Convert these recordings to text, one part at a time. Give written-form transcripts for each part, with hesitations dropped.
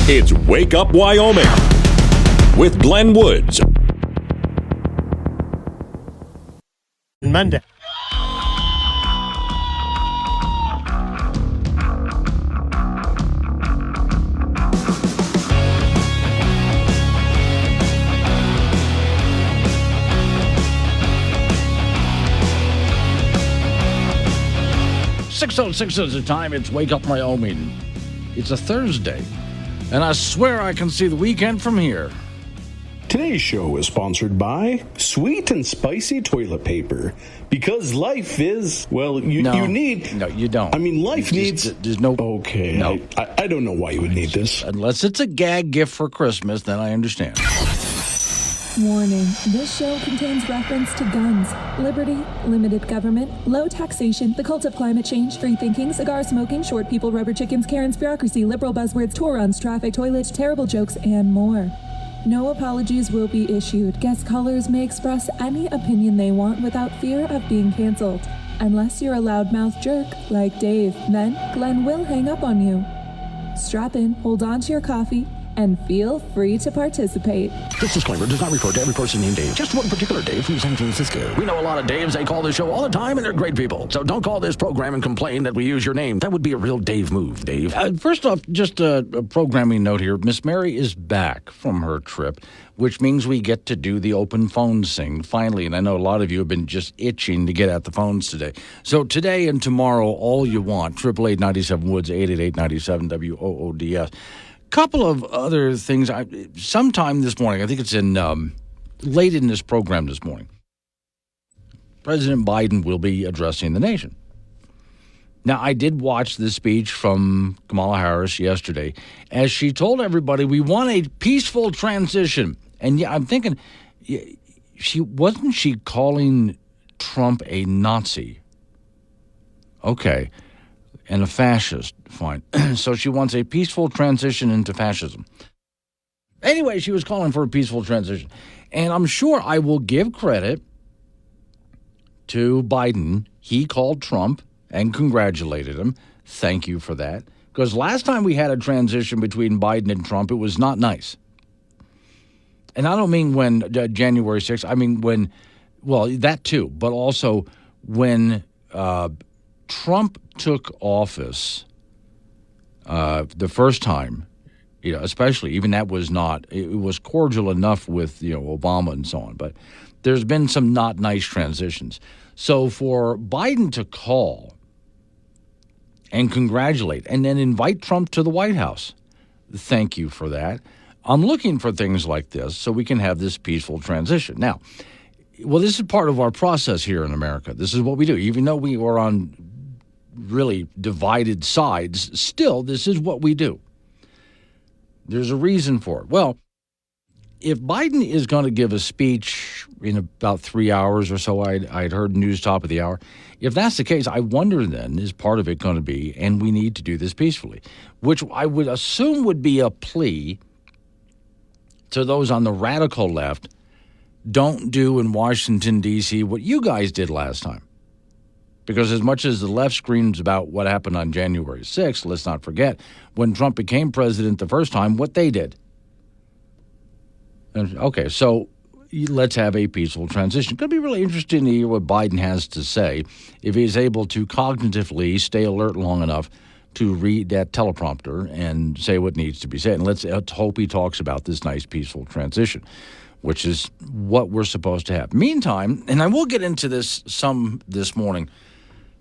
It's Wake Up Wyoming with Glenn Woods. Monday. .606 is the time. It's Wake Up Wyoming. It's a Thursday, and I swear I can see the weekend from here. Today's show is sponsored by Sweet and Spicy Toilet Paper. Because life is, well, you need... No, you don't. I mean, life needs... There's no... Okay, no. I don't know why you would need this. Unless it's a gag gift for Christmas, then I understand. Warning, this show contains reference to guns, liberty, limited government, low taxation, the cult of climate change, free thinking, cigar smoking, short people, rubber chickens, Karen's bureaucracy, liberal buzzwords, tour runs, traffic, toilets, terrible jokes, and more. No apologies will be issued. Guest callers may express any opinion they want without fear of being canceled. Unless you're a loudmouth jerk like Dave, then Glenn will hang up on you. Strap in, hold on to your coffee, and feel free to participate. This disclaimer does not refer to every person named Dave, just one particular Dave from San Francisco. We know a lot of Daves. They call this show all the time, and they're great people. So don't call this program and complain that we use your name. That would be a real Dave move, Dave. First off, just a programming note here. Miss Mary is back from her trip, which means we get to do the open phone thing finally. And I know a lot of you have been just itching to get at the phones today. So today and tomorrow, all you want, 888-97-WOODS, 888-97-WOODS. Couple of other things. Sometime this morning, I think it's in late in this program this morning, President Biden will be addressing the nation. Now, I did watch the speech from Kamala Harris yesterday as she told everybody we want a peaceful transition. And yeah, I'm thinking, she calling Trump a Nazi? Okay. And a fascist, fine. So she wants a peaceful transition into fascism. Anyway, she was calling for a peaceful transition. And I'm sure I will give credit to Biden. He called Trump and congratulated him. Thank you for that. Because last time we had a transition between Biden and Trump, it was not nice. And I don't mean when January 6th. I mean when, well, that too. But also when Trump took office the first time, especially, even that was not, it was cordial enough with, Obama and so on, but there's been some not nice transitions. So for Biden to call and congratulate and then invite Trump to the White House, thank you for that. I'm looking for things like this so we can have this peaceful transition. Now, well, this is part of our process here in America. This is what we do. Even though we are on really divided sides, still, this is what we do. There's a reason for it. Well, if Biden is going to give a speech in about 3 hours or so, I'd heard news top of the hour. If that's the case, I wonder then, is part of it going to be, and we need to do this peacefully, which I would assume would be a plea to those on the radical left, don't do in Washington, D.C. what you guys did last time. Because as much as the left screams about what happened on January 6th, let's not forget, when Trump became president the first time, what they did. Okay, so let's have a peaceful transition. Could be really interesting to hear what Biden has to say if he's able to cognitively stay alert long enough to read that teleprompter and say what needs to be said. And let's hope he talks about this nice, peaceful transition, which is what we're supposed to have. Meantime, and I will get into this some this morning,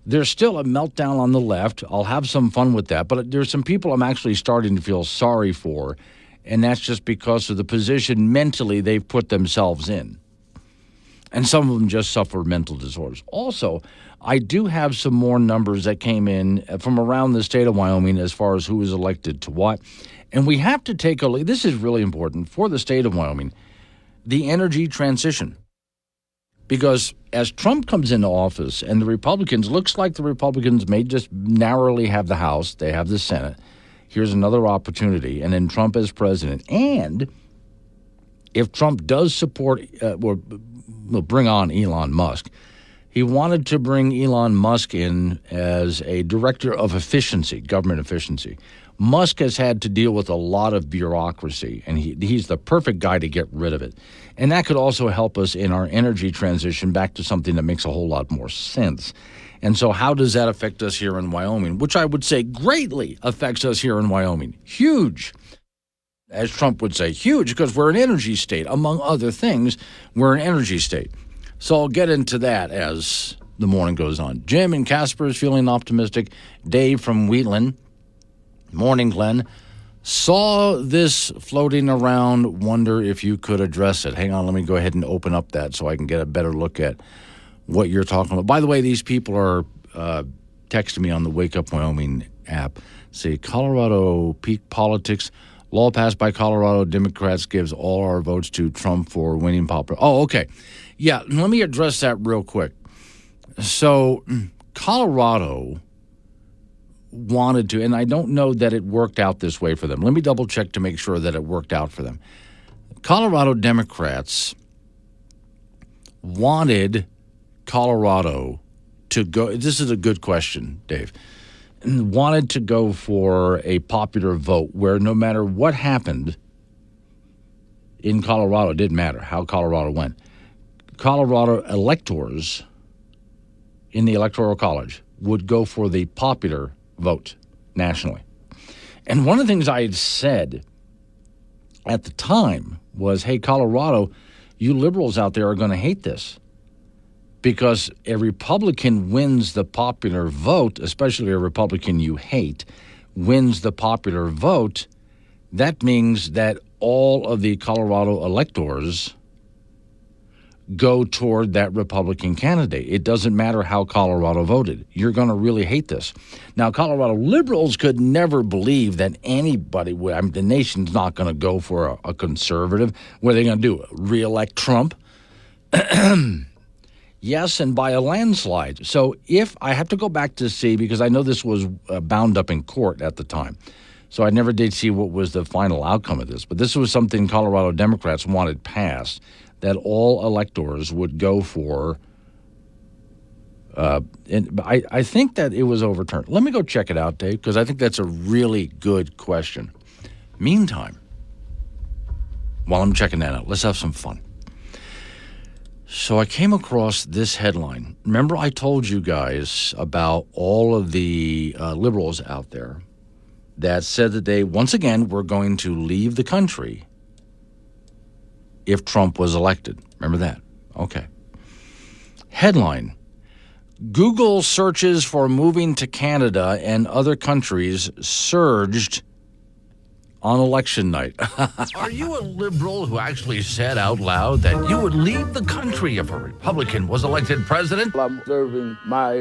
there's still a meltdown on the left. I'll have some fun with that. But there's some people I'm actually starting to feel sorry for, and that's just because of the position mentally they've put themselves in. And some of them just suffer mental disorders. Also, I do have some more numbers that came in from around the state of Wyoming as far as who is elected to what. And we have to take a look. This is really important for the state of Wyoming, the energy transition. Because as Trump comes into office and the Republicans, looks like the Republicans may just narrowly have the House, they have the Senate. Here's another opportunity. And then Trump as president. And if Trump does support or bring on Elon Musk, He wanted to bring Elon Musk in as a director of efficiency, government efficiency. Musk has had to deal with a lot of bureaucracy, and he's the perfect guy to get rid of it. And that could also help us in our energy transition back to something that makes a whole lot more sense. And so how does that affect us here in Wyoming? Which I would say greatly affects us here in Wyoming. Huge. As Trump would say, huge, because we're an energy state. Among other things, we're an energy state. So I'll get into that as the morning goes on. Jim and Casper is feeling optimistic. Dave from Wheatland, morning, Glenn, saw this floating around, wonder if you could address it. Hang on, let me go ahead and open up that so I can get a better look at what you're talking about. By the way, these people are texting me on the Wake Up Wyoming app. See, Colorado peak politics. Law passed by Colorado Democrats gives all our votes to Trump for winning popular. Oh, okay. Yeah, let me address that real quick. So Colorado wanted to, and I don't know that it worked out this way for them. Let me double check to make sure that it worked out for them. Colorado Democrats wanted Colorado to go, this is a good question, Dave, wanted to go for a popular vote where no matter what happened in Colorado, it didn't matter how Colorado went. Colorado electors in the Electoral College would go for the popular vote nationally. And one of the things I had said at the time was, hey, Colorado, you liberals out there are going to hate this. Because a Republican wins the popular vote, especially a Republican you hate, wins the popular vote, that means that all of the Colorado electors go toward that Republican candidate. It doesn't matter how Colorado voted. You're going to really hate this. Now, Colorado liberals could never believe that anybody would, I mean, the nation's not going to go for a conservative. What are they going to do, re-elect Trump? Yes, and by a landslide. So if I have to go back to see, because I know this was bound up in court at the time, so I never did see what was the final outcome of this. But this was something Colorado Democrats wanted passed, that all electors would go for. And I think that it was overturned. Let me go check it out, Dave, because I think that's a really good question. Meantime, while I'm checking that out, let's have some fun. So I came across this headline. Remember I told you guys about all of the liberals out there that said that they, once again, were going to leave the country if Trump was elected. Remember that? Okay. Headline: Google searches for moving to Canada and other countries surged on election night. Are you a liberal who actually said out loud that you would leave the country if a Republican was elected president? I'm serving my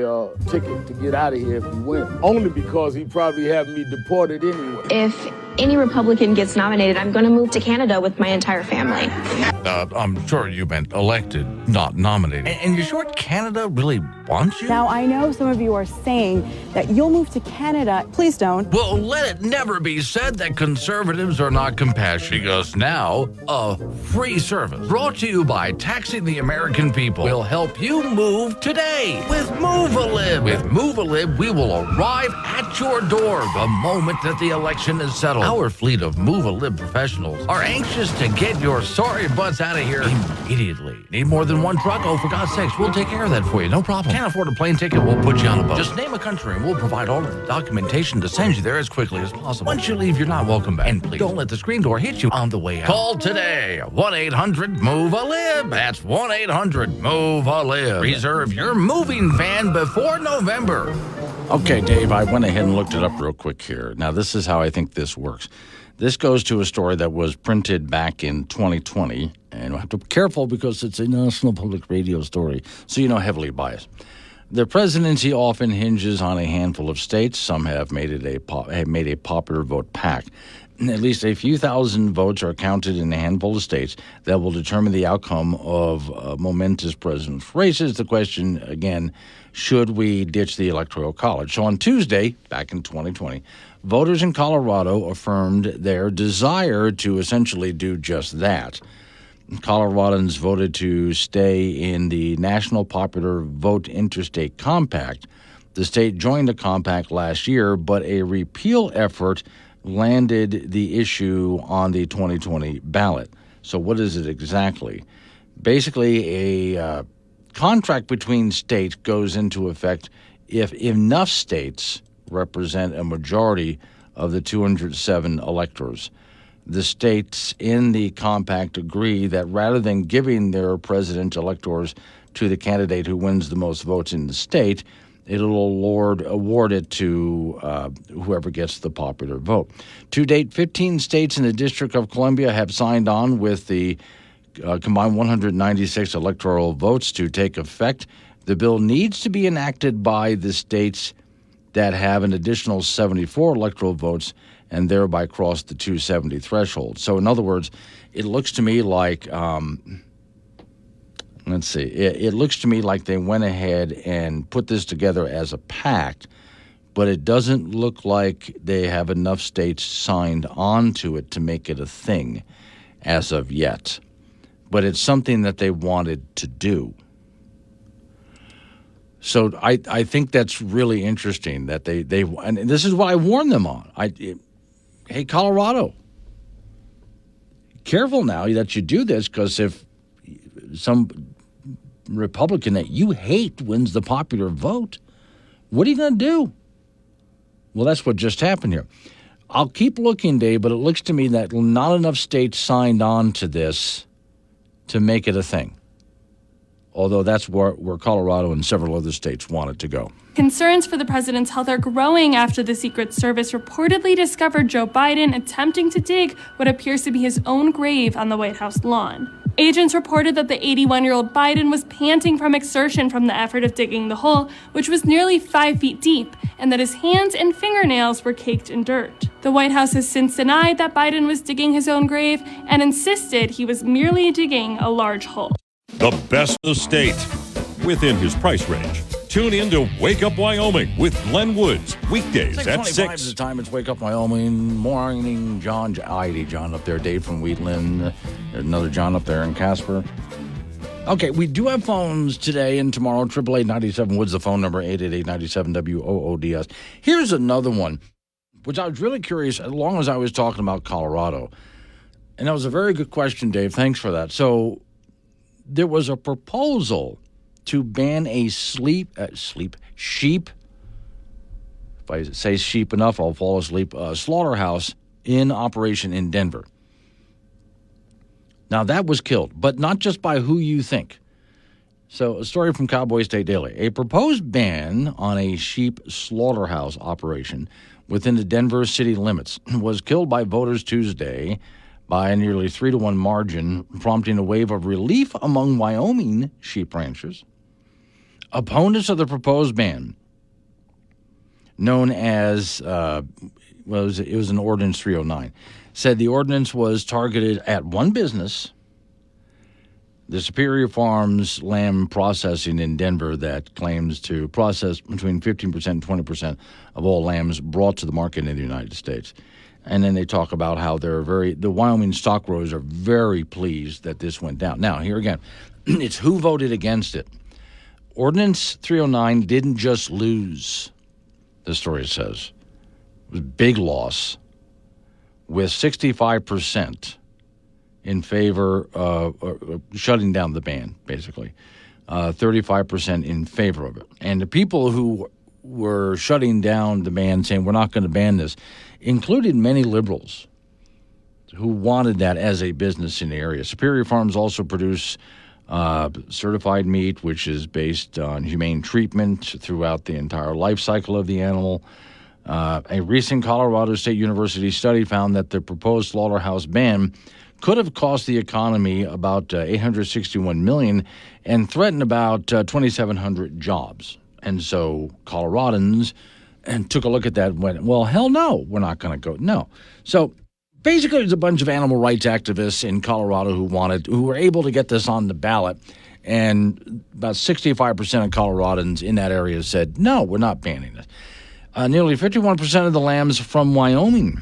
ticket to get out of here if he wins. Only because he probably have me deported anyway. If any Republican gets nominated, I'm going to move to Canada with my entire family. I'm sure you meant elected, not nominated. And you're sure Canada really wants you? Now, I know some of you are saying that you'll move to Canada. Please don't. Well, let it never be said that conservatives are not compassionate, because now a free service brought to you by Taxing the American People will help you move today with Move-A-Lib. With Move-A-Lib, we will arrive at your door the moment that the election is settled. Our fleet of Move-A-Lib professionals are anxious to get your sorry butts out of here immediately. Need more than one truck? Oh, for God's sakes, we'll take care of that for you. No problem. Can't afford a plane ticket? We'll put you on a boat. Just name a country and we'll provide all of the documentation to send you there as quickly as possible. Once you leave, you're not welcome back. And please don't let the screen door hit you on the way out. Call today. 1-800-MOVE-A-LIB. That's 1-800-MOVE-A-LIB. Reserve your moving van before November. Okay, Dave, I went ahead and looked it up real quick here. Now, this is how I think this works. This goes to a story that was printed back in 2020, and we'll have to be careful because it's a national public radio story, so heavily biased. The presidency often hinges on a handful of states. Some have made it a popular vote pact. At least a few thousand votes are counted in a handful of states that will determine the outcome of momentous presidential races. The question, again, should we ditch the Electoral College? So on Tuesday, back in 2020, voters in Colorado affirmed their desire to essentially do just that. Coloradans voted to stay in the National Popular Vote Interstate Compact. The state joined the compact last year, but a repeal effort landed the issue on the 2020 ballot. So what is it exactly? Basically, a contract between states goes into effect if enough states represent a majority of the 207 electors. The states in the compact agree that rather than giving their presidential electors to the candidate who wins the most votes in the state, it'll award it to whoever gets the popular vote. To date, 15 states in the District of Columbia have signed on with the combined 196 electoral votes to take effect. The bill needs to be enacted by the states that have an additional 74 electoral votes and thereby cross the 270 threshold. So, in other words, it looks to me like, it looks to me like they went ahead and put this together as a pact, but it doesn't look like they have enough states signed on to it to make it a thing as of yet. But it's something that they wanted to do. So I think that's really interesting that they and this is what I warned them on. Hey, Colorado, careful now that you do this, because if some Republican that you hate wins the popular vote, what are you going to do? Well, that's what just happened here. I'll keep looking, Dave, but it looks to me that not enough states signed on to this to make it a thing. Although that's where Colorado and several other states want it to go. Concerns for the president's health are growing after the Secret Service reportedly discovered Joe Biden attempting to dig what appears to be his own grave on the White House lawn. Agents reported that the 81-year-old Biden was panting from exertion from the effort of digging the hole, which was nearly 5 feet deep, and that his hands and fingernails were caked in dirt. The White House has since denied that Biden was digging his own grave and insisted he was merely digging a large hole. The best of the state within his price range. Tune in to Wake Up Wyoming with Glenn Woods, weekdays at 6. Is the time. It's Wake Up Wyoming. Morning, John. John up there. Dave from Wheatland. There's another John up there in Casper. Okay, we do have phones today and tomorrow. 888-97 Woods, the phone number, 888-97-WOODS. Here's another one, which I was really curious, as long as I was talking about Colorado. And that was a very good question, Dave. Thanks for that. So there was a proposal to ban a sheep. If I say sheep enough, I'll fall asleep. Slaughterhouse in operation in Denver. Now, that was killed, but not just by who you think. So, a story from Cowboy State Daily. A proposed ban on a sheep slaughterhouse operation within the Denver city limits was killed by voters Tuesday by a nearly 3-to-1 margin, prompting a wave of relief among Wyoming sheep ranchers. Opponents of the proposed ban, known as, it was an Ordinance 309, said the ordinance was targeted at one business, the Superior Farms Lamb Processing in Denver, that claims to process between 15% and 20% of all lambs brought to the market in the United States. And then they talk about how the Wyoming stock growers are very pleased that this went down. Now, here again, it's who voted against it. Ordinance 309 didn't just lose, the story says. It was a big loss, with 65% in favor of shutting down the ban, basically. 35% in favor of it. And the people who were shutting down the ban, saying we're not going to ban this, included many liberals who wanted that as a business in the area. Superior Farms also produce certified meat, which is based on humane treatment throughout the entire life cycle of the animal. A recent Colorado State University study found that the proposed slaughterhouse ban could have cost the economy about $861 million and threatened about 2,700 jobs. And so Coloradans took a look at that and went, well, hell no, we're not going to go. No. So basically, there's a bunch of animal rights activists in Colorado who were able to get this on the ballot, and about 65% of Coloradans in that area said, no, we're not banning this. Nearly 51% of the lambs from Wyoming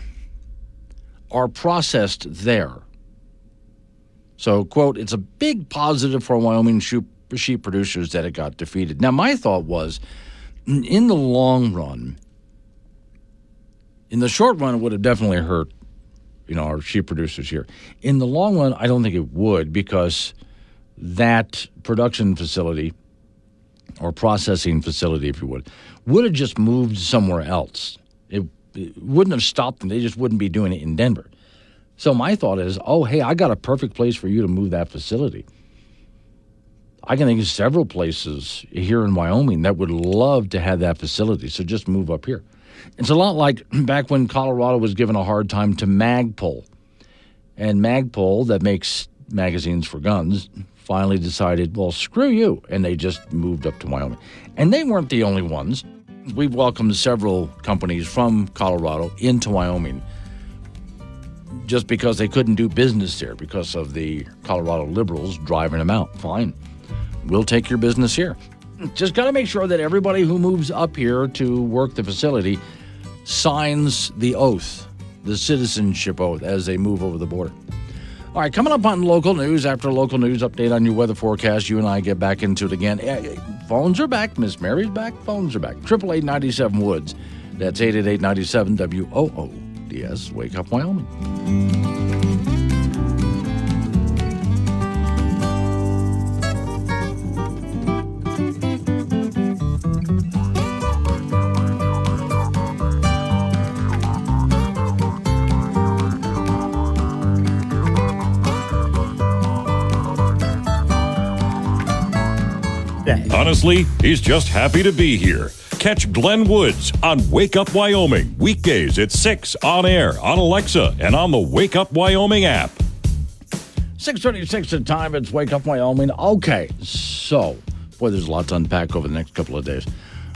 are processed there. So, quote, it's a big positive for Wyoming sheep producers that it got defeated. Now, my thought was, in the long run, in the short run, it would have definitely hurt, our sheep producers here. In the long run, I don't think it would, because that production facility, or processing facility, if you would have just moved somewhere else. It wouldn't have stopped them. They just wouldn't be doing it in Denver. So my thought is, hey, I got a perfect place for you to move that facility. I can think of several places here in Wyoming that would love to have that facility, so just move up here. It's a lot like back when Colorado was given a hard time to Magpul. And Magpul, that makes magazines for guns, finally decided, well, screw you, and they just moved up to Wyoming. And they weren't the only ones. We've welcomed several companies from Colorado into Wyoming just because they couldn't do business there because of the Colorado liberals driving them out. Fine. We'll take your business here. Just got to make sure that everybody who moves up here to work the facility signs the oath, the citizenship oath, as they move over the border. All right, coming up on local news, after a local news update on your weather forecast, you and I get back into it again. Phones are back. Miss Mary's back. Phones are back. 888-97 Woods. That's 888-97 WOODS. Wake Up Wyoming. Honestly, he's just happy to be here. Catch Glenn Woods on Wake Up Wyoming, weekdays at 6 on air, on Alexa, and on the Wake Up Wyoming app. 6:36 at time. It's Wake Up Wyoming. Okay, so, boy, there's a lot to unpack over the next couple of days.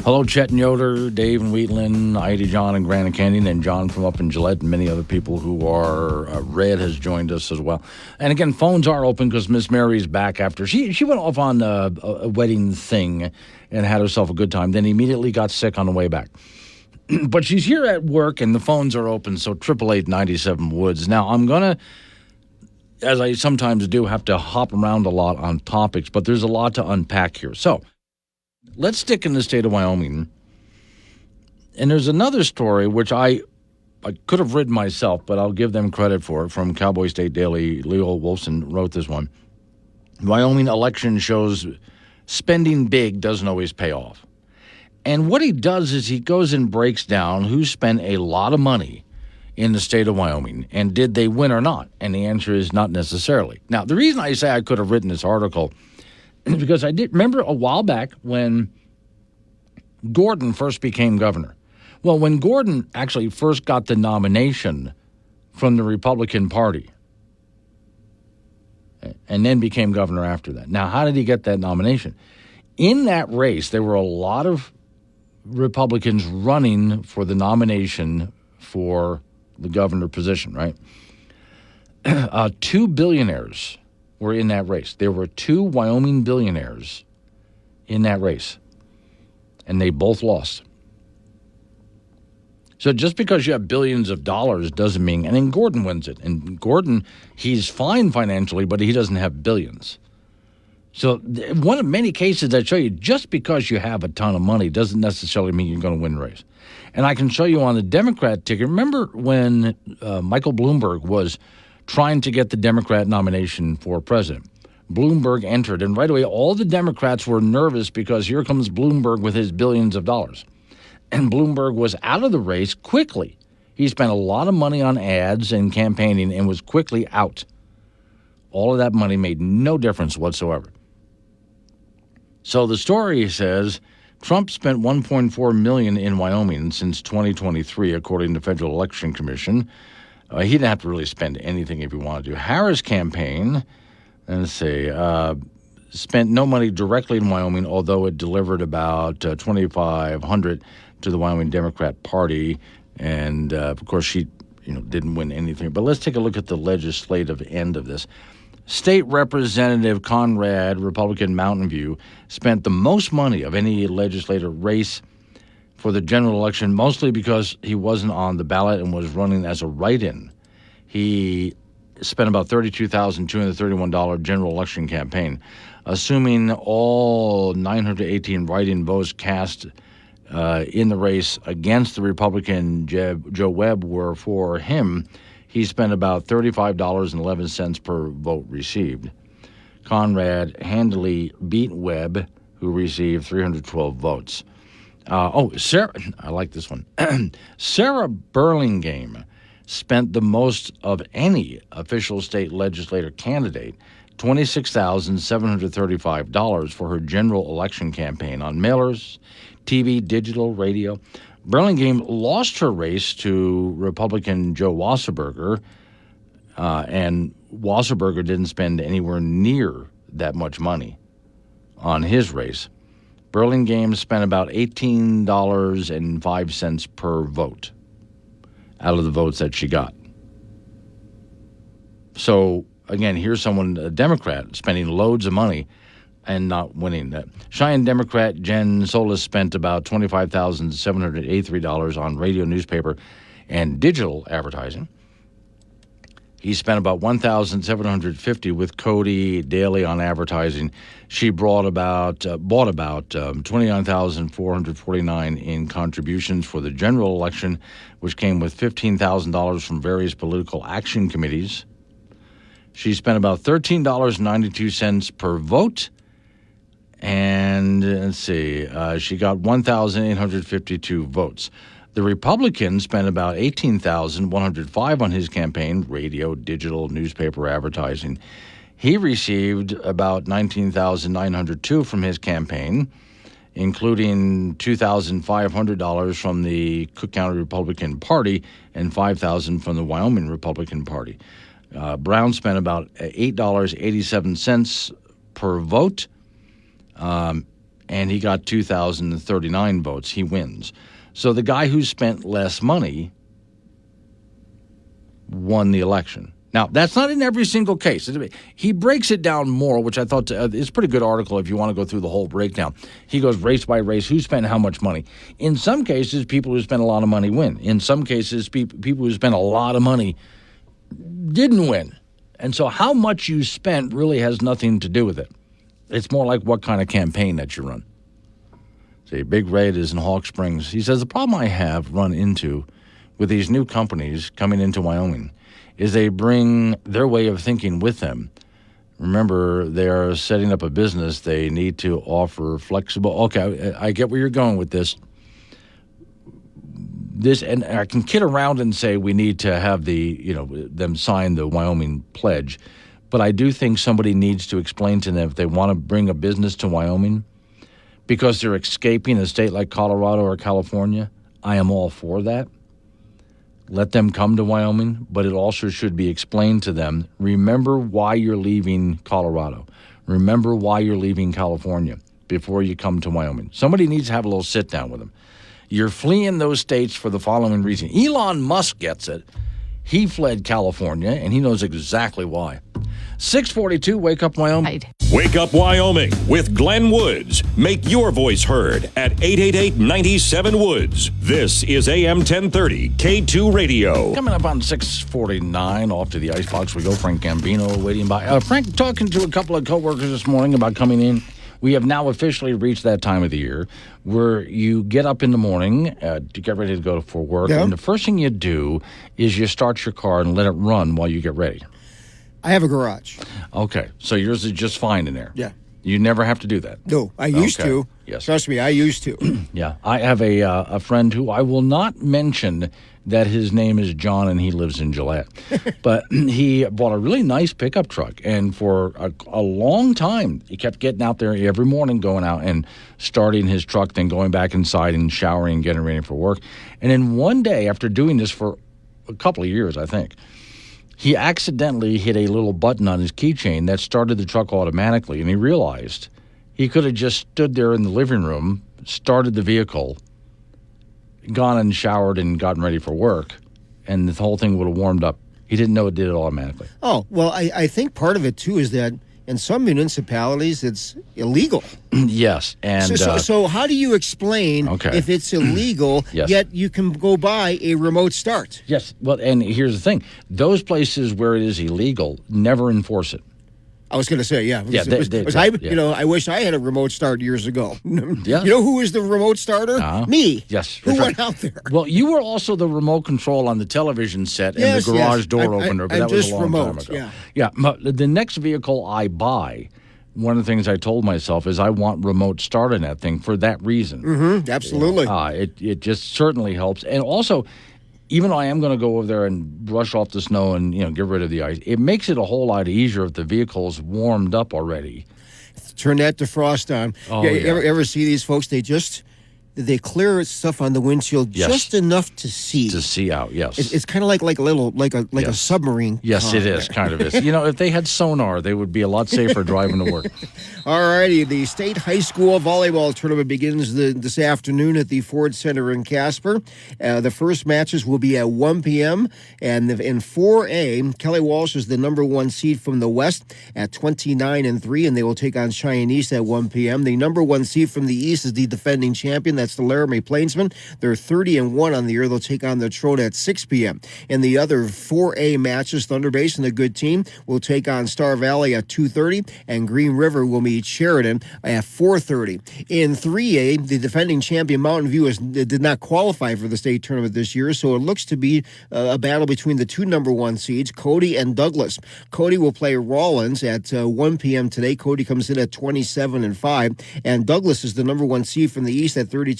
Hello, Chet and Yoder, Dave and Wheatland, Heidi, John, and Grand Canyon, and John from up in Gillette, and many other people who are Red has joined us as well. And again, phones are open because Miss Mary's back after she went off on a wedding thing and had herself a good time. Then immediately got sick on the way back. But she's here at work, and the phones are open. So 888-97 Woods. Now I'm gonna, as I sometimes do, have to hop around a lot on topics, but there's a lot to unpack here. So let's stick in the state of Wyoming. And there's another story, which I could have written myself, but I'll give them credit for it, from Cowboy State Daily. Leo Wolfson wrote this one. Wyoming election shows spending big doesn't always pay off. And what he does is he goes and breaks down who spent a lot of money in the state of Wyoming, and did they win or not? And the answer is not necessarily. Now, the reason I say I could have written this article because I did remember a while back when Gordon first became governor. Well, when Gordon actually first got the nomination from the Republican Party and then became governor after that. Now, how did he get that nomination? In that race, there were a lot of Republicans running for the nomination for the governor position, right? 2 billionaires were in that race. There were 2 Wyoming billionaires in that race, and they both lost. So just because you have billions of dollars doesn't mean, and then Gordon wins it. And Gordon, he's fine financially, but he doesn't have billions. So one of many cases that show you just because you have a ton of money doesn't necessarily mean you're going to win the race. And I can show you on the Democrat ticket. Remember when Michael Bloomberg was trying to get the Democrat nomination for president? Bloomberg entered, and right away all the Democrats were nervous because here comes Bloomberg with his billions of dollars. And Bloomberg was out of the race quickly. He spent a lot of money on ads and campaigning and was quickly out. All of that money made no difference whatsoever. So the story says Trump spent $1.4 million in Wyoming since 2023, according to the Federal Election Commission. He didn't have to really spend anything if he wanted to. Harris' campaign, let's see, spent no money directly in Wyoming, although it delivered about $2,500 to the Wyoming Democrat Party. And, of course, she didn't win anything. But let's take a look at the legislative end of this. State Representative Conrad, Republican Mountain View, spent the most money of any legislative race for the general election, mostly because he wasn't on the ballot and was running as a write-in. He spent about $32,231 general election campaign. Assuming all 918 write-in votes cast in the race against the Republican Joe Webb were for him, he spent about $35.11 per vote received. Conrad handily beat Webb, who received 312 votes. Sarah, I like this one. Sarah Burlingame spent the most of any official state legislator candidate, $26,735 for her general election campaign on mailers, TV, digital, radio. Burlingame lost her race to Republican Joe Wasserberger, and Wasserberger didn't spend anywhere near that much money on his race. Burlingame spent about $18.05 per vote out of the votes that she got. So, again, here's someone, a Democrat, spending loads of money and not winning that. Cheyenne Democrat Jen Solis spent about $25,783 on radio, newspaper, and digital advertising. He spent about $1,750 with Cody Daly on advertising. She bought about $29,449 in contributions for the general election, which came with $15,000 from various political action committees. She spent about $13.92 per vote. And let's see, she got 1,852 votes. The Republican spent about $18,105 on his campaign, radio, digital, newspaper advertising. He received about $19,902 from his campaign, including $2,500 from the Cook County Republican Party and $5,000 from the Wyoming Republican Party. Brown spent about $8.87 per vote, and he got 2,039 votes. He wins. So the guy who spent less money won the election. Now, that's not in every single case. He breaks it down more, which I thought is a pretty good article if you want to go through the whole breakdown. He goes race by race, who spent how much money. In some cases, people who spent a lot of money win. In some cases, people who spent a lot of money didn't win. And so how much you spent really has nothing to do with it. It's more like what kind of campaign that you run. See, Big Red is in Hawk Springs. He says, the problem I have run into with these new companies coming into Wyoming is they bring their way of thinking with them. Remember, they're setting up a business. They need to offer flexible. Okay, I get where you're going with this. And I can kid around and say we need to have them sign the Wyoming pledge. But I do think somebody needs to explain to them if they want to bring a business to Wyoming because they're escaping a state like Colorado or California. I am all for that. Let them come to Wyoming, but it also should be explained to them. Remember why you're leaving Colorado. Remember why you're leaving California before you come to Wyoming. Somebody needs to have a little sit down with them. You're fleeing those states for the following reason. Elon Musk gets it. He fled California, and he knows exactly why. 642, Wake Up Wyoming. Wake Up Wyoming with Glenn Woods. Make your voice heard at 888-97-WOODS. This is AM 1030 K2 Radio. Coming up on 649, off to the icebox we go. Frank Gambino waiting by. Frank, talking to a couple of coworkers this morning about coming in. We have now officially reached that time of the year where you get up in the morning to get ready to go for work, and the first thing you do is you start your car and let it run while you get ready. I have a garage. Okay, so yours is just fine in there. Yeah. You never have to do that. No, I used to. Yes. Trust me, I used to. Yeah, I have a friend who I will not mention that his name is John and he lives in Gillette. But he bought a really nice pickup truck. And for a long time, he kept getting out there every morning, going out and starting his truck, then going back inside and showering and getting ready for work. And then one day, after doing this for a couple of years, I think, he accidentally hit a little button on his keychain that started the truck automatically. And he realized he could have just stood there in the living room, started the vehicle, gone and showered and gotten ready for work, and the whole thing would have warmed up. He didn't know it did it automatically. Oh, well, I think part of it, too, is that in some municipalities, it's illegal. Yes. And so how do you explain if it's illegal, yet you can go buy a remote start? Yes. Well, and here's the thing. Those places where it is illegal never enforce it. I was going to say, I wish I had a remote start years ago. Yeah. You know who was the remote starter? Me. Yes. Who went out there? Well, you were also the remote control on the television set and the garage door opener, but that was a long time ago. Yeah. The next vehicle I buy, one of the things I told myself is I want remote start in that thing for that reason. Mm-hmm, absolutely. It just certainly helps. And also, even though I am going to go over there and brush off the snow and get rid of the ice, it makes it a whole lot easier if the vehicle is warmed up already. Turn that defrost on. Ever see these folks? They clear stuff on the windshield just enough to see. To see out, yes. It's kind of like a submarine. Yes, it is. Kind of is. If they had sonar, they would be a lot safer driving to work. All righty. The state high school volleyball tournament begins this afternoon at the Ford Center in Casper. The first matches will be at 1 p.m. And in 4A, Kelly Walsh is the number 1 seed from the West at 29-3, and they will take on Cheyenne East at 1 p.m. The number 1 seed from the East is the defending champion. That's the Laramie Plainsmen. They're 30-1 on the year. They'll take on the Trot at 6 p.m. In the other 4A matches, Thunder Basin, a good team, will take on Star Valley at 2:30, and Green River will meet Sheridan at 4:30. In 3A, the defending champion Mountain View did not qualify for the state tournament this year, so it looks to be a battle between the two number 1 seeds, Cody and Douglas. Cody will play Rawlins at 1 p.m. today. Cody comes in at 27-5, and Douglas is the number 1 seed from the East at 32-4.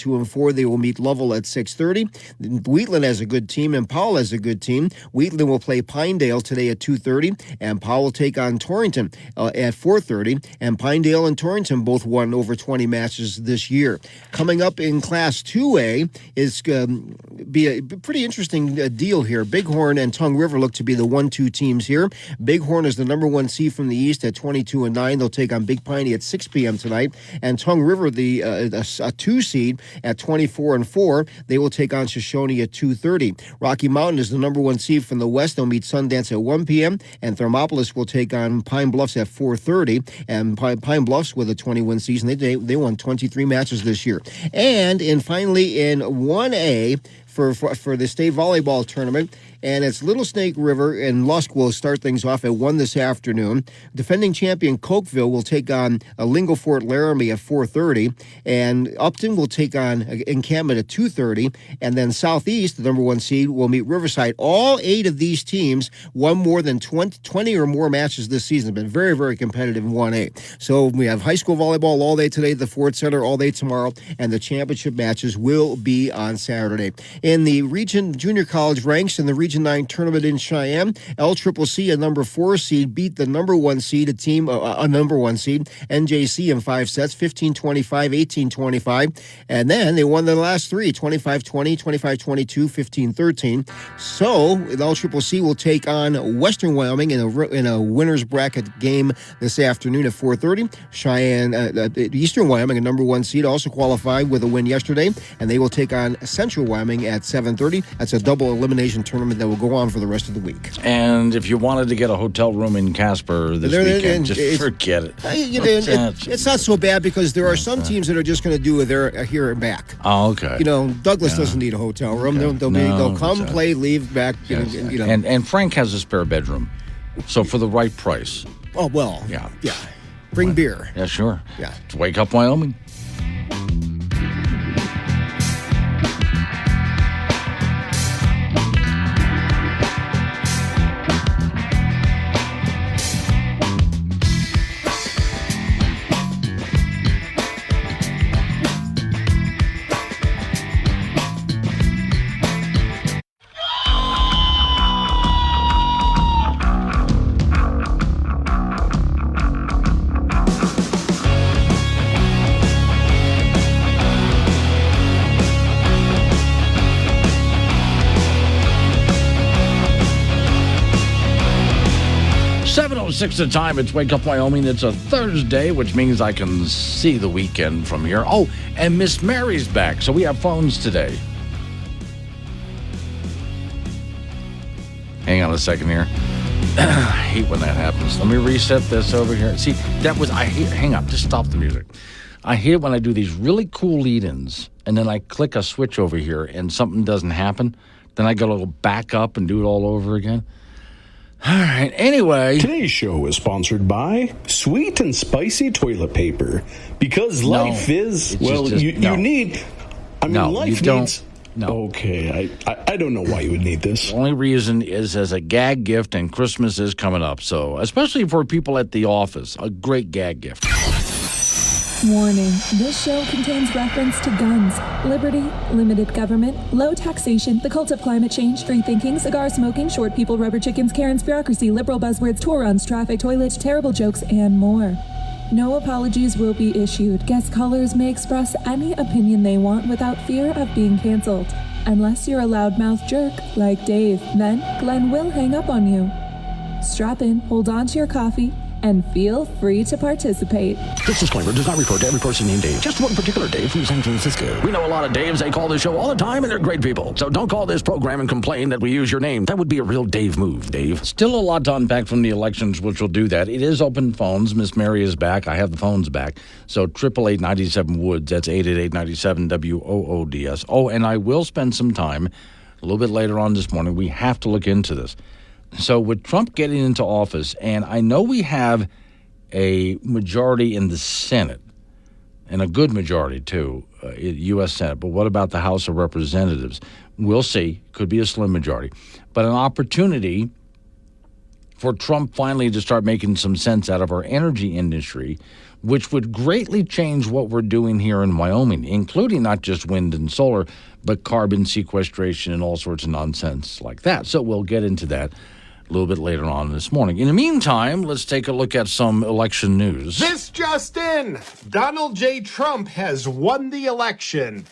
They will meet Lovell at 6:30. Wheatland has a good team, and Powell has a good team. Wheatland will play Pinedale today at 2:30, and Powell will take on Torrington at 4:30. And Pinedale and Torrington both won over 20 matches this year. Coming up in Class 2A is be a pretty interesting deal here. Bighorn and Tongue River look to be the 1-2 teams here. Bighorn is the number 1 seed from the East at 22-9. They'll take on Big Piney at 6 p.m. tonight. And Tongue River, a 2 seed at 24-4. They will take on Shoshone at 2:30. Rocky Mountain is the number 1 seed from the West. They'll meet Sundance at 1 p.m. And Thermopolis will take on Pine Bluffs at 4:30. And Pine Bluffs with a 20-win season. They won 23 matches this year. And finally in 1A for the state volleyball tournament, and it's Little Snake River and Lusk will start things off at 1 this afternoon. Defending champion Cokeville will take on Lingo Fort Laramie at 4:30, and Upton will take on Encampment at 2:30, and then Southeast, the number 1 seed, will meet Riverside. All 8 of these teams won more than 20 or more matches this season. Been very, very competitive in 1A. So we have high school volleyball all day today, the Ford Center all day tomorrow, and the championship matches will be on Saturday. In the region junior college ranks in the Region 9 tournament in Cheyenne, LCCC, a number 4 seed, beat the number 1 seed, a number 1 seed, NJC in 5 sets, 15-25, 18-25, and then they won the last 3, 25-20, 25-22, 15-13. So LCCC will take on Western Wyoming in a winner's bracket game this afternoon at 4:30. Cheyenne, Eastern Wyoming, a number 1 seed, also qualified with a win yesterday, and they will take on Central Wyoming at 7:30. That's a double elimination tournament that will go on for the rest of the week. And if you wanted to get a hotel room in Casper this weekend, just forget it. It's not so bad because there are some teams that are just going to do it here and back. Oh, okay. Douglas doesn't need a hotel room. Okay. They'll come, play, leave, back. Yes. And Frank has a spare bedroom, so for the right price. Oh, well. Yeah. Bring beer. Yeah, sure. Yeah. It's Wake Up Wyoming. Six the time. It's Wake Up Wyoming. It's a Thursday, which means I can see the weekend from here. Oh, and Miss Mary's back, so we have phones today. Hang on a second here. I hate when that happens. Let me reset this over here. See, hang on, just stop the music. I hate it when I do these really cool lead-ins, and then I click a switch over here, and something doesn't happen. Then I got to go back up and do it all over again. All right, anyway. Today's show is sponsored by Sweet and Spicy Toilet Paper. Because life is, you need... life needs... No. Okay, I don't know why you would need this. The only reason is as a gag gift, and Christmas is coming up. So, especially for people at the office, a great gag gift. Warning, this show contains reference to guns, liberty, limited government, low taxation, the cult of climate change, free thinking, cigar smoking, short people, rubber chickens, Karen's bureaucracy, liberal buzzwords, tour runs, traffic, toilets, terrible jokes, and more. No apologies will be issued. Guest callers may express any opinion they want without fear of being canceled. Unless you're a loudmouth jerk like Dave, then Glenn will hang up on you. Strap in, hold on to your coffee, and feel free to participate. This disclaimer does not refer to every person named Dave, just one particular Dave from San Francisco. We know a lot of Daves. They call this show all the time, and they're great people. So don't call this program and complain that we use your name. That would be a real Dave move, Dave. Still a lot to unpack from the elections, which will do that. It is open phones. Miss Mary is back. I have the phones back. So 888-97-WOODS. That's 888-97-WOODS. Oh, and I will spend some time a little bit later on this morning. We have to look into this. So with Trump getting into office, and I know we have a majority in the Senate, and a good majority, too, U.S. Senate, but what about the House of Representatives? We'll see. Could be a slim majority. But an opportunity for Trump finally to start making some sense out of our energy industry, which would greatly change what we're doing here in Wyoming, including not just wind and solar, but carbon sequestration and all sorts of nonsense like that. So we'll get into that a little bit later on this morning. In the meantime, let's take a look at some election news. This just in, Donald J. Trump has won the election.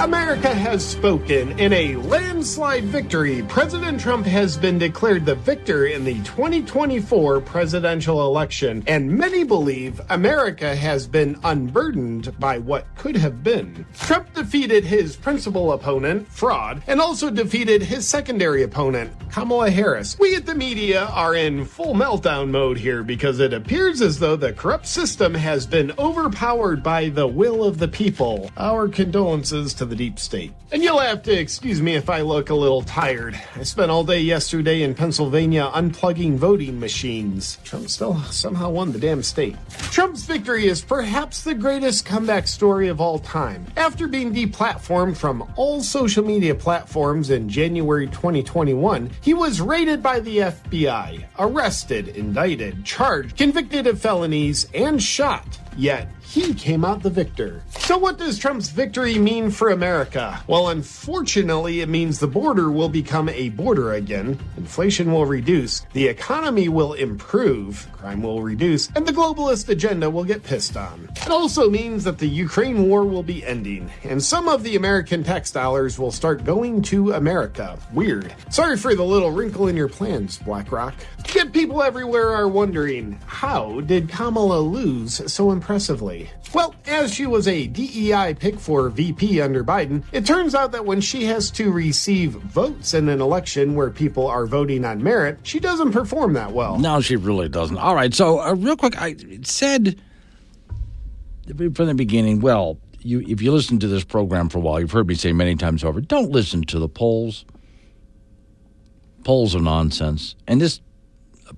America has spoken. In a landslide victory, President Trump has been declared the victor in the 2024 presidential election, and many believe America has been unburdened by what could have been. Trump defeated his principal opponent, fraud, and also defeated his secondary opponent, Kamala Harris. We at the media are in full meltdown mode here because it appears as though the corrupt system has been overpowered by the will of the people. Our condolences to the deep state. And you'll have to excuse me if I look a little tired. I spent all day yesterday in Pennsylvania unplugging voting machines. Trump still somehow won the damn state. Trump's victory is perhaps the greatest comeback story of all time. After being deplatformed from all social media platforms in January 2021, he was raided by the FBI, arrested, indicted, charged, convicted of felonies, and shot. Yet, he came out the victor. So what does Trump's victory mean for America? Well, unfortunately, it means the border will become a border again, inflation will reduce, the economy will improve, crime will reduce, and the globalist agenda will get pissed on. It also means that the Ukraine war will be ending, and some of the American tax dollars will start going to America. Weird. Sorry for the little wrinkle in your plans, BlackRock. Yet people everywhere are wondering, how did Kamala lose so impressively? Well, as she was a DEI pick for VP under Biden, it turns out that when she has to receive votes in an election where people are voting on merit, she doesn't perform that well. No, she really doesn't. All right, so real quick, I said from the beginning, well, if you listen to this program for a while, you've heard me say many times over, don't listen to the polls. Polls are nonsense, and this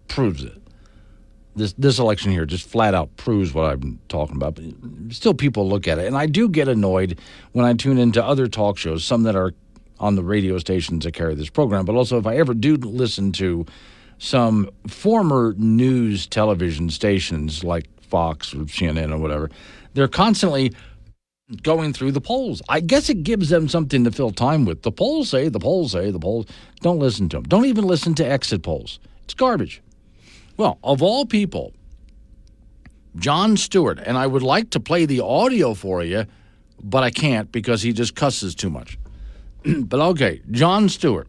proves it. This election here just flat out proves what I'm talking about. But still, people look at it. And I do get annoyed when I tune into other talk shows, some that are on the radio stations that carry this program, but also if I ever do listen to some former news television stations like Fox or CNN or whatever, they're constantly going through the polls. I guess it gives them something to fill time with. The polls say, the polls say, the polls. Don't listen to them. Don't even listen to exit polls. It's garbage. Well, of all people, Jon Stewart, and I would like to play the audio for you, but I can't because he just cusses too much. But okay, Jon Stewart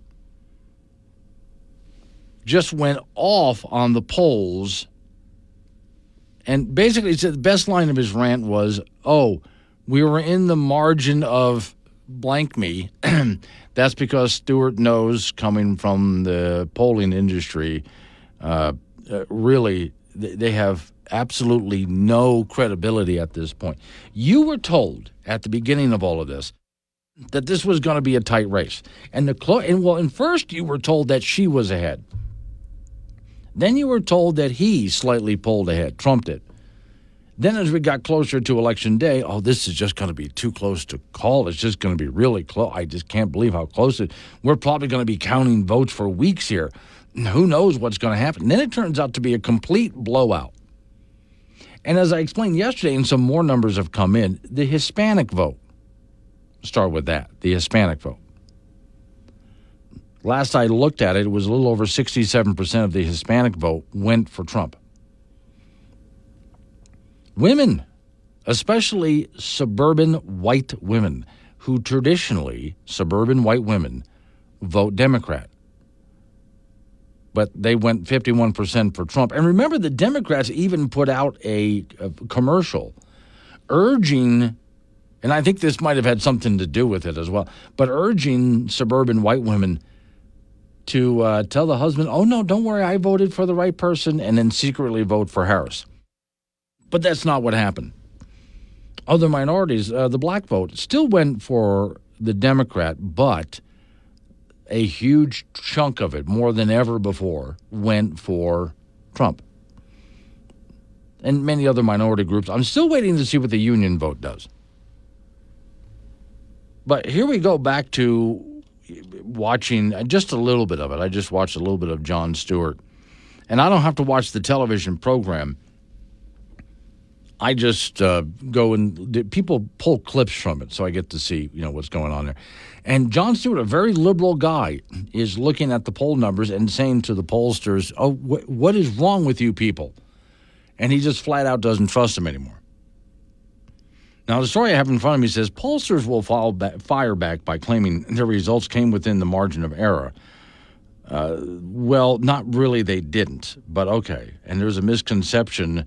just went off on the polls, and basically he said the best line of his rant was, we were in the margin of blank me, that's because Stewart knows, coming from the polling industry, really, they have absolutely no credibility at this point. You were told at the beginning of all of this that this was going to be a tight race. And first you were told that she was ahead. Then you were told that he slightly pulled ahead, Trump did. Then as we got closer to Election Day, this is just going to be too close to call. It's just going to be really close. I just can't believe how close it is. We're probably going to be counting votes for weeks here. Who knows what's going to happen? And then it turns out to be a complete blowout. And as I explained yesterday, and some more numbers have come in, the Hispanic vote. Start with that, the Hispanic vote. Last I looked at it, it was a little over 67% of the Hispanic vote went for Trump. Women, especially suburban white women, who traditionally, suburban white women, vote Democrat. But they went 51% for Trump. And remember, the Democrats even put out a commercial urging, and I think this might have had something to do with it as well, but urging suburban white women to tell the husband, oh, no, don't worry, I voted for the right person, and then secretly vote for Harris. But that's not what happened. Other minorities, the black vote, still went for the Democrat, but a huge chunk of it, more than ever before, went for Trump. And many other minority groups. I'm still waiting to see what the union vote does. But here we go back to watching just a little bit of it. I just watched a little bit of Jon Stewart. And I don't have to watch the television program. I just go and people pull clips from it, so I get to see what's going on there. And Jon Stewart, a very liberal guy, is looking at the poll numbers and saying to the pollsters, "Oh, what is wrong with you people?" And he just flat out doesn't trust them anymore. Now, the story I have in front of me says pollsters will fire back by claiming their results came within the margin of error. Well, not really, they didn't, but okay. And there's a misconception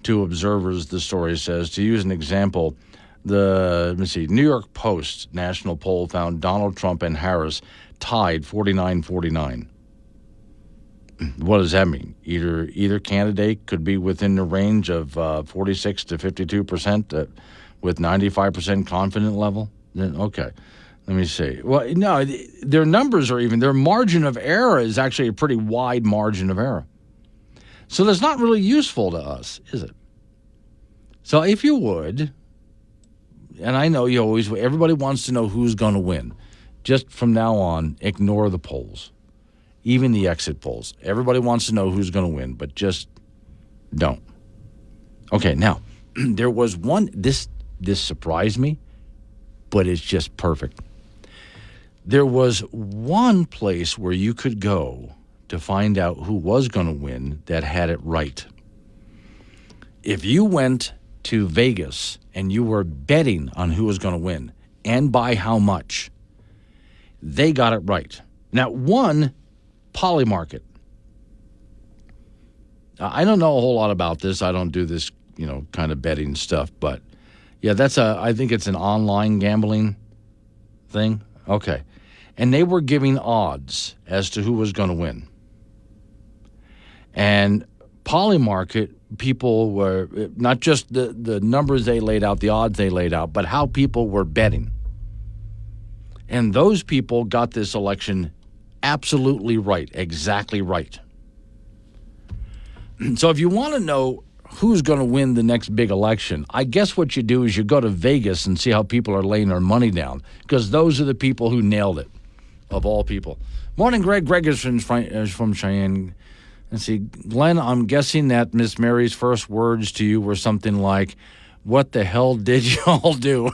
to observers, the story says. To use an example, New York Post national poll found Donald Trump and Harris tied 49-49. What does that mean? Either candidate could be within the range of 46 to 52% with 95% confident level? Then okay. Let me see. Well, no, their numbers are even. Their margin of error is actually a pretty wide margin of error. So that's not really useful to us, is it? So if you would, and I know everybody wants to know who's going to win. Just from now on, ignore the polls, even the exit polls. Everybody wants to know who's going to win, but just don't. Okay, now, there was one, this surprised me, but it's just perfect. There was one place where you could go to find out who was going to win that had it right. If you went to Vegas and you were betting on who was going to win and by how much, they got it right. Now, one, Polymarket. I don't know a whole lot about this. I don't do this, kind of betting stuff, but yeah, I think it's an online gambling thing. Okay. And they were giving odds as to who was going to win. And Polymarket, people were not just the numbers they laid out, the odds they laid out, but how people were betting. And those people got this election absolutely right, exactly right. So if you want to know who's going to win the next big election, I guess what you do is you go to Vegas and see how people are laying their money down, because those are the people who nailed it, of all people. Morning, Greg. Greg is from Cheyenne. Let's see, Glenn, I'm guessing that Miss Mary's first words to you were something like, "What the hell did y'all do?"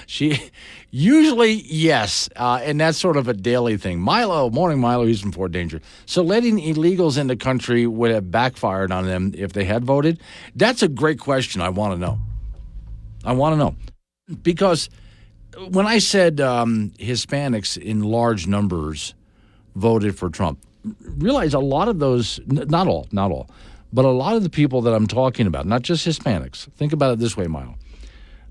She usually, yes, and that's sort of a daily thing. Milo, morning, Milo, he's from Fort Danger. So letting illegals in the country would have backfired on them if they had voted? That's a great question. I want to know. Because when I said Hispanics in large numbers voted for Trump, realize a lot of those, not all, but a lot of the people that I'm talking about, not just Hispanics, think about it this way, Milo.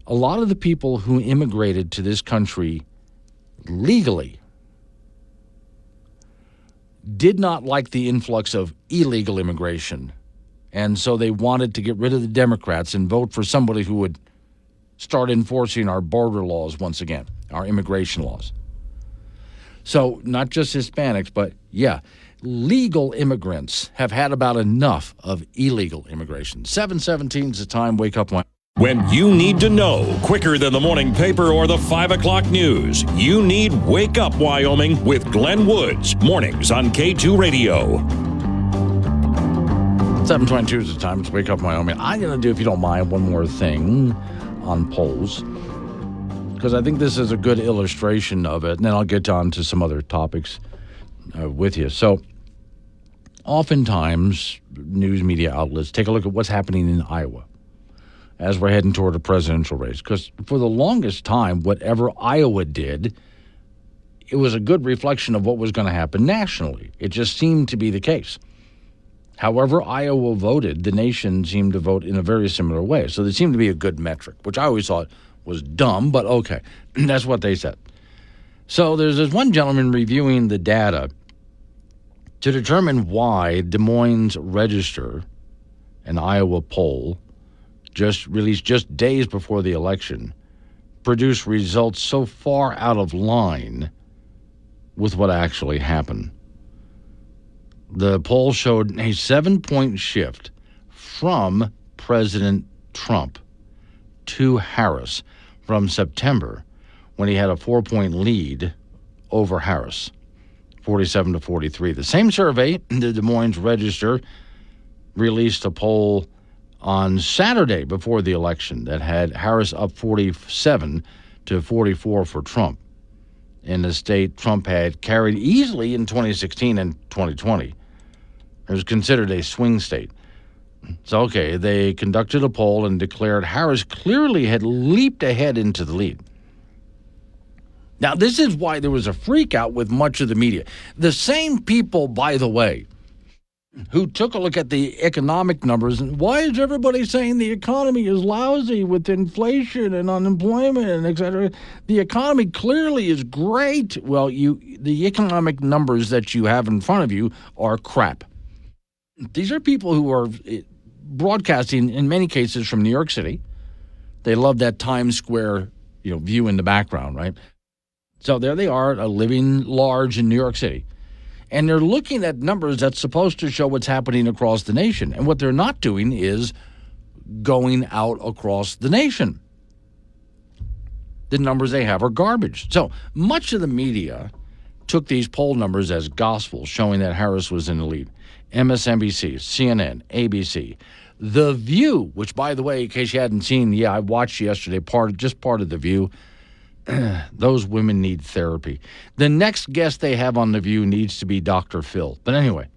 a lot of the people who immigrated to this country legally did not like the influx of illegal immigration. And so they wanted to get rid of the Democrats and vote for somebody who would start enforcing our border laws once again, our immigration laws. So not just Hispanics, but, legal immigrants have had about enough of illegal immigration. 7:17 is the time. Wake up, Wyoming. When you need to know quicker than the morning paper or the 5 o'clock news, you need Wake Up Wyoming with Glenn Woods. Mornings on K2 Radio. 7:22 is the time. It's Wake Up Wyoming. I'm going to do, if you don't mind, one more thing on polls, because I think this is a good illustration of it, and then I'll get on to some other topics with you. So oftentimes, news media outlets take a look at what's happening in Iowa as we're heading toward a presidential race, because for the longest time, whatever Iowa did, it was a good reflection of what was going to happen nationally. It just seemed to be the case. However Iowa voted, the nation seemed to vote in a very similar way. So there seemed to be a good metric, which I always thought was dumb, but okay. That's what they said. So there's this one gentleman reviewing the data to determine why Des Moines Register, an Iowa poll, just released just days before the election, produced results so far out of line with what actually happened. The poll showed a 7-point shift from President Trump to Harris from September, when he had a 4-point lead over Harris, 47 to 43. The same survey, the Des Moines Register, released a poll on Saturday before the election that had Harris up 47 to 44 for Trump, in a state Trump had carried easily in 2016 and 2020. It was considered a swing state. So, they conducted a poll and declared Harris clearly had leaped ahead into the lead. Now, this is why there was a freak out with much of the media. The same people, by the way, who took a look at the economic numbers, and why is everybody saying the economy is lousy with inflation and unemployment and et cetera? The economy clearly is great. Well, the economic numbers that you have in front of you are crap. These are people who are broadcasting, in many cases, from New York City. They love that Times Square, view in the background, right? So there they are, living large in New York City. And they're looking at numbers that's supposed to show what's happening across the nation. And what they're not doing is going out across the nation. The numbers they have are garbage. So much of the media took these poll numbers as gospel, showing that Harris was in the lead. MSNBC, CNN, ABC, The View, which, by the way, in case you hadn't seen, I watched yesterday, part of The View. Those women need therapy. The next guest they have on The View needs to be Dr. Phil. But anyway,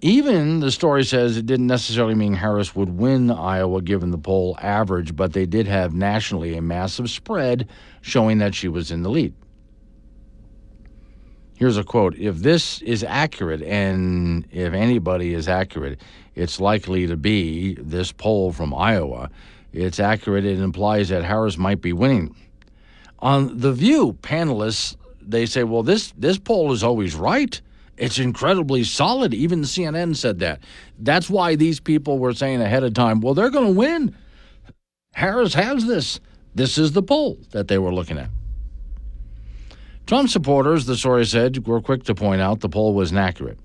even the story says it didn't necessarily mean Harris would win Iowa given the poll average, but they did have nationally a massive spread showing that she was in the lead. Here's a quote: "If this is accurate, and if anybody is accurate, it's likely to be this poll from Iowa. It's accurate. It implies that Harris might be winning." On The View, panelists, they say, well, this poll is always right. It's incredibly solid. Even CNN said that. That's why these people were saying ahead of time, well, they're going to win. Harris has this. This is the poll that they were looking at. Trump supporters, the story said, were quick to point out the poll was inaccurate.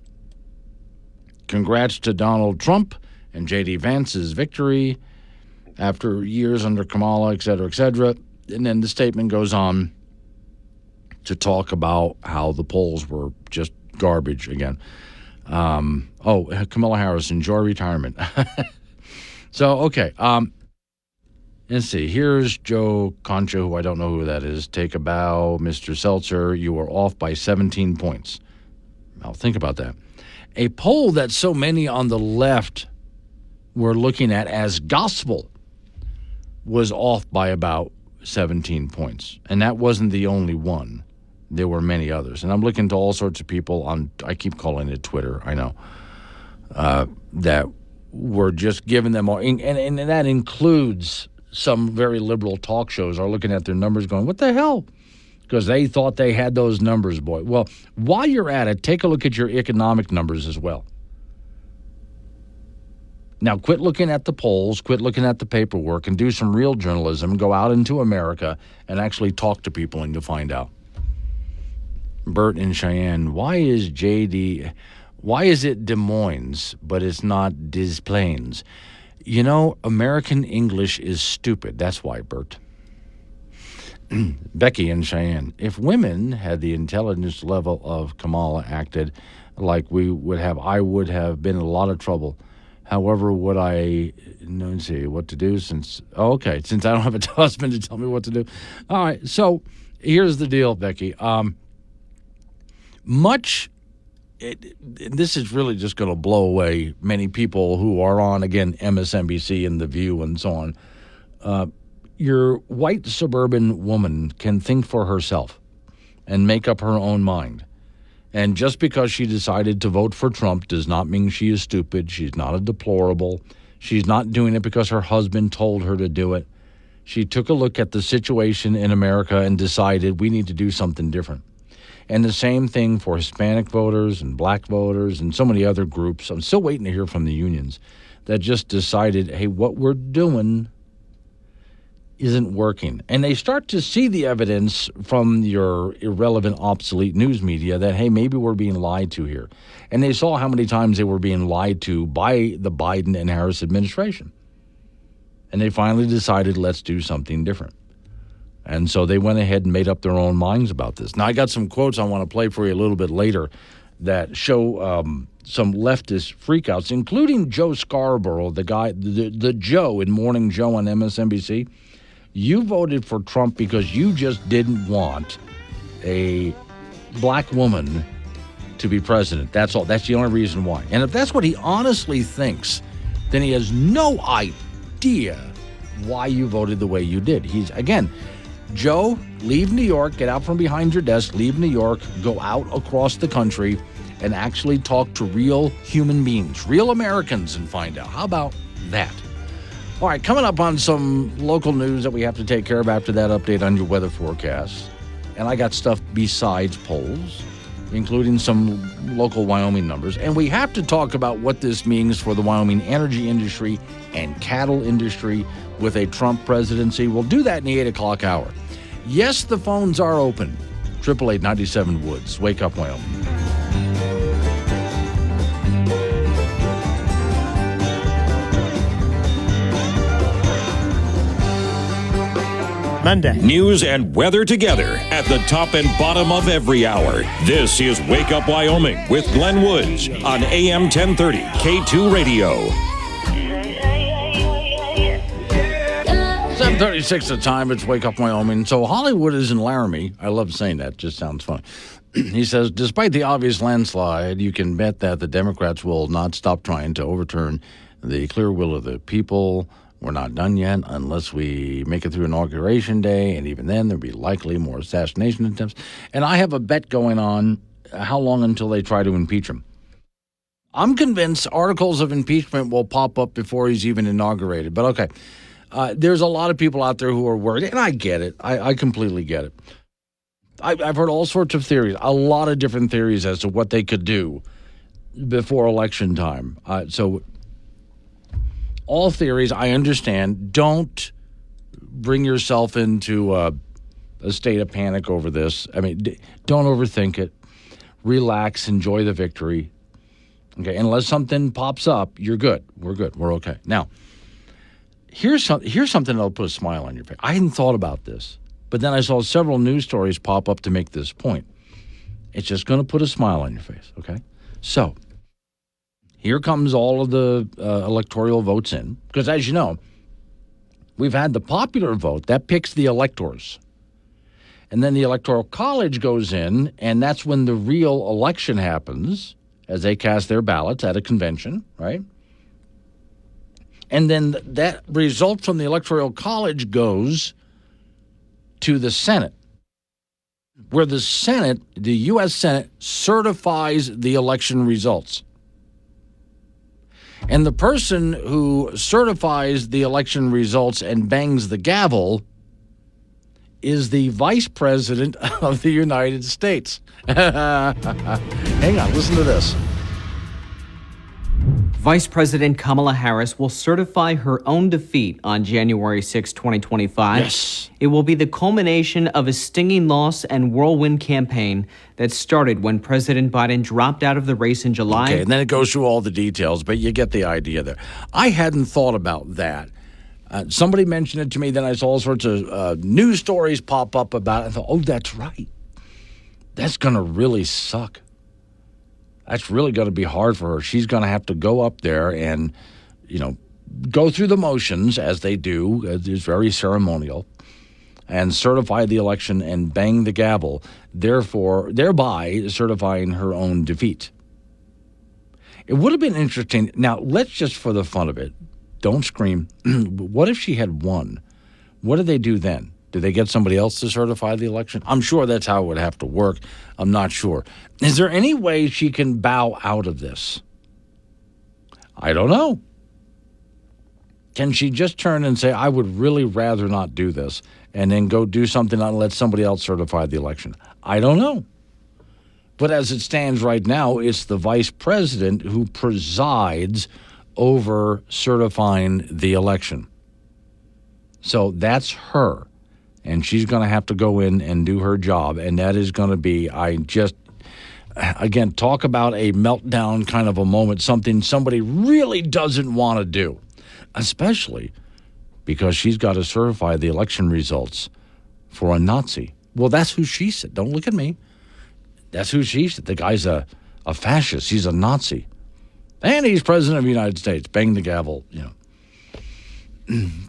Congrats to Donald Trump and J.D. Vance's victory after years under Kamala, et cetera, et cetera. And then the statement goes on to talk about how the polls were just garbage again. Kamala Harris, enjoy retirement. So, let's see. Here's Joe Concha, who I don't know who that is. Take a bow, Mr. Seltzer. You are off by 17 points. Now, think about that. A poll that so many on the left were looking at as gospel was off by about 17 points. And that wasn't the only one. There were many others. And I'm looking to all sorts of people on, I keep calling it Twitter, I know, that were just giving them all. And that includes some very liberal talk shows are looking at their numbers going, what the hell? Because they thought they had those numbers, boy. Well, while you're at it, take a look at your economic numbers as well. Now, quit looking at the polls, quit looking at the paperwork, and do some real journalism. Go out into America and actually talk to people, and you'll find out. Bert in Cheyenne, why is it Des Moines, but it's not Des Plaines? You know, American English is stupid. That's why, Bert. Becky in Cheyenne, if women had the intelligence level of Kamala acted like we would have, I would have been in a lot of trouble. However, would I see what to do since I don't have a husband to tell me what to do. All right, so here's the deal, Becky. This is really just going to blow away many people who are on, again, MSNBC and The View and so on. Your white suburban woman can think for herself and make up her own mind. And just because she decided to vote for Trump does not mean she is stupid. She's not a deplorable. She's not doing it because her husband told her to do it. She took a look at the situation in America and decided we need to do something different. And the same thing for Hispanic voters and black voters and so many other groups. I'm still waiting to hear from the unions that just decided, hey, what we're doing isn't working. And they start to see the evidence from your irrelevant, obsolete news media that, hey, maybe we're being lied to here. And they saw how many times they were being lied to by the Biden and Harris administration. And they finally decided, let's do something different. And so they went ahead and made up their own minds about this. Now, I got some quotes I want to play for you a little bit later that show some leftist freakouts, including Joe Scarborough, the guy, the Joe in Morning Joe on MSNBC. You voted for Trump because you just didn't want a black woman to be president. That's all. That's the only reason why. And if that's what he honestly thinks, then he has no idea why you voted the way you did. Again, Joe, leave New York, get out from behind your desk, leave New York, go out across the country and actually talk to real human beings, real Americans, and find out. How about that? All right, coming up on some local news that we have to take care of after that update on your weather forecast. And I got stuff besides polls, including some local Wyoming numbers. And we have to talk about what this means for the Wyoming energy industry and cattle industry with a Trump presidency. We'll do that in the 8 o'clock hour. Yes, the phones are open. 888-97 Woods. Wake up, Wyoming. Monday. News and weather together at the top and bottom of every hour. This is Wake Up Wyoming with Glenn Woods on AM 1030 K2 Radio. 7:36 the time. It's Wake Up Wyoming. So Hollywood is in Laramie. I love saying that. Just sounds funny. He says, despite the obvious landslide, you can bet that the Democrats will not stop trying to overturn the clear will of the people. We're not done yet unless we make it through Inauguration Day, and even then there'll be likely more assassination attempts. And I have a bet going on how long until they try to impeach him. I'm convinced articles of impeachment will pop up before he's even inaugurated. But okay, there's a lot of people out there who are worried, and I get it. I completely get it. I've heard all sorts of theories, a lot of different theories as to what they could do before election time. All theories, I understand. Don't bring yourself into a state of panic over this. I mean, don't overthink it. Relax, enjoy the victory. Okay, unless something pops up, you're good. We're good. We're okay. Now, here's something that'll put a smile on your face. I hadn't thought about this, but then I saw several news stories pop up to make this point. It's just going to put a smile on your face, okay? So, here comes all of the electoral votes in. Because as you know, we've had the popular vote. That picks the electors. And then the Electoral College goes in, and that's when the real election happens as they cast their ballots at a convention, right? And then that result from the Electoral College goes to the Senate, where the Senate, the U.S. Senate, certifies the election results. And the person who certifies the election results and bangs the gavel is the Vice President of the United States. Hang on, listen to this. Vice President Kamala Harris will certify her own defeat on January 6, 2025. Yes. It will be the culmination of a stinging loss and whirlwind campaign that started when President Biden dropped out of the race in July. Okay, and then it goes through all the details, but you get the idea there. I hadn't thought about that. Somebody mentioned it to me, then I saw all sorts of news stories pop up about it. I thought, oh, that's right. That's going to really suck. That's really going to be hard for her. She's going to have to go up there and, go through the motions as they do. It's very ceremonial, and certify the election and bang the gavel, thereby certifying her own defeat. It would have been interesting. Now, let's just, for the fun of it, don't scream. What if she had won? What do they do then? Do they get somebody else to certify the election? I'm sure that's how it would have to work. I'm not sure. Is there any way she can bow out of this? I don't know. Can she just turn and say, I would really rather not do this, and then go do something and let somebody else certify the election? I don't know. But as it stands right now, it's the vice president who presides over certifying the election. So that's her. And she's going to have to go in and do her job. And that is going to be, again, talk about a meltdown kind of a moment, something somebody really doesn't want to do, especially because she's got to certify the election results for a Nazi. Well, that's who she said. Don't look at me. That's who she said. The guy's a fascist. He's a Nazi. And he's president of the United States. Bang the gavel,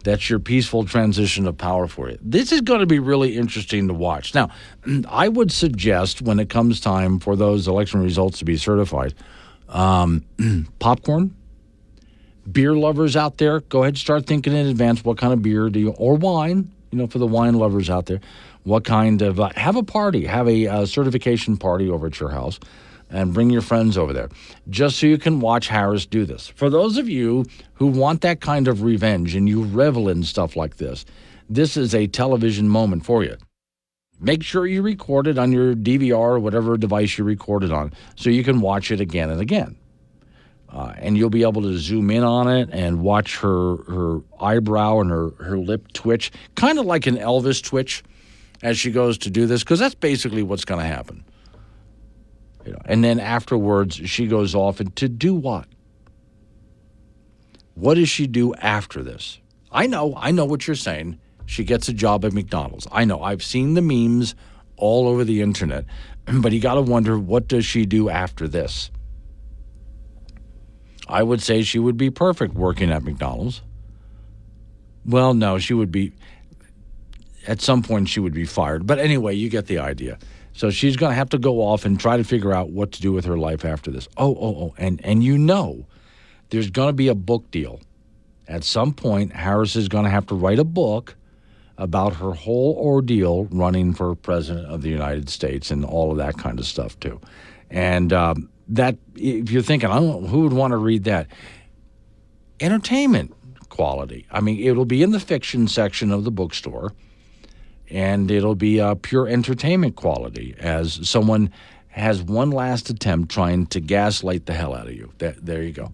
That's your peaceful transition of power for you. This is going to be really interesting to watch. Now, I would suggest when it comes time for those election results to be certified, popcorn, beer lovers out there, go ahead and start thinking in advance what kind of beer do you, or wine, for the wine lovers out there, what kind of, have a party, have a certification party over at your house. And bring your friends over there, just so you can watch Harris do this. For those of you who want that kind of revenge and you revel in stuff like this is a television moment for you. Make sure you record it on your DVR or whatever device you record it on so you can watch it again and again. And you'll be able to zoom in on it and watch her eyebrow and her lip twitch, kind of like an Elvis twitch as she goes to do this, because that's basically what's going to happen. And then afterwards, she goes off and to do what? What does she do after this? I know what you're saying. She gets a job at McDonald's. I know. I've seen the memes all over the internet. But you got to wonder, what does she do after this? I would say she would be perfect working at McDonald's. Well, no, she would be, at some point she would be fired. But anyway, you get the idea. So she's going to have to go off and try to figure out what to do with her life after this. And there's going to be a book deal. At some point, Harris is going to have to write a book about her whole ordeal running for president of the United States and all of that kind of stuff, too. And that, if you're thinking, I don't know, who would want to read that? Entertainment quality. I mean, it'll be in the fiction section of the bookstore. And it'll be pure entertainment quality as someone has one last attempt trying to gaslight the hell out of you. There you go.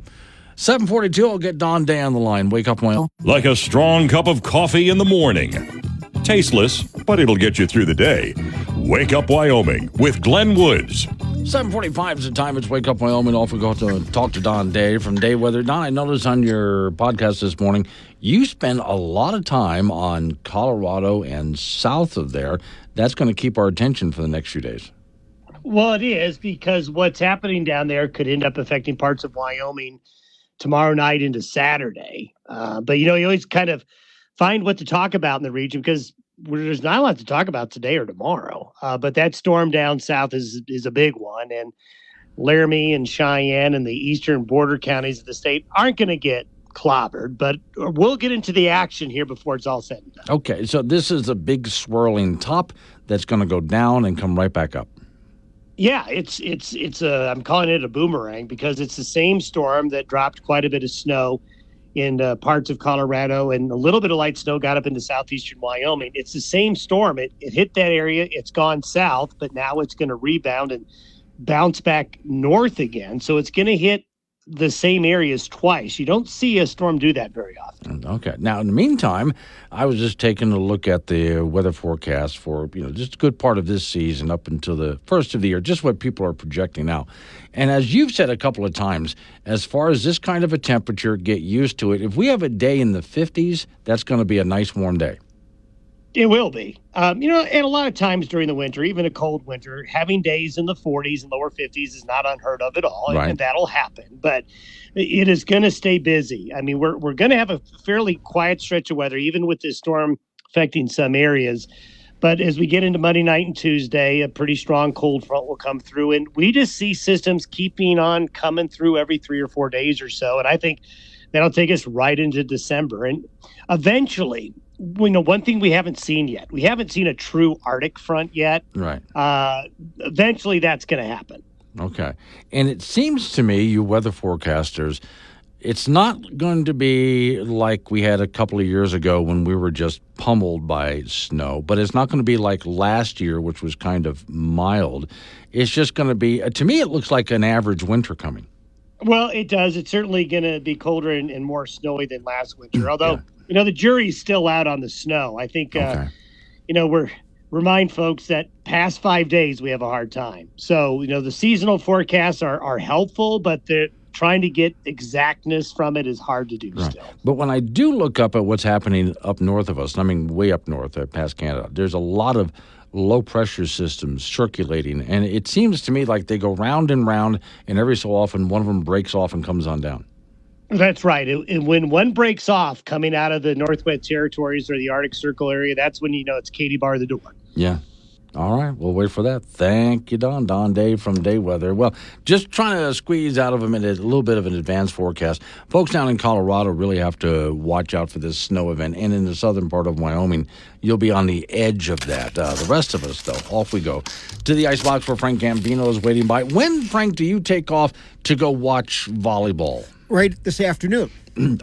7:42, I'll get Don Day on the line. Wake up, Wyoming. Like a strong cup of coffee in the morning. Tasteless, but it'll get you through the day. Wake Up Wyoming with Glenn Woods. 7:45 is the time. It's Wake Up Wyoming. I'll go to talk to Don Day from Day Weather. Don, I noticed on your podcast this morning, you spend a lot of time on Colorado and south of there. That's going to keep our attention for the next few days. Well, it is, because what's happening down there could end up affecting parts of Wyoming tomorrow night into Saturday. But, you always kind of find what to talk about in the region, because there's not a lot to talk about today or tomorrow. But that storm down south is a big one. And Laramie and Cheyenne and the eastern border counties of the state aren't going to get clobbered, but we'll get into the action here before it's all said and done. Okay, so this is a big swirling top that's going to go down and come right back up. Yeah, I'm calling it a boomerang because it's the same storm that dropped quite a bit of snow in parts of Colorado, and a little bit of light snow got up into southeastern Wyoming. It's the same storm. It hit that area. It's gone south, but now it's going to rebound and bounce back north again. So it's going to hit the same areas twice. You don't see a storm do that very often. Okay. Now, in the meantime, I was just taking a look at the weather forecast for, just a good part of this season up until the first of the year, just what people are projecting now. And as you've said a couple of times, as far as this kind of a temperature, get used to it. If we have a day in the 50s, that's going to be a nice warm day. It will be. And a lot of times during the winter, even a cold winter, having days in the 40s and lower 50s is not unheard of at all, right. And that'll happen. But it is going to stay busy. I mean, we're going to have a fairly quiet stretch of weather, even with this storm affecting some areas. But as we get into Monday night and Tuesday, a pretty strong cold front will come through, and we just see systems keeping on coming through every 3 or 4 days or so. And I think that'll take us right into December. And eventually, one thing we haven't seen yet. We haven't seen a true Arctic front yet. Right. Eventually, that's going to happen. Okay. And it seems to me, you weather forecasters, it's not going to be like we had a couple of years ago when we were just pummeled by snow, but it's not going to be like last year, which was kind of mild. It's just going to be, to me, it looks like an average winter coming. Well, it does. It's certainly going to be colder and more snowy than last winter, although... the jury's still out on the snow. I think, remind folks that past 5 days we have a hard time. So, the seasonal forecasts are helpful, but they're trying to get exactness from it is hard to do still. But when I do look up at what's happening up north of us, I mean way up north, past Canada, there's a lot of low-pressure systems circulating, and it seems to me like they go round and round, and every so often one of them breaks off and comes on down. That's right. And when one breaks off coming out of the Northwest Territories or the Arctic Circle area, that's when it's Katie bar the door. Yeah. All right. We'll wait for that. Thank you, Don. Don Dave from Day Weather. Well, just trying to squeeze out of him a little bit of an advanced forecast. Folks down in Colorado really have to watch out for this snow event. And in the southern part of Wyoming, you'll be on the edge of that. The rest of us, though, off we go to the icebox where Frank Gambino is waiting by. When, Frank, do you take off to go watch volleyball? Right this afternoon.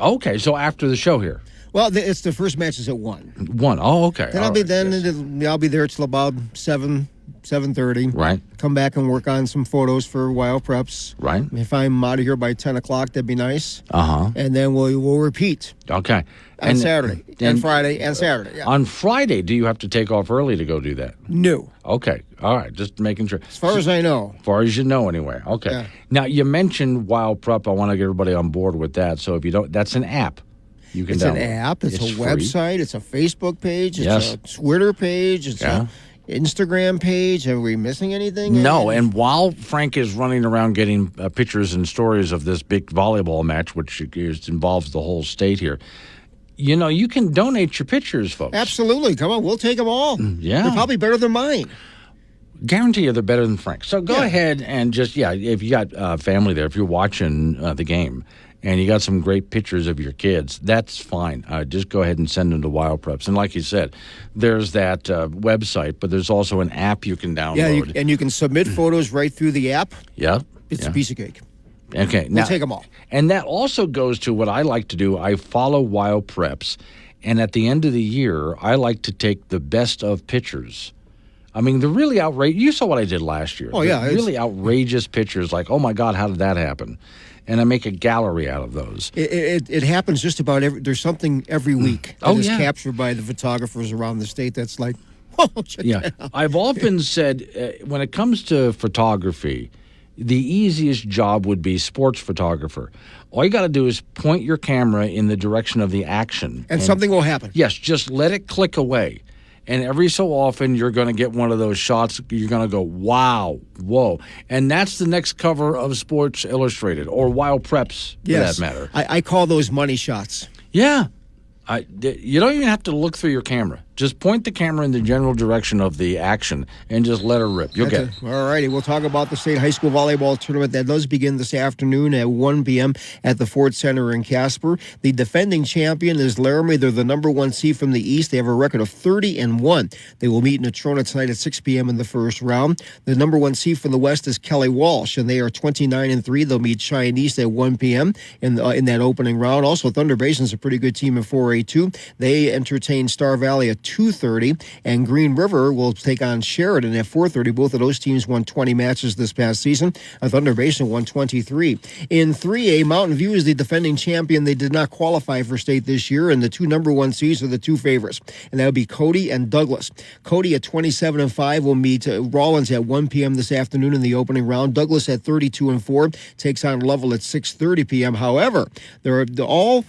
Okay, so after the show here. Well, it's the first match is at 1. 1. Oh, okay. Then I'll be there till about 7:30. Right. Come back and work on some photos for Wild Preps. Right. If I'm out of here by 10 o'clock, that'd be nice. Uh-huh. And then we'll repeat. Okay. On Saturday and Friday and Saturday. Yeah. On Friday, do you have to take off early to go do that? No. Okay. All right. Just making sure. As far as I know. As far as you know, anyway. Okay. Yeah. Now, you mentioned Wild Prep. I want to get everybody on board with that. So if you don't, that's an app. You can download. It's an app. It's a free. website. It's a Facebook page. It's a Twitter page. It's a Instagram page. Are we missing anything? No, and while Frank is running around getting pictures and stories of this big volleyball match, which involves the whole state here, you can donate your pictures, folks. Absolutely. Come on, we'll take them all. Yeah. They're probably better than mine. Guarantee you they're better than Frank. So go ahead and just, if you got family there, if you're watching the game, and you got some great pictures of your kids, that's fine. Just go ahead and send them to Wild Preps. And like you said, there's that website, but there's also an app you can download. Yeah, and you can submit photos right through the app. Yeah. It's a piece of cake. Okay. We'll take them all. And that also goes to what I like to do. I follow Wild Preps, and at the end of the year, I like to take the best of pictures. I mean, the really outrageous. You saw what I did last year. Oh, yeah. Really outrageous pictures like, oh, my God, how did that happen? And I make a gallery out of those. It happens just about there's something every week that is captured by the photographers around the state that's like, oh, check that out. I've often said when it comes to photography, the easiest job would be sports photographer. All you got to do is point your camera in the direction of the action. And something will happen. Yes, just let it click away. And every so often, you're going to get one of those shots. You're going to go, wow, whoa. And that's the next cover of Sports Illustrated or Wild Preps, for that matter. I call those money shots. Yeah. You don't even have to look through your camera. Just point the camera in the general direction of the action and just let her rip. You'll get it. All righty. We'll talk about the state high school volleyball tournament that does begin this afternoon at 1 p.m. at the Ford Center in Casper. The defending champion is Laramie. They're the number one seed from the East. They have a record of 30-1. They will meet in Natrona tonight at 6 p.m. in the first round. The number one seed from the West is Kelly Walsh, and they are 29-3. They'll meet Cheyenne East at 1 p.m. in that opening round. Also, Thunder Basin's a pretty good team in 4A too. They entertain Star Valley at 2:30, and Green River will take on Sheridan at 4:30. Both of those teams won 20 matches this past season. Thunder Basin won 23. In 3A, Mountain View is the defending champion. They did not qualify for state this year, and the two number one seeds are the two favorites, and that would be Cody and Douglas. Cody at 27-5 will meet Rollins at 1 p.m. this afternoon in the opening round. Douglas at 32-4 takes on Lovell at 6:30 p.m. However, there are all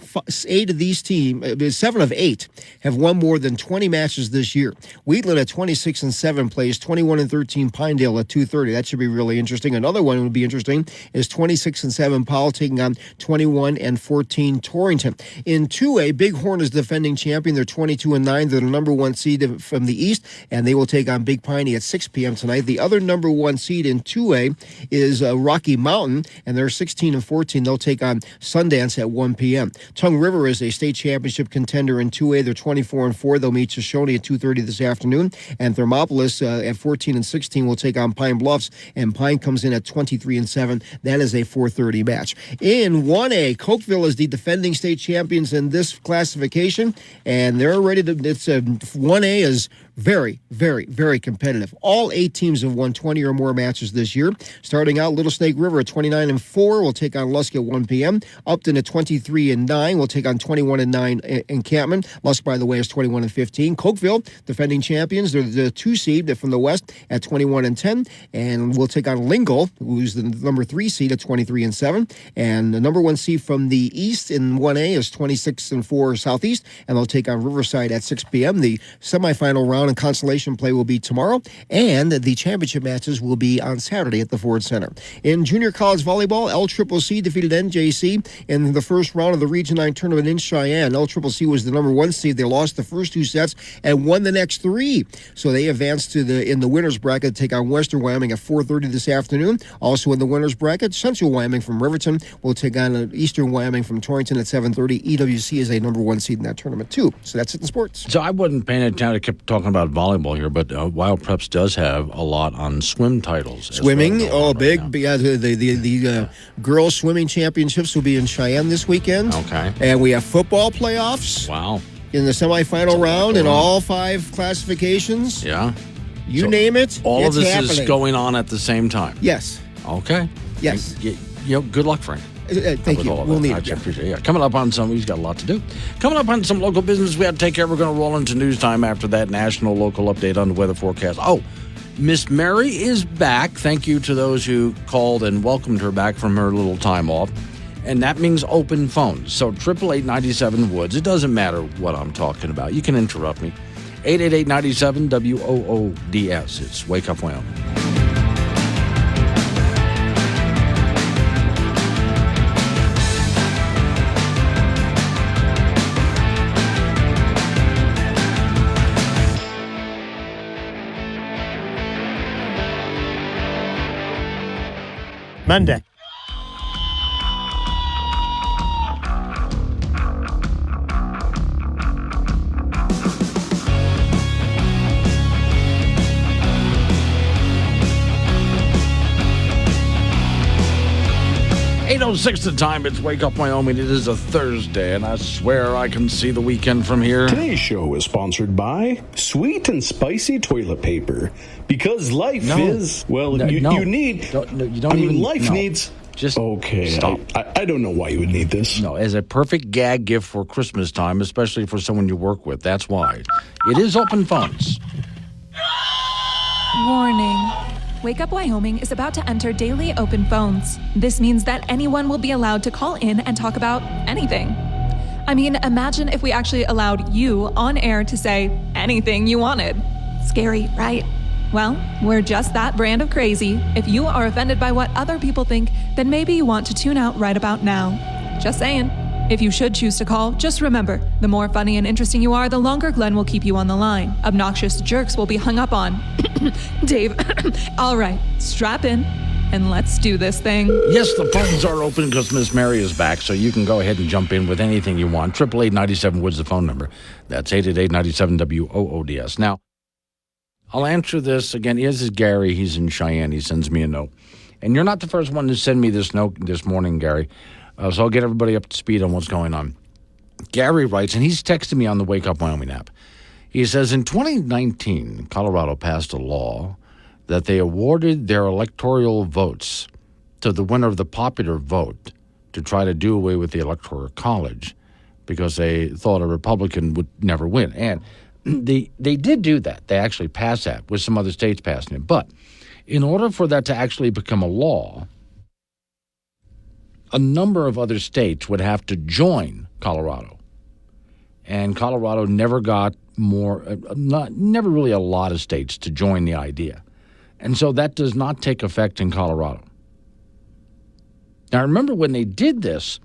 8 of these teams, 7 of 8, have won more than 20 matches this year. Wheatland at 26-7 plays 21-13 Pinedale at 2:30. That should be really interesting. Another one would be interesting is 26-7 Powell taking on 21-14 Torrington. In 2A, Bighorn is defending champion. They're 22-9. They're the number one seed from the East, and they will take on Big Piney at 6 p.m. tonight. The other number one seed in 2A is Rocky Mountain, and they're 16-14. They'll take on Sundance at 1 p.m. Tongue River is a state championship contender in 2A. They're 24-4. They'll meet Shoshone at 2:30 this afternoon, and Thermopolis at 14-16 will take on Pine Bluffs, and Pine comes in at 23-7. That is a 4:30 match. In 1A, Cokeville is the defending state champions in this classification, and they're ready to. 1A is very, very, very competitive. All 8 teams have won 20 or more matches this year. Starting out, Little Snake River at 29-4 will take on Lusk at 1 p.m. Upton at 23-9 will take on 21-9 Encampment. Lusk, by the way, is 21-15. Cokeville, defending champions, they're the 2 seed from the West at 21-10, and we'll take on Lingle, who's the number 3 seed at 23-7, and the number 1 seed from the East in 1A is 26-4 Southeast, and they'll take on Riverside at 6 p.m. The semifinal round and consolation play will be tomorrow, and the championship matches will be on Saturday at the Ford Center. In junior college volleyball, LCCC defeated NJC in the first round of the Region 9 tournament in Cheyenne. LCCC was the number 1 seed. They lost the first 2 sets and won the next 3. So they advanced to in the winners bracket to take on Western Wyoming at 4:30 this afternoon. Also in the winners bracket, Central Wyoming from Riverton will take on Eastern Wyoming from Torrington at 7:30. EWC is a number 1 seed in that tournament too. So that's it in sports. So I wasn't paying attention. I kept talking about volleyball here, but Wild Preps does have a lot on swim titles. Swimming, big. Yeah, the girls swimming championships will be in Cheyenne this weekend. Okay. And we have football playoffs. Wow. In the semifinal round in all 5 classifications. Yeah. You name it. All of this happening. is going on at the same time. Yes. Okay. Yes. Good luck, Frank. Thank you. We'll need it. I appreciate it. Yeah. Coming up on some, we've got a lot to do. Coming up on some local business we have to take care of. We're going to roll into news time after that national local update on the weather forecast. Oh, Miss Mary is back. Thank you to those who called and welcomed her back from her little time off. And that means open phones. So 888-97-WOODS. It doesn't matter what I'm talking about. You can interrupt me. 888-97-WOODS. It's Wake Up Wyoming. Monday. .06 the time. It's Wake Up Wyoming. It is a Thursday, and I swear I can see the weekend from here. Today's show is sponsored by Sweet and Spicy Toilet Paper. Because life is, well, you need... life needs... Just okay. Stop. I don't know why you would need this. No, as a perfect gag gift for Christmas time, especially for someone you work with. That's why. It is open phones. Warning. Wake Up Wyoming is about to enter daily open phones. This means that anyone will be allowed to call in and talk about anything. I mean, imagine if we actually allowed you on air to say anything you wanted. Scary, right? Well, we're just that brand of crazy. If you are offended by what other people think, then maybe you want to tune out right about now. Just saying. If you should choose to call, just remember, the more funny and interesting you are, the longer Glenn will keep you on the line. Obnoxious jerks will be hung up on. Dave, all right, strap in and let's do this thing. Yes, the phones are open because Miss Mary is back, so you can go ahead and jump in with anything you want. 888-97-WOODS, the phone number. That's 888-97-WOODS. Now, I'll answer this again. This is Gary. He's in Cheyenne. He sends me a note. And you're not the first one to send me this note this morning, Gary. So I'll get everybody up to speed on what's going on. Gary writes, and he's texting me on the Wake Up Wyoming app. He says, in 2019, Colorado passed a law that they awarded their electoral votes to the winner of the popular vote to try to do away with the Electoral College because they thought a Republican would never win. And they did do that. They actually passed that, with some other states passing it. But in order for that to actually become a law, a number of other states would have to join Colorado. And Colorado never got never really a lot of states to join the idea. And so that does not take effect in Colorado. Now, remember when they did this,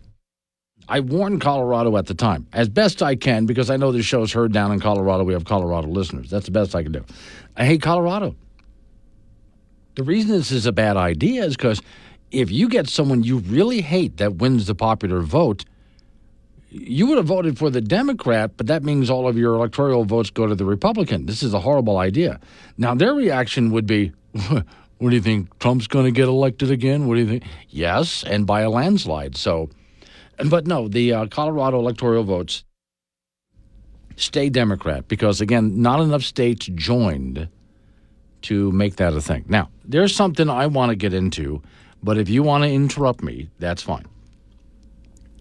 I warned Colorado at the time, as best I can, because I know this show's heard down in Colorado. We have Colorado listeners. That's the best I can do. I hate Colorado. The reason this is a bad idea is because if you get someone you really hate that wins the popular vote, you would have voted for the Democrat, but that means all of your electoral votes go to the Republican. This is a horrible idea. Now, their reaction would be, what do you think, Trump's going to get elected again? What do you think? Yes, and by a landslide. But no, the Colorado electoral votes stay Democrat because, again, not enough states joined to make that a thing. Now, there's something I want to get into, but if you want to interrupt me, that's fine.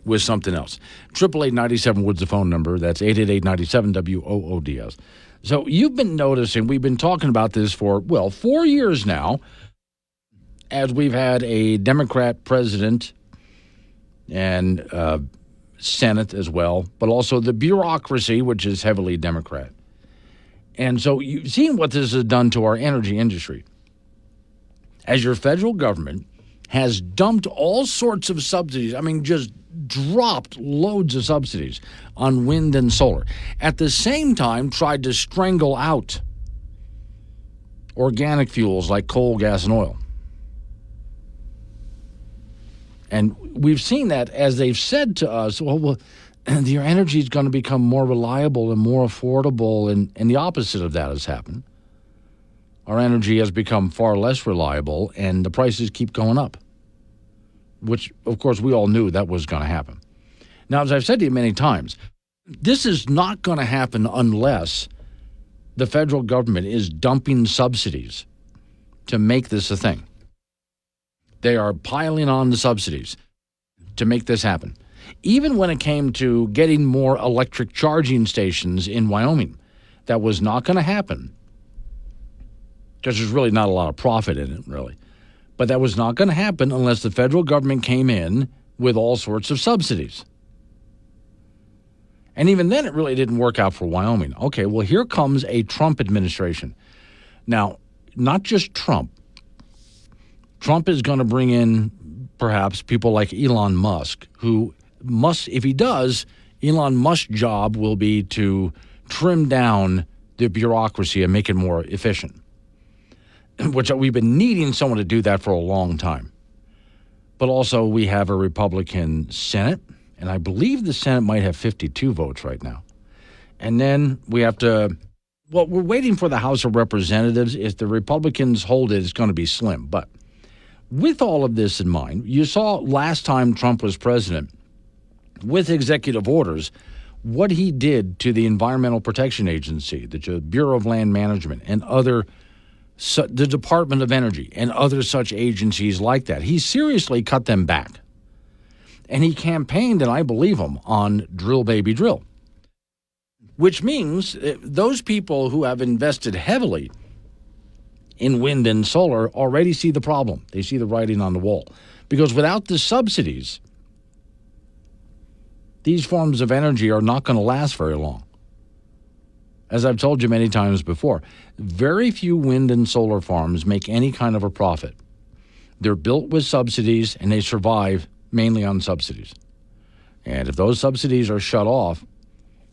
With something else. 888-97-WOODS, the phone number. That's 888-97-WOODS. So you've been noticing, we've been talking about this for, 4 years now, as we've had a Democrat president and Senate as well, but also the bureaucracy, which is heavily Democrat. And so you've seen what this has done to our energy industry. As your federal government has dumped all sorts of subsidies, just dropped loads of subsidies on wind and solar. At the same time, tried to strangle out organic fuels like coal, gas, and oil. And we've seen that as they've said to us, your energy is going to become more reliable and more affordable, and the opposite of that has happened. Our energy has become far less reliable, and the prices keep going up, which, of course, we all knew that was going to happen. Now, as I've said to you many times, this is not going to happen unless the federal government is dumping subsidies to make this a thing. They are piling on the subsidies to make this happen. Even when it came to getting more electric charging stations in Wyoming, that was not going to happen because there's really not a lot of profit in it, really. But that was not going to happen unless the federal government came in with all sorts of subsidies. And even then, it really didn't work out for Wyoming. Okay, well, here comes a Trump administration. Now, not just Trump. Trump is going to bring in, perhaps, people like Elon Musk, who must, if he does, Elon Musk's job will be to trim down the bureaucracy and make it more efficient, which we've been needing someone to do that for a long time. But also, we have a Republican Senate, and I believe the Senate might have 52 votes right now. And then we have to, we're waiting for the House of Representatives. If the Republicans hold it, it's going to be slim. But with all of this in mind, you saw last time Trump was president, with executive orders, what he did to the Environmental Protection Agency, the Bureau of Land Management, and the Department of Energy, and other such agencies like that. He seriously cut them back. And he campaigned, and I believe him, on drill, baby, drill. Which means those people who have invested heavily in wind and solar already see the problem. They see the writing on the wall. Because without the subsidies, these forms of energy are not going to last very long. As I've told you many times before, very few wind and solar farms make any kind of a profit. They're built with subsidies, and they survive mainly on subsidies. And if those subsidies are shut off,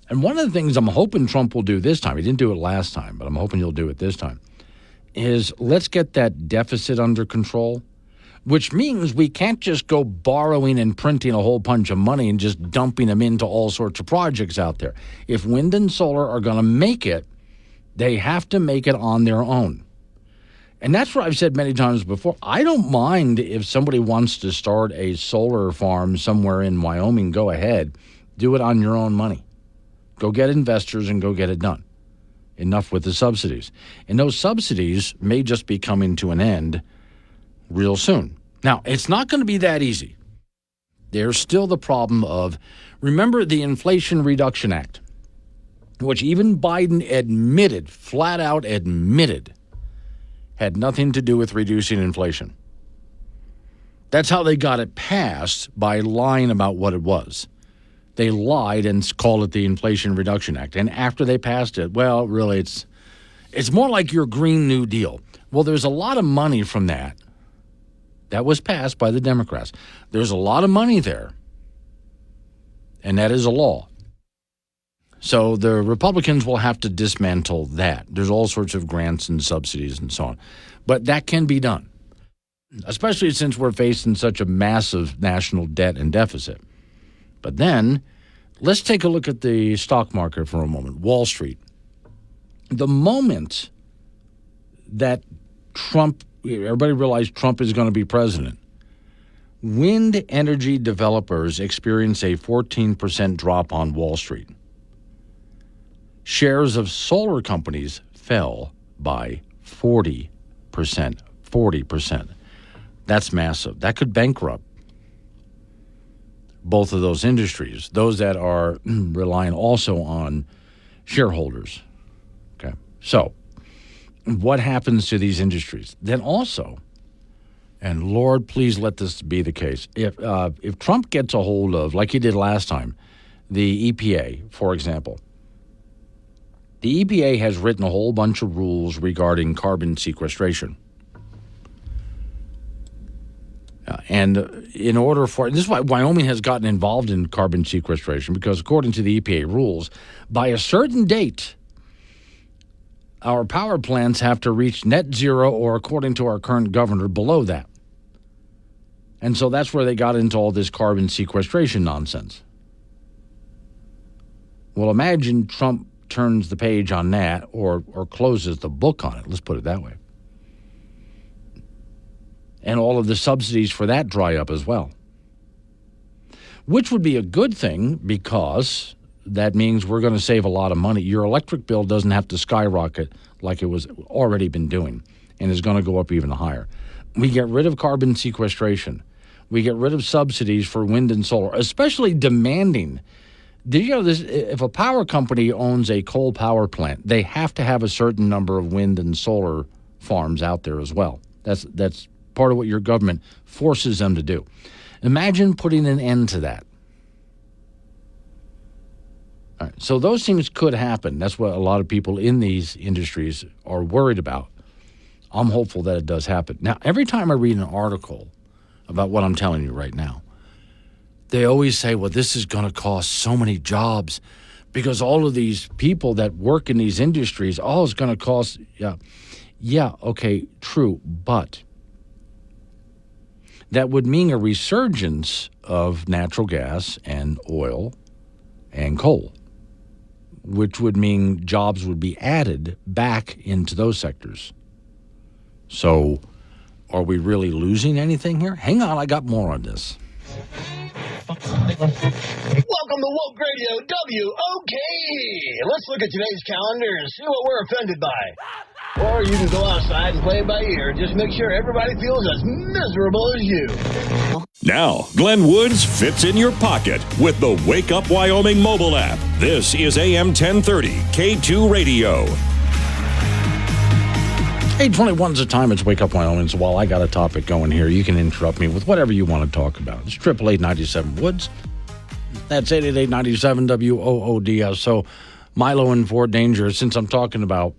and one of the things I'm hoping Trump will do this time, he didn't do it last time, but I'm hoping he'll do it this time, is let's get that deficit under control, which means we can't just go borrowing and printing a whole bunch of money and just dumping them into all sorts of projects out there. If wind and solar are going to make it, they have to make it on their own. And that's what I've said many times before. I don't mind if somebody wants to start a solar farm somewhere in Wyoming, go ahead. Do it on your own money. Go get investors and go get it done. Enough with the subsidies. And those subsidies may just be coming to an end real soon. Now, it's not going to be that easy. There's still the problem of, remember the Inflation Reduction Act, which even Biden admitted, flat out admitted, had nothing to do with reducing inflation. That's how they got it passed, by lying about what it was. They lied and called it the Inflation Reduction Act. And after they passed it, well, really, it's more like your Green New Deal. Well, there's a lot of money from that. That was passed by the Democrats. There's a lot of money there. And that is a law. So the Republicans will have to dismantle that. There's all sorts of grants and subsidies and so on. But that can be done, especially since we're facing such a massive national debt and deficit. But then let's take a look at the stock market for a moment, Wall Street. The moment that everybody realized Trump is going to be president, wind energy developers experience a 14% drop on Wall Street. Shares of solar companies fell by 40%. 40%. That's massive. That could bankrupt both of those industries, those that are relying also on shareholders. Okay. So what happens to these industries? Then also, and Lord, please let this be the case, if Trump gets a hold of, like he did last time, the EPA, for example, the EPA has written a whole bunch of rules regarding carbon sequestration. And in order for, this is why Wyoming has gotten involved in carbon sequestration, because according to the EPA rules, by a certain date, our power plants have to reach net zero, or according to our current governor, below that. And so that's where they got into all this carbon sequestration nonsense. Well, imagine Trump turns the page on that, or closes the book on it. Let's put it that way. And all of the subsidies for that dry up as well. Which would be a good thing, because that means we're going to save a lot of money. Your electric bill doesn't have to skyrocket like it was already been doing, and is going to go up even higher. We get rid of carbon sequestration. We get rid of subsidies for wind and solar, especially demanding. Did you know this? If a power company owns a coal power plant, they have to have a certain number of wind and solar farms out there as well. That's part of what your government forces them to do. Imagine putting an end to that. All right, so those things could happen. That's what a lot of people in these industries are worried about. I'm hopeful that it does happen. Now, every time I read an article about what I'm telling you right now, they always say, well, this is going to cost so many jobs because all of these people that work in these industries, it's going to cost, yeah, okay, true, but that would mean a resurgence of natural gas and oil and coal, which would mean jobs would be added back into those sectors. So are we really losing anything here? Hang on, I got more on this. Welcome to Woke Radio WOK. Let's look at today's calendar and see what we're offended by. Or you can go outside and play it by ear. Just make sure everybody feels as miserable as you. Now, Glenn Woods fits in your pocket with the Wake Up Wyoming mobile app. This is AM 1030 K2 Radio. 8:21's the time. It's Wake Up Wyoming. So while I got a topic going here, you can interrupt me with whatever you want to talk about. It's 888-97 Woods. That's 888-97 WOODS. So Milo in Fort Danger, since I'm talking about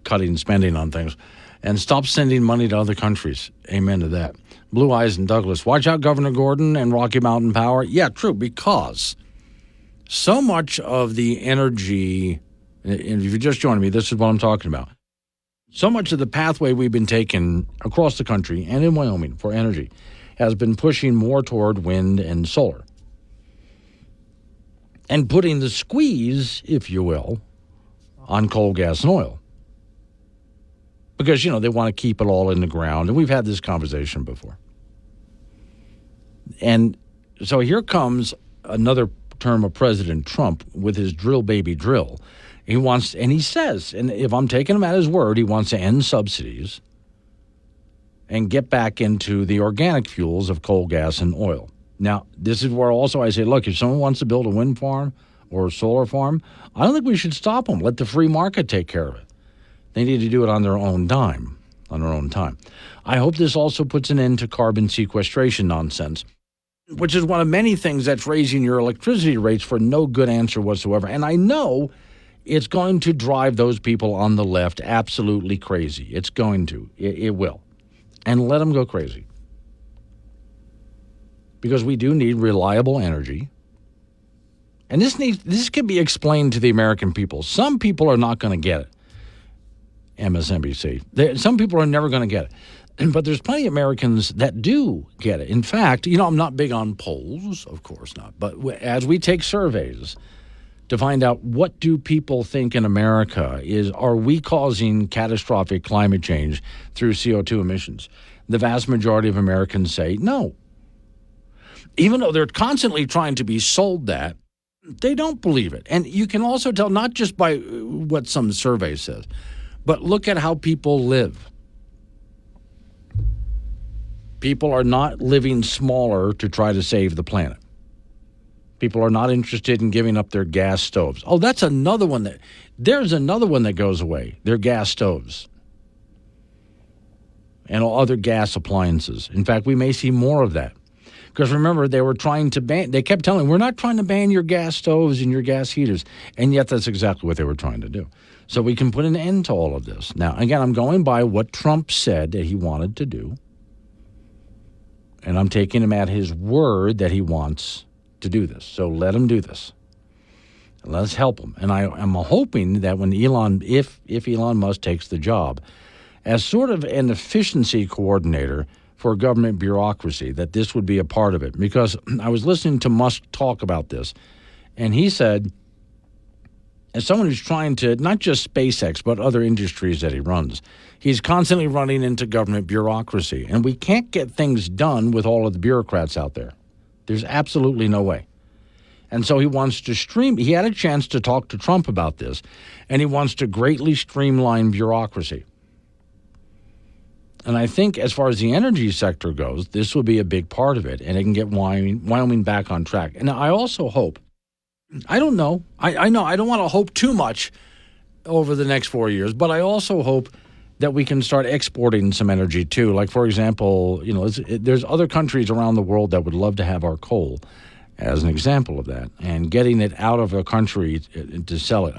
cutting spending on things, and stop sending money to other countries. Amen to that. Blue Eyes and Douglas. Watch out, Governor Gordon and Rocky Mountain Power. Yeah, true, because so much of the energy, and if you're just joining me, this is what I'm talking about. So much of the pathway we've been taking across the country and in Wyoming for energy has been pushing more toward wind and solar. And putting the squeeze, if you will, on coal, gas, and oil. Because, they want to keep it all in the ground. And we've had this conversation before. And so here comes another term of President Trump with his drill baby drill. He says, and if I'm taking him at his word, he wants to end subsidies and get back into the organic fuels of coal, gas, and oil. Now, this is where also I say, look, if someone wants to build a wind farm or a solar farm, I don't think we should stop them. Let the free market take care of it. They need to do it on their own dime, on their own time. I hope this also puts an end to carbon sequestration nonsense, which is one of many things that's raising your electricity rates for no good answer whatsoever. And I know it's going to drive those people on the left absolutely crazy. It's going to. It will. And let them go crazy. Because we do need reliable energy. And this can be explained to the American people. Some people are not going to get it. MSNBC. Some people are never going to get it. But there's plenty of Americans that do get it. In fact, I'm not big on polls, of course not. But as we take surveys to find out what do people think in America are we causing catastrophic climate change through CO2 emissions? The vast majority of Americans say no. Even though they're constantly trying to be sold that, they don't believe it. And you can also tell not just by what some survey says, but look at how people live. People are not living smaller to try to save the planet. People are not interested in giving up their gas stoves. Oh, there's another one that goes away. Their gas stoves. And other gas appliances. In fact, we may see more of that. Because remember, they kept telling, we're not trying to ban your gas stoves and your gas heaters. And yet that's exactly what they were trying to do. So we can put an end to all of this. Now, again, I'm going by what Trump said that he wanted to do. And I'm taking him at his word that he wants to do this. So let him do this. Let's help him. And I'm hoping that when if Elon Musk takes the job, as sort of an efficiency coordinator for government bureaucracy, that this would be a part of it. Because I was listening to Musk talk about this, and he said, as someone who's trying to, not just SpaceX, but other industries that he runs, he's constantly running into government bureaucracy. And we can't get things done with all of the bureaucrats out there. There's absolutely no way. And so he wants to he had a chance to talk to Trump about this, and he wants to greatly streamline bureaucracy. And I think as far as the energy sector goes, this will be a big part of it, and it can get Wyoming back on track. And I also hope, I don't know, I know I don't want to hope too much over the next 4 years, but I also hope that we can start exporting some energy too. Like, for example, there's other countries around the world that would love to have our coal as an example of that, and getting it out of a country to sell it.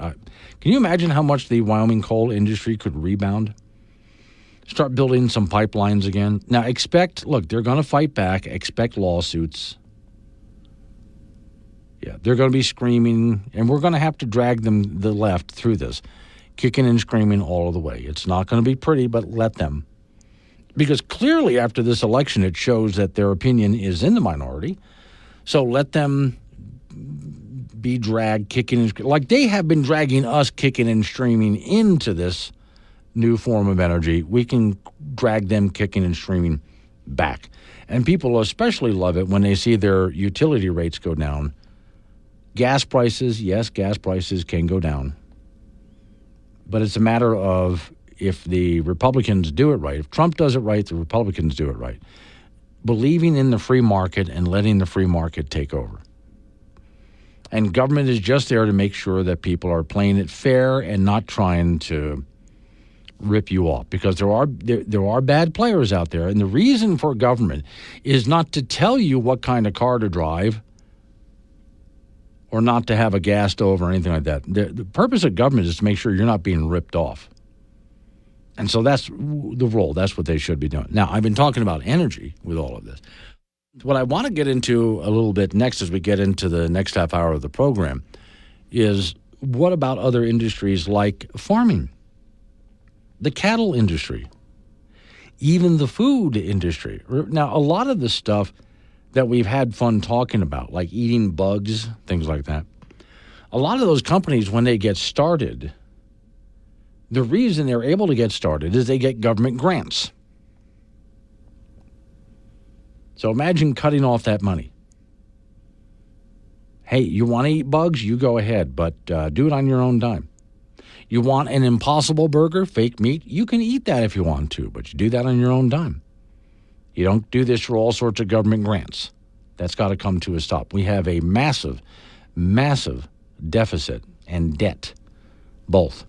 Can you imagine how much the Wyoming coal industry could rebound? Start building some pipelines again. Now, they're going to fight back. Expect lawsuits. Yeah, they're going to be screaming, and we're going to have to drag the left through this, kicking and screaming all of the way. It's not going to be pretty, but let them. Because clearly after this election, it shows that their opinion is in the minority. So let them be dragged, kicking and screaming. Like they have been dragging us kicking and screaming into this new form of energy. We can drag them kicking and screaming back. And people especially love it when they see their utility rates go down. Gas prices can go down. But it's a matter of if the Republicans do it right. If Trump does it right, the Republicans do it right. Believing in the free market and letting the free market take over. And government is just there to make sure that people are playing it fair and not trying to rip you off, because there are bad players out there. And the reason for government is not to tell you what kind of car to drive or not to have a gas stove or anything like that. The purpose of government is to make sure you're not being ripped off. And so that's the role. That's what they should be doing. Now, I've been talking about energy with all of this. What I want to get into a little bit next as we get into the next half hour of the program is what about other industries like farming, the cattle industry, even the food industry? Now, a lot of the stuff that we've had fun talking about, like eating bugs, things like that, a lot of those companies, when they get started, the reason they're able to get started is they get government grants. So imagine cutting off that money. Hey, you want to eat bugs? You go ahead, but do it on your own dime. You want an Impossible Burger, fake meat? You can eat that if you want to, but you do that on your own dime. You don't do this for all sorts of government grants. That's got to come to a stop. We have a massive, massive deficit and debt, both,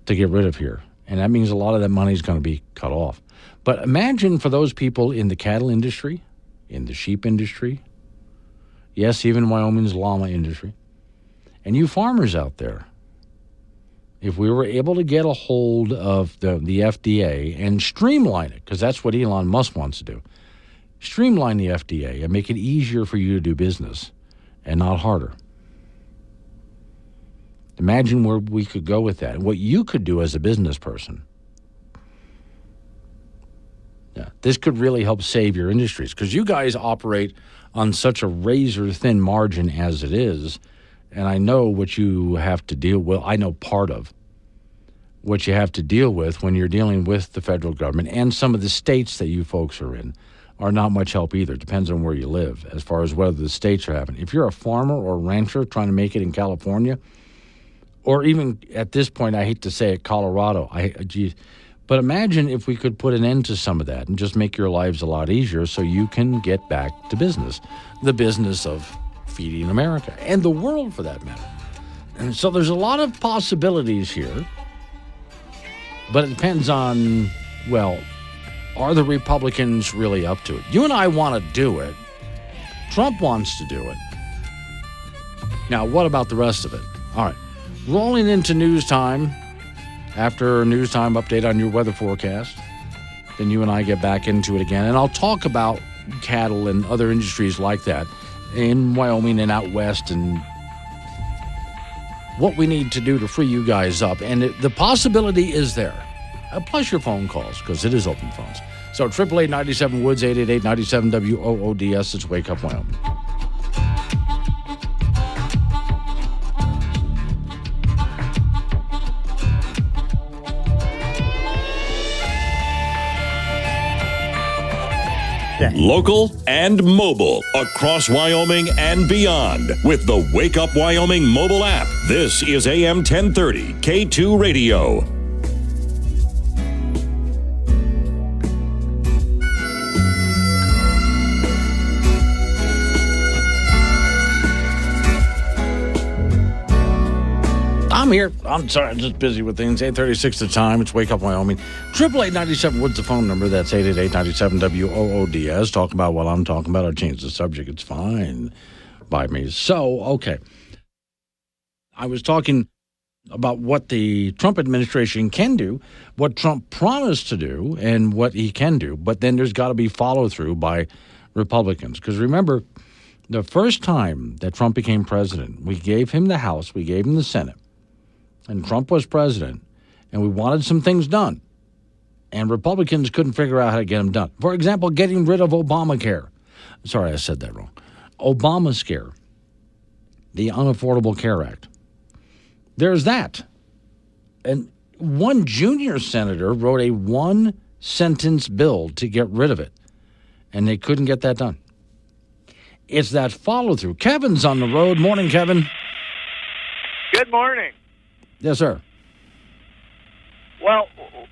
to get rid of here. And that means a lot of that money is going to be cut off. But imagine for those people in the cattle industry, in the sheep industry, yes, even Wyoming's llama industry, and you farmers out there, if we were able to get a hold of the FDA and streamline it, because that's what Elon Musk wants to do, streamline the FDA and make it easier for you to do business and not harder. Imagine where we could go with that and what you could do as a business person. Yeah, this could really help save your industries because you guys operate on such a razor-thin margin as it is, and I know what you have to deal with. I know part of what you have to deal with when you're dealing with the federal government, and some of the states that you folks are in are not much help either. It depends on where you live as far as whether the states are having. If you're a farmer or a rancher trying to make it in California, or even at this point, I hate to say it, Colorado, but imagine if we could put an end to some of that and just make your lives a lot easier so you can get back to business, the business of feeding America and the world for that matter. And so there's a lot of possibilities here, but it depends on, well, are the Republicans really up to it? You and I want to do it. Trump wants to do it. Now, what about the rest of it? All right, rolling into news time. After a news time update on your weather forecast, then you and I get back into it again. And I'll talk about cattle and other industries like that in Wyoming and out west and what we need to do to free you guys up. And the possibility is there. Plus your phone calls, because it is open phones. So 888-97-WOODS, 888-97-WOODS. It's Wake Up Wyoming. Local and mobile across Wyoming and beyond with the Wake Up Wyoming mobile app. This is AM 1030 K2 Radio. I'm here. I'm sorry, I'm just busy with things. 8:36 the time. It's Wake Up Wyoming. 888-97-WOODS the phone number. That's 888-97-WOODS. Talk about what I'm talking about. I'll change the subject. It's fine by me. So, okay. I was talking about what the Trump administration can do, what Trump promised to do, and what he can do. But then there's got to be follow-through by Republicans. Because remember, the first time that Trump became president, we gave him the House, we gave him the Senate. And Trump was president, and we wanted some things done. And Republicans couldn't figure out how to get them done. For example, getting rid of Obamacare. Sorry, I said that wrong. Obamacare, the Unaffordable Care Act. There's that. And one junior senator wrote a one-sentence bill to get rid of it, and they couldn't get that done. It's that follow-through. Kevin's on the road. Morning, Kevin. Good morning. Yes, sir. Well,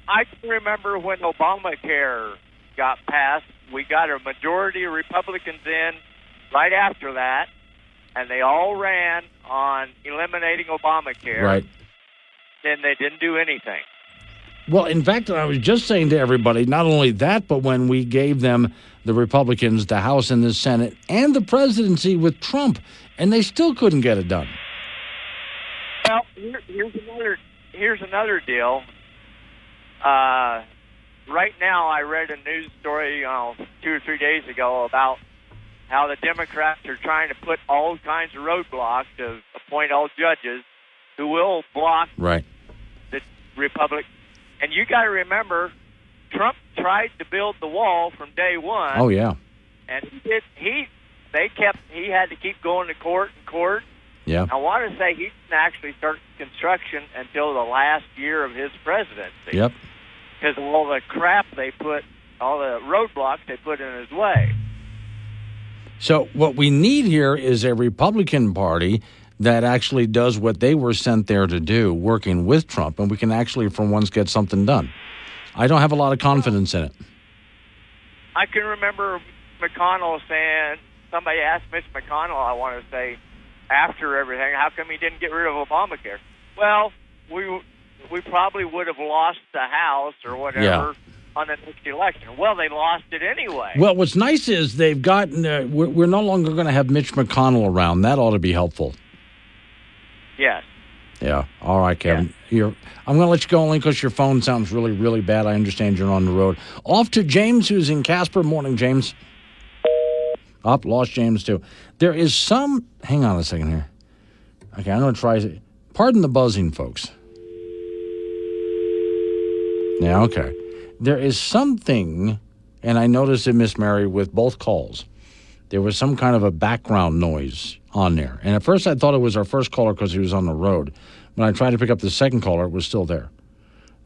I can remember when Obamacare got passed. We got a majority of Republicans in right after that, and they all ran on eliminating Obamacare. Right. Then they didn't do anything. Well, in fact, I was just saying to everybody, not only that, but when we gave them, the Republicans, the House and the Senate, and the presidency with Trump, and they still couldn't get it done. Well, here's another deal. right now, I read a news story 2 or 3 days ago about how the Democrats are trying to put all kinds of roadblocks to appoint all judges who will block the Republic. And you got to remember, Trump tried to build the wall from day one. Oh, yeah. And he had to keep going to court and court. Yeah. I want to say he didn't actually start construction until the last year of his presidency. Yep. Because of all the crap all the roadblocks they put in his way. So what we need here is a Republican Party that actually does what they were sent there to do, working with Trump, and we can actually, for once, get something done. I don't have a lot of confidence in it. I can remember McConnell saying, somebody asked Mitch McConnell, I want to say, after everything, how come he didn't get rid of Obamacare? Well, we probably would have lost the House or whatever on the next election. Well, they lost it anyway. Well, what's nice is they've gotten, we're no longer going to have Mitch McConnell around. That ought to be helpful. Yes. Yeah. All right, Kevin. I'm going to let you go only because your phone sounds really, really bad. I understand you're on the road. Off to James, who's in Casper. Morning, James. Lost James, too. There is some... Hang on a second here. Okay, I'm going to try... Pardon the buzzing, folks. Yeah, okay. There is something, and I noticed it, Miss Mary, with both calls. There was some kind of a background noise on there. And at first I thought it was our first caller because he was on the road. When I tried to pick up the second caller, it was still there.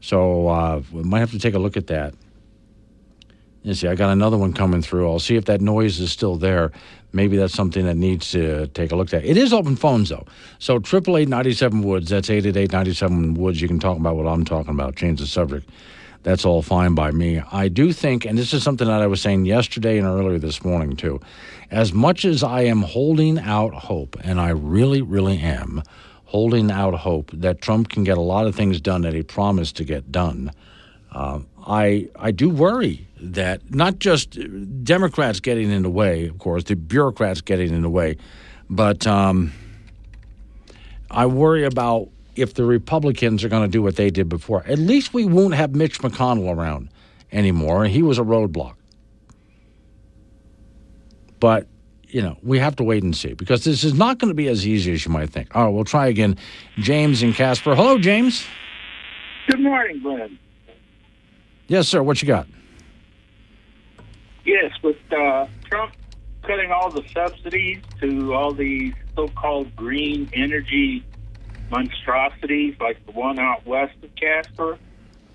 So we might have to take a look at that. You see, I got another one coming through. I'll see if that noise is still there. Maybe that's something that needs to take a look at. It is open phones, though. So 888-97-WOODS, that's 888-97-WOODS. You can talk about what I'm talking about, change the subject. That's all fine by me. I do think, and this is something that I was saying yesterday and earlier this morning, too, as much as I am holding out hope, and I really, really am holding out hope that Trump can get a lot of things done that he promised to get done, I do worry that not just Democrats getting in the way, of course, the bureaucrats getting in the way, but I worry about if the Republicans are going to do what they did before. At least we won't have Mitch McConnell around anymore. He was a roadblock. But, we have to wait and see because this is not going to be as easy as you might think. All right, we'll try again. James in Casper. Hello, James. Good morning, Glenn. Yes, sir. What you got? Yes, with Trump cutting all the subsidies to all the so-called green energy monstrosities like the one out west of Casper,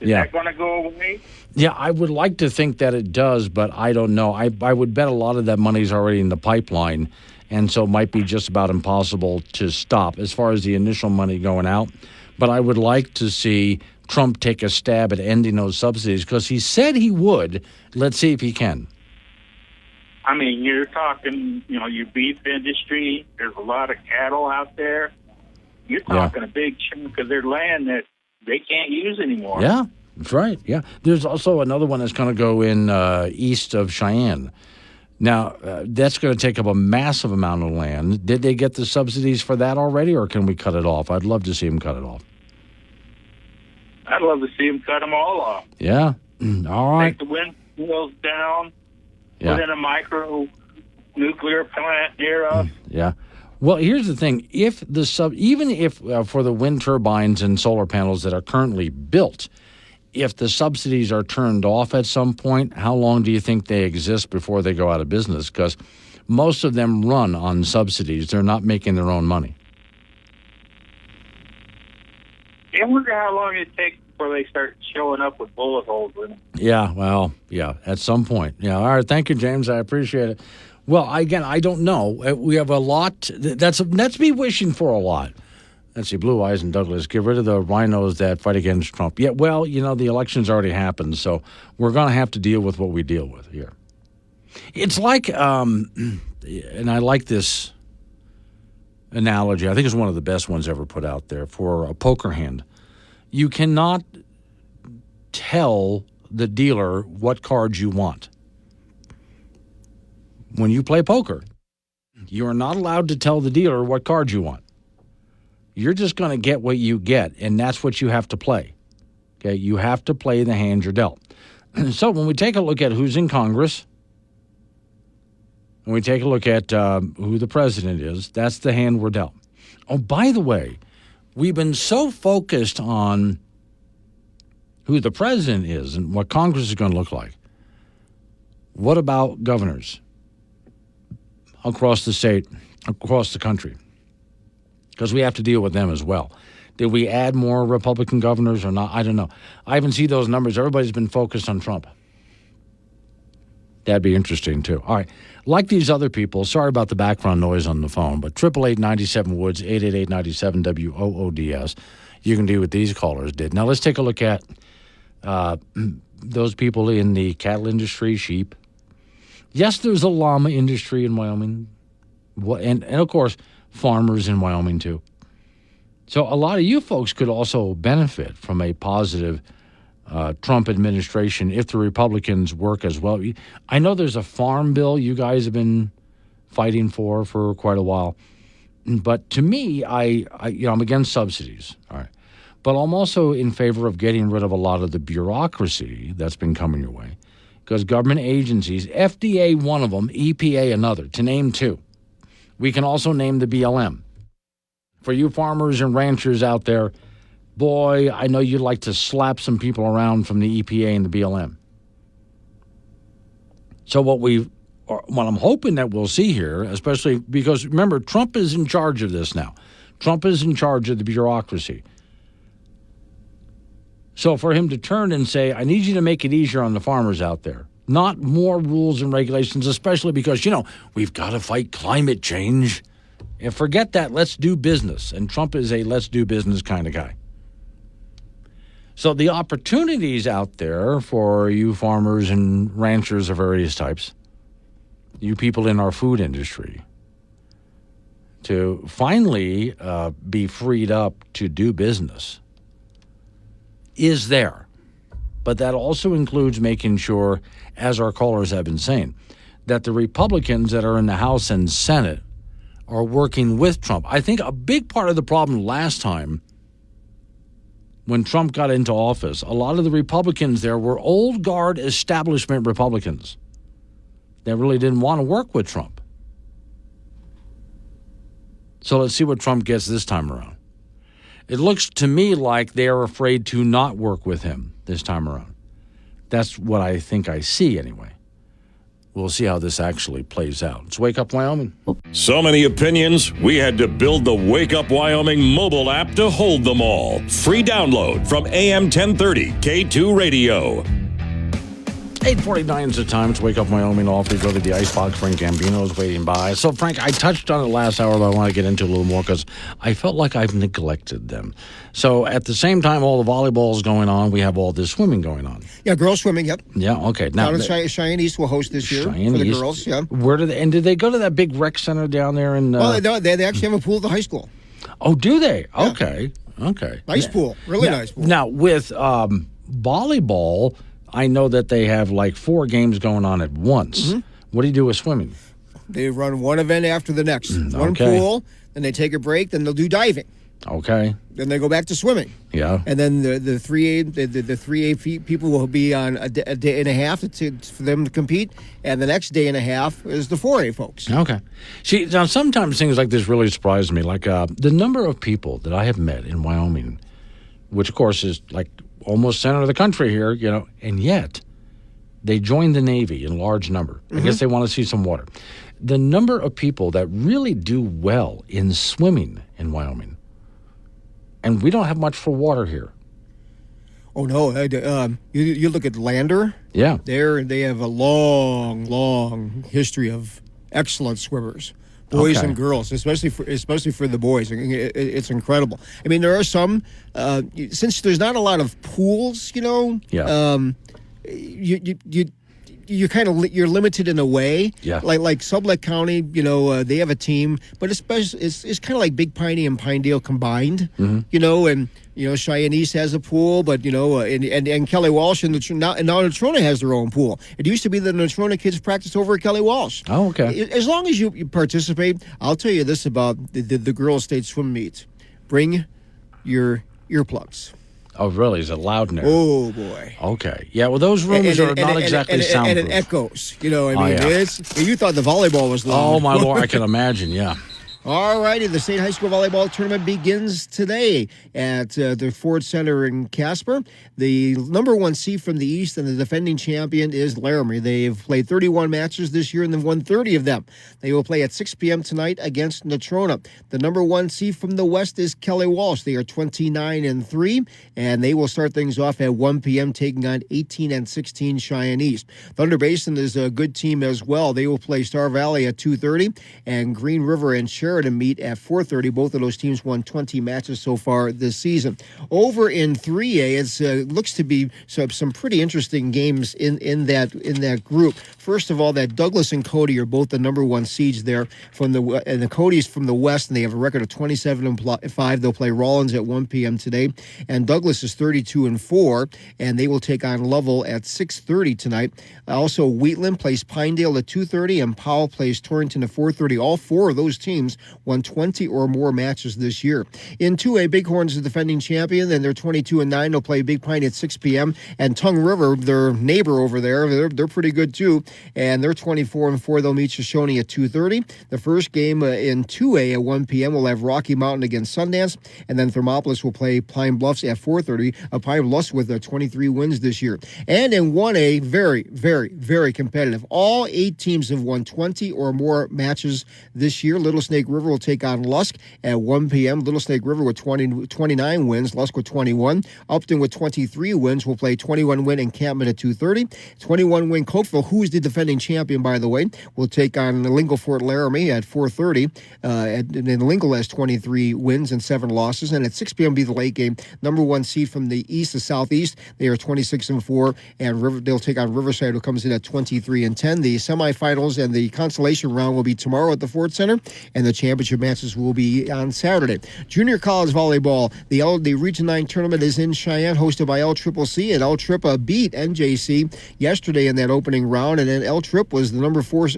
is that going to go away? Yeah, I would like to think that it does, but I don't know. I would bet a lot of that money's already in the pipeline, and so it might be just about impossible to stop as far as the initial money going out. But I would like to see Trump take a stab at ending those subsidies because he said he would. Let's see if he can. I mean, you're talking, your beef industry. There's a lot of cattle out there. You're talking a big chunk of their land that they can't use anymore. Yeah, that's right. Yeah. There's also another one that's going to go in east of Cheyenne. Now, that's going to take up a massive amount of land. Did they get the subsidies for that already, or can we cut it off? I'd love to see them cut it off. I'd love to see them cut them all off. Yeah. All right. Take the windmills down, put in a micro nuclear plant near us. Yeah. Well, here's the thing. Even if for the wind turbines and solar panels that are currently built, if the subsidies are turned off at some point, how long do you think they exist before they go out of business? Because most of them run on subsidies. They're not making their own money. I wonder how long it takes before they start showing up with bullet holes in them. Yeah, well, yeah, at some point. Yeah, all right. Thank you, James. I appreciate it. Well, again, I don't know. We have a lot. That's me wishing for a lot. Let's see, Blue Eyes and Douglas, get rid of the rhinos that fight against Trump. Yeah, well, the election's already happened, so we're going to have to deal with what we deal with here. It's like, and I like this analogy. I think it's one of the best ones ever put out there for a poker hand. You cannot tell the dealer what cards you want. When you play poker, you are not allowed to tell the dealer what cards you want. You're just going to get what you get, and that's what you have to play. Okay, you have to play the hand you're dealt. So when we take a look at who's in Congress, and we take a look at who the president is, that's the hand we're dealt. Oh, by the way, we've been so focused on who the president is and what Congress is going to look like. What about governors across the state, across the country? Because we have to deal with them as well. Did we add more Republican governors or not? I don't know. I haven't seen those numbers. Everybody's been focused on Trump. That'd be interesting, too. All right. Like these other people, sorry about the background noise on the phone, but 888-97-WOODS, 888-97-WOODS. You can do what these callers did. Now, let's take a look at those people in the cattle industry, sheep. Yes, there's a llama industry in Wyoming. And of course, farmers in Wyoming, too. So a lot of you folks could also benefit from a positive Trump administration if the Republicans work as well. I know there's a farm bill you guys have been fighting for quite a while. But to me, I'm against subsidies. All right. But I'm also in favor of getting rid of a lot of the bureaucracy that's been coming your way. Because government agencies, FDA one of them, EPA another, to name two. We can also name the BLM. For you farmers and ranchers out there, boy, I know you'd like to slap some people around from the EPA and the BLM. So what I'm hoping that we'll see here, especially because, remember, Trump is in charge of this now. Trump is in charge of the bureaucracy. So for him to turn and say, I need you to make it easier on the farmers out there, not more rules and regulations, especially because, we've got to fight climate change. And forget that, let's do business. And Trump is a let's do business kind of guy. So the opportunities out there for you farmers and ranchers of various types, you people in our food industry, to finally be freed up to do business is there. But that also includes making sure, as our callers have been saying, that the Republicans that are in the House and Senate are working with Trump. I think a big part of the problem last time when Trump got into office, a lot of the Republicans there were old guard establishment Republicans that really didn't want to work with Trump. So let's see what Trump gets this time around. It looks to me like they're afraid to not work with him this time around. That's what I think I see anyway. We'll see how this actually plays out. It's Wake Up Wyoming. So many opinions, we had to build the Wake Up Wyoming mobile app to hold them all. Free download from AM 1030 K2 Radio. 8:49 is the time. It's Wake Up Wyoming. Off we go to the icebox. Frank Gambino's waiting by. So, Frank, I touched on it last hour, but I want to get into it a little more because I felt like I've neglected them. So, at the same time, all the volleyball's going on, we have all this swimming going on. Yeah, girls swimming, yep. Yeah, okay. Now, down in Cheyenne East will host this year for the girls, yeah. Where do they, and did they go to that big rec center down there in... Well, they actually have a pool at the high school. Oh, do they? Yeah. Okay. Nice pool. Really nice pool. Now, with volleyball... I know that they have like 4 games going on at once. Mm-hmm. What do you do with swimming? They run one event after the next. One pool, then they take a break, then they'll do diving. Okay. Then they go back to swimming. Yeah. And then the 3A people will be on a day and a half for them to compete, and the next day and a half is the 4A folks. Okay. See, now sometimes things like this really surprise me. Like the number of people that I have met in Wyoming, which of course is like almost center of the country here, and yet they join the Navy in large number. Mm-hmm. I guess they want to see some water. The number of people that really do well in swimming in Wyoming, and we don't have much for water here. Oh, no. You look at Lander. Yeah. They have a long, long history of excellent swimmers. Boys and girls, especially for the boys. It's incredible. I mean, there are some, since there's not a lot of pools, you're limited in a way. Yeah. Like Sublette County, they have a team, but it's kind of like Big Piney and Pinedale combined, and Cheyenne East has a pool, but and Kelly Walsh and now Natrona has their own pool. It used to be that the Natrona kids practiced over at Kelly Walsh. Oh, okay. As long as you participate, I'll tell you this about the girls' state swim meets: bring your earplugs. Oh, really? Is it loud in there? Oh, boy. Okay. Yeah, well, those rooms are not exactly soundproof. And it echoes. You know, I mean, yeah. You thought the volleyball was loud. Oh, my Lord, I can imagine, yeah. All righty, the State High School Volleyball Tournament begins today at the Ford Center in Casper. The number one seed from the East and the defending champion is Laramie. They've played 31 matches this year and they've won 30 of them. They will play at 6 p.m. tonight against Natrona. The number one seed from the West is Kelly Walsh. They are 29-3, and they will start things off at 1 p.m. taking on 18-16 Cheyenne East. Thunder Basin is a good team as well. They will play Star Valley at 2:30, and Green River and Sheridan meet at 4:30. Both of those teams won 20 matches so far this season. Over in 3A, it looks to be some pretty interesting games in that group. First of all, that Douglas and Cody are both the number one seeds there and the Cody's from the West, and they have a record of 27-5. They'll play Rollins at 1 p.m. today, and Douglas is 32-4, and they will take on Lovell at 6:30 tonight. Also, Wheatland plays Pinedale at 2:30, and Powell plays Torrington at 4:30. All four of those teams won 20 or more matches this year. In 2A, Bighorn's the defending champion, and they're 22-9. They'll play Big Pine at 6 p.m. And Tongue River, their neighbor over there, they're pretty good too, and they're 24-4. They'll meet Shoshone at 2:30. The first game in 2A at 1 p.m. will have Rocky Mountain against Sundance, and then Thermopolis will play Pine Bluffs at 4:30. Pine Bluffs with 23 wins this year. And in 1A, very, very, very competitive. All 8 teams have won 20 or more matches this year. Little Snake River will take on Lusk at 1 p.m. Little Snake River with 29 wins, Lusk with 21. Upton with 23 wins will play 21-win Encampment at 2:30. 21-win Cokeville, who is the defending champion, by the way, will take on Lingle Fort Laramie at 4:30. And Lingle has 23 wins and 7 losses. And at 6 p.m. be the late game. Number one seed from the East, the Southeast, they are 26-4, and they'll take on Riverside, who comes in at 23-10. The semifinals and the consolation round will be tomorrow at the Ford Center, and the championship matches will be on Saturday. Junior college volleyball, the Region 9 tournament is in Cheyenne, hosted by LCCC, and L-Trip beat NJC yesterday in that opening round, and then L-Trip was the number 4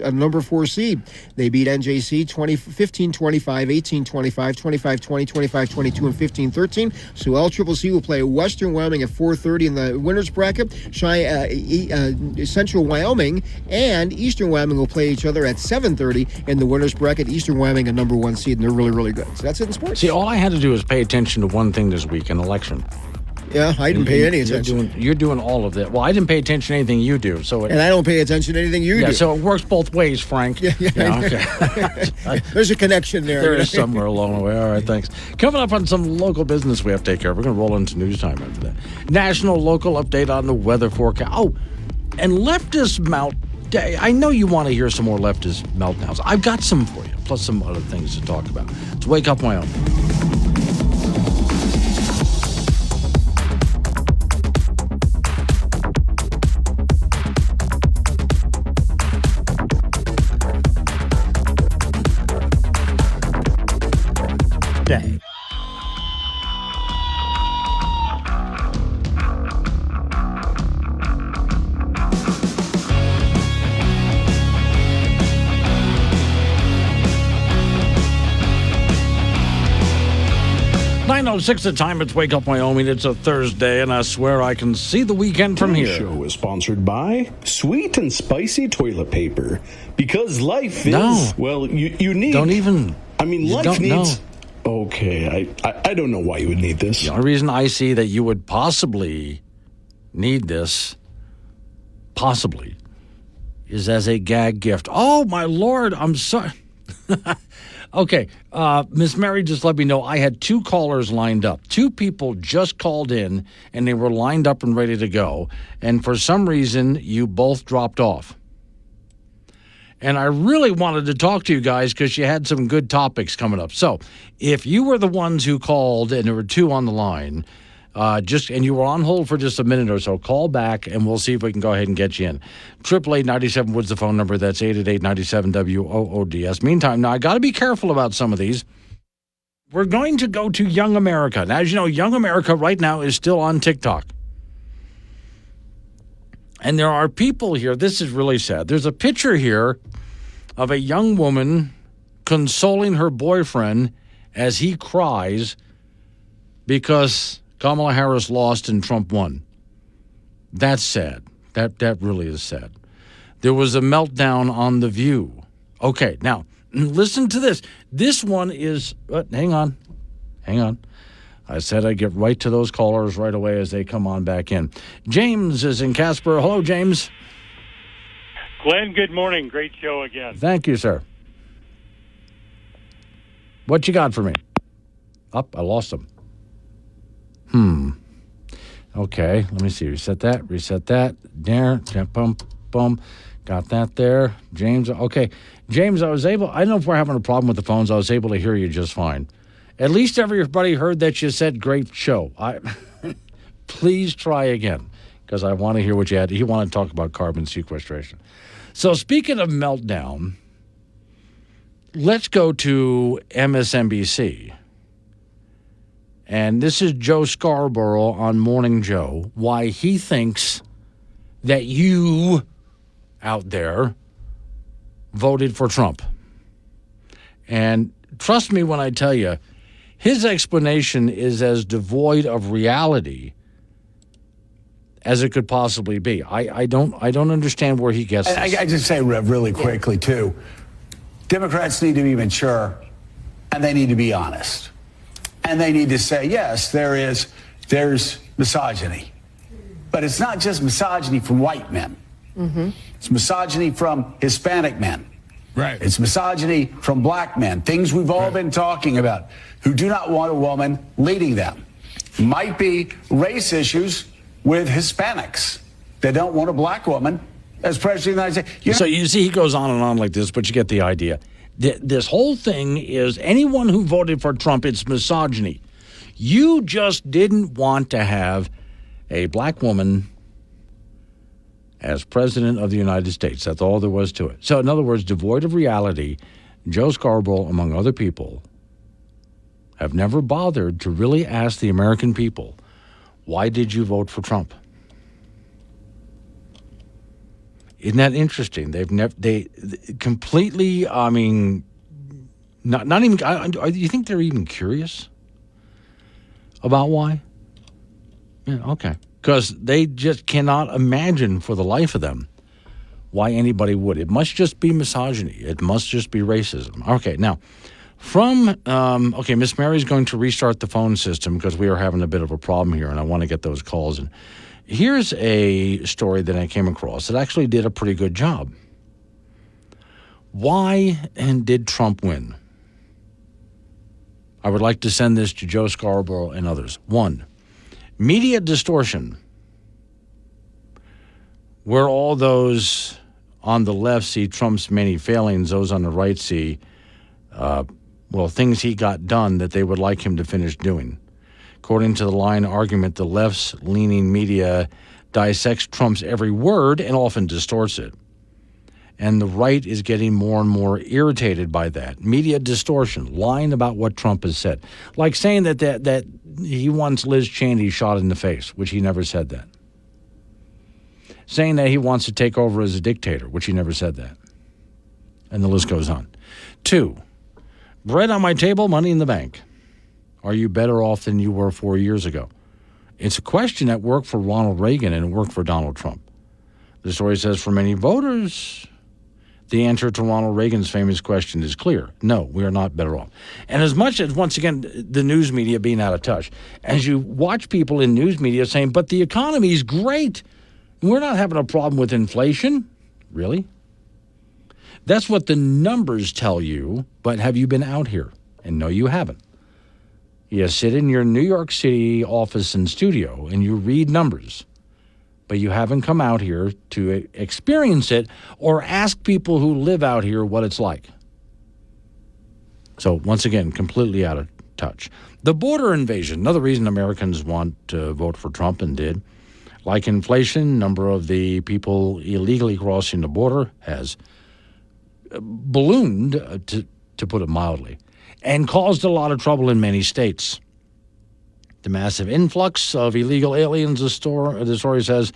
seed. They beat NJC 15-25, 18-25, 25-20, 25-22, and 15-13. So L-CCC will play Western Wyoming at 4:30 in the winners bracket. Central Wyoming and Eastern Wyoming will play each other at 7:30 in the winners bracket. Eastern Wyoming a number one seed, and they're really, really good. So that's it in sports. See, all I had to do is pay attention to one thing this week, an election. Yeah, I didn't pay any attention. You're doing all of that. Well, I didn't pay attention to anything you do. And I don't pay attention to anything you do. Yeah, so it works both ways, Frank. Yeah, okay. There's a connection there. There is somewhere along the way. All right, thanks. Coming up on some local business we have to take care of. We're going to roll into news time after that. National local update on the weather forecast. Oh, and leftist day. I know you want to hear some more leftist meltdowns. I've got some for you, plus some other things to talk about. It's Wake Up Wyoming. 9:06 the time. It's Wake Up Wyoming. It's a Thursday, and I swear I can see the weekend from here. Today's show is sponsored by Sweet and Spicy Toilet Paper. Because life is, well, you need... Don't even... I mean, life needs... Okay, I don't know why you would need this. The only reason I see that you would possibly need this, possibly, is as a gag gift. Oh, my Lord, I'm sorry. Okay, Miss Mary just let me know I had 2 callers lined up. 2 people just called in, and they were lined up and ready to go. And for some reason, you both dropped off. And I really wanted to talk to you guys because you had some good topics coming up. So if you were the ones who called, and there were 2 on the line, and you were on hold for just a minute or so, call back, and we'll see if we can go ahead and get you in. 888-97 Woods the phone number. That's 888-97-WOODS. Meantime, now I got to be careful about some of these. We're going to go to Young America. Now, as you know, Young America right now is still on TikTok. And there are people here. This is really sad. There's a picture here of a young woman consoling her boyfriend as he cries because Kamala Harris lost and Trump won. That's sad. That really is sad. There was a meltdown on The View. Okay, now, listen to this. This one is, hang on. I said I'd get right to those callers right away as they come on back in. James is in Casper. Hello, James. Glenn, good morning. Great show again. Thank you, sir. What you got for me? I lost him. Okay, let me see. Reset that. There. Boom, boom. Got that there. James, okay. James, I don't know if we're having a problem with the phones. I was able to hear you just fine. At least everybody heard that you said great show. Please try again, because I want to hear what you had. You want to talk about carbon sequestration. So speaking of meltdown, let's go to MSNBC. And this is Joe Scarborough on Morning Joe, why he thinks that you out there voted for Trump. And trust me when I tell you, his explanation is as devoid of reality as it could possibly be. I don't understand where he gets this. I just say really quickly, too, Democrats need to be mature, and they need to be honest. And they need to say, yes, there's misogyny. But it's not just misogyny from white men. Mm-hmm. It's misogyny from Hispanic men. Right. It's misogyny from black men, things we've all been talking about, who do not want a woman leading them. Might be race issues with Hispanics. They don't want a black woman as president of the United States. So you see, he goes on and on like this, but you get the idea. This whole thing is anyone who voted for Trump, it's misogyny. You just didn't want to have a black woman as president of the United States. That's all there was to it. So in other words, devoid of reality, Joe Scarborough, among other people, have never bothered to really ask the American people, why did you vote for Trump? Isn't that interesting? They completely, I mean, not even, do you think they're even curious about why? Yeah, okay. Because they just cannot imagine for the life of them why anybody would. It must just be misogyny. It must just be racism. Okay, now, Miss Mary's going to restart the phone system because we are having a bit of a problem here, and I want to get those calls in. Here's a story that I came across that actually did a pretty good job. Why and did Trump win? I would like to send this to Joe Scarborough and others. 1, media distortion. Where all those on the left see Trump's many failings, those on the right see, things he got done that they would like him to finish doing. According to the line argument, the left's leaning media dissects Trump's every word and often distorts it. And the right is getting more and more irritated by that. Media distortion, lying about what Trump has said. Like saying that he wants Liz Cheney shot in the face, which he never said that. Saying that he wants to take over as a dictator, which he never said that. And the list goes on. 2, bread on my table, money in the bank. Are you better off than you were 4 years ago? It's a question that worked for Ronald Reagan and it worked for Donald Trump. The story says for many voters, the answer to Ronald Reagan's famous question is clear. No, we are not better off. And as much as, once again, the news media being out of touch, as you watch people in news media saying, but the economy is great. We're not having a problem with inflation. Really? That's what the numbers tell you, but have you been out here? And no, you haven't. You sit in your New York City office and studio and you read numbers, but you haven't come out here to experience it or ask people who live out here what it's like. So once again, completely out of touch. The border invasion, another reason Americans want to vote for Trump and did. Like inflation, number of the people illegally crossing the border has ballooned, to put it mildly, and caused a lot of trouble in many states. The massive influx of illegal aliens, the story says,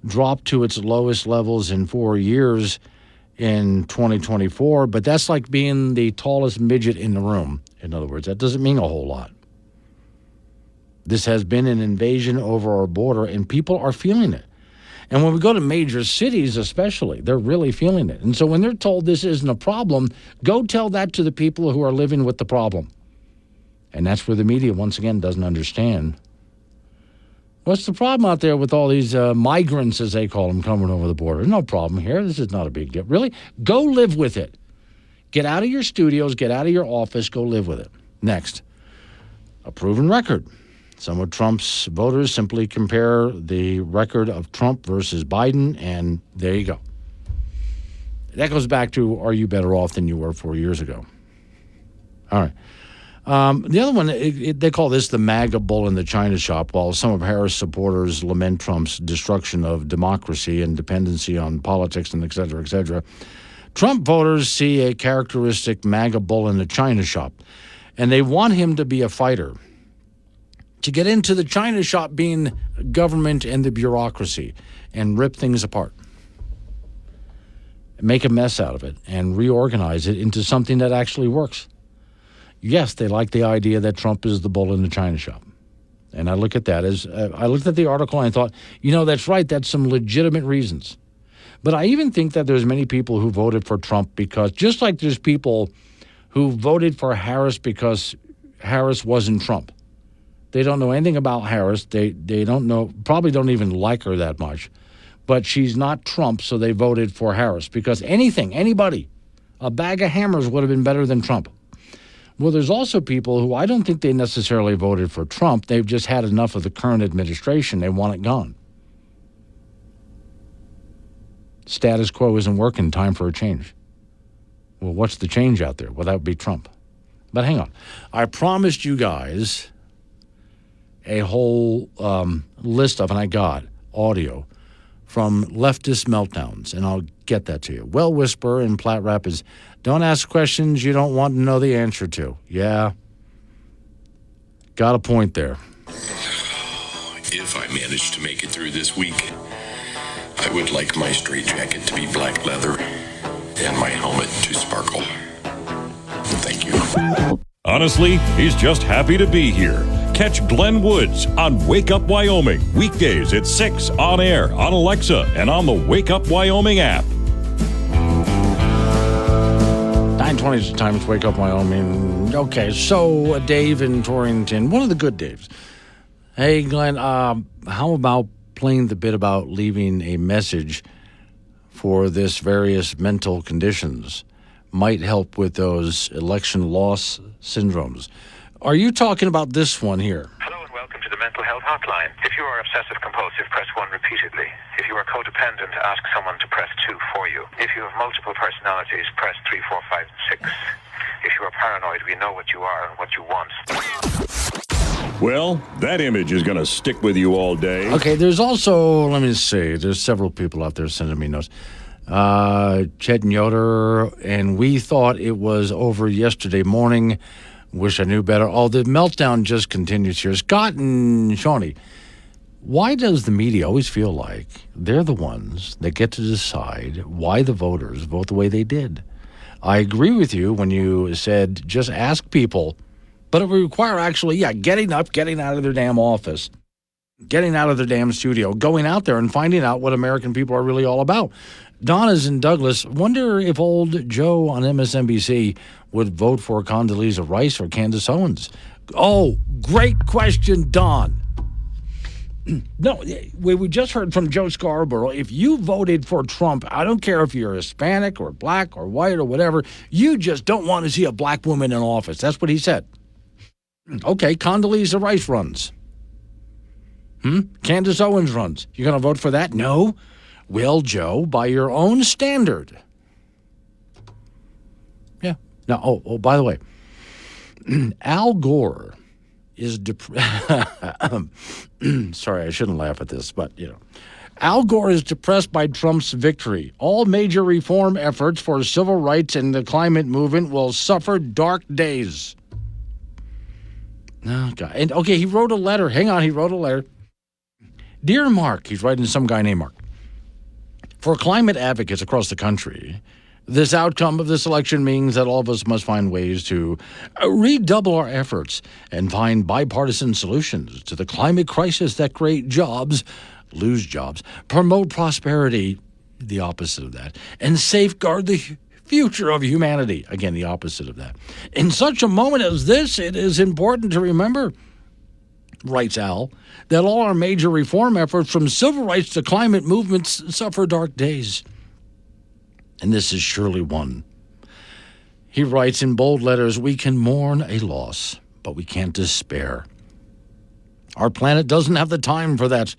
dropped to its lowest levels in 4 years in 2024, but that's like being the tallest midget in the room. In other words, that doesn't mean a whole lot. This has been an invasion over our border, and people are feeling it. And when we go to major cities especially, they're really feeling it. And so when they're told this isn't a problem, go tell that to the people who are living with the problem. And that's where the media, once again, doesn't understand. What's the problem out there with all these migrants, as they call them, coming over the border? No problem here. This is not a big deal. Really? Go live with it. Get out of your studios, get out of your office, go live with it. Next, a proven record. Some of Trump's voters simply compare the record of Trump versus Biden, and there you go. That goes back to, are you better off than you were 4 years ago? All right. The other one, they call this the MAGA bull in the China shop, while some of Harris supporters lament Trump's destruction of democracy and dependency on politics and et cetera, et cetera. Trump voters see a characteristic MAGA bull in the China shop, and they want him to be a fighter. To get into the China shop being government and the bureaucracy and rip things apart. Make a mess out of it and reorganize it into something that actually works. Yes, they like the idea that Trump is the bull in the China shop. And I look at that as, I looked at the article and I thought, that's right, that's some legitimate reasons. But I even think that there's many people who voted for Trump because, just like there's people who voted for Harris because Harris wasn't Trump. They don't know anything about Harris. They don't know, probably don't even like her that much. But she's not Trump, so they voted for Harris because anybody, a bag of hammers would have been better than Trump. Well, there's also people who I don't think they necessarily voted for Trump. They've just had enough of the current administration. They want it gone. Status quo isn't working. Time for a change. Well, what's the change out there? Well, that would be Trump. But hang on. I promised you guys a whole list of, and I got audio from leftist meltdowns, and I'll get that to you. Well Whisperer in Platte Rapids, don't ask questions you don't want to know the answer to. Yeah, got a point there. If I manage to make it through this week, I would like my straitjacket to be black leather and my helmet to sparkle. Thank you. Honestly, he's just happy to be here. Catch Glenn Woods on Wake Up Wyoming, weekdays at 6 on air, on Alexa, and on the Wake Up Wyoming app. 9:20 is the time. It's Wake Up Wyoming. Okay, so Dave in Torrington, one of the good Daves. Hey, Glenn, how about playing the bit about leaving a message for this various mental conditions might help with those election loss syndromes? Are you talking about this one here? Hello and welcome to the Mental Health Hotline. If you are obsessive compulsive, press 1 repeatedly. If you are codependent, ask someone to press 2 for you. If you have multiple personalities, press 3, 4, 5, 6. If you are paranoid, we know what you are and what you want. Well, that image is going to stick with you all day. Okay, there's also, let me see, there's several people out there sending me notes. Chet and Yoder, and we thought it was over yesterday morning. Wish I knew better. Oh, the meltdown just continues here. Scott and Shawnee, why does the media always feel like they're the ones that get to decide why the voters vote the way they did? I agree with you when you said just ask people, but it would require actually, getting up, getting out of their damn office, getting out of their damn studio, going out there and finding out what American people are really all about. Donna's in Douglas. Wonder if old Joe on MSNBC would vote for Condoleezza Rice or Candace Owens. Oh, great question, Don. No, we just heard from Joe Scarborough. If you voted for Trump, I don't care if you're Hispanic or black or white or whatever, you just don't want to see a black woman in office. That's what he said. Okay, Condoleezza Rice runs. Candace Owens runs. You going to vote for that? No. Well, Joe, by your own standard. Yeah. Now, by the way, Al Gore is sorry, I shouldn't laugh at this, but, Al Gore is depressed by Trump's victory. All major reform efforts for civil rights and the climate movement will suffer dark days. Oh, God. And, okay, he wrote a letter. Hang on, he wrote a letter. Dear Mark, he's writing to some guy named Mark. For climate advocates across the country, This outcome of this election means that all of us must find ways to redouble our efforts and find bipartisan solutions to the climate crisis that create jobs, lose jobs, promote prosperity, the opposite of that, and safeguard the future of humanity, again, the opposite of that. In such a moment as this, it is important to remember, writes Al, that all our major reform efforts from civil rights to climate movements suffer dark days. And this is surely one. He writes in bold letters, we can mourn a loss, but we can't despair. Our planet doesn't have the time for that.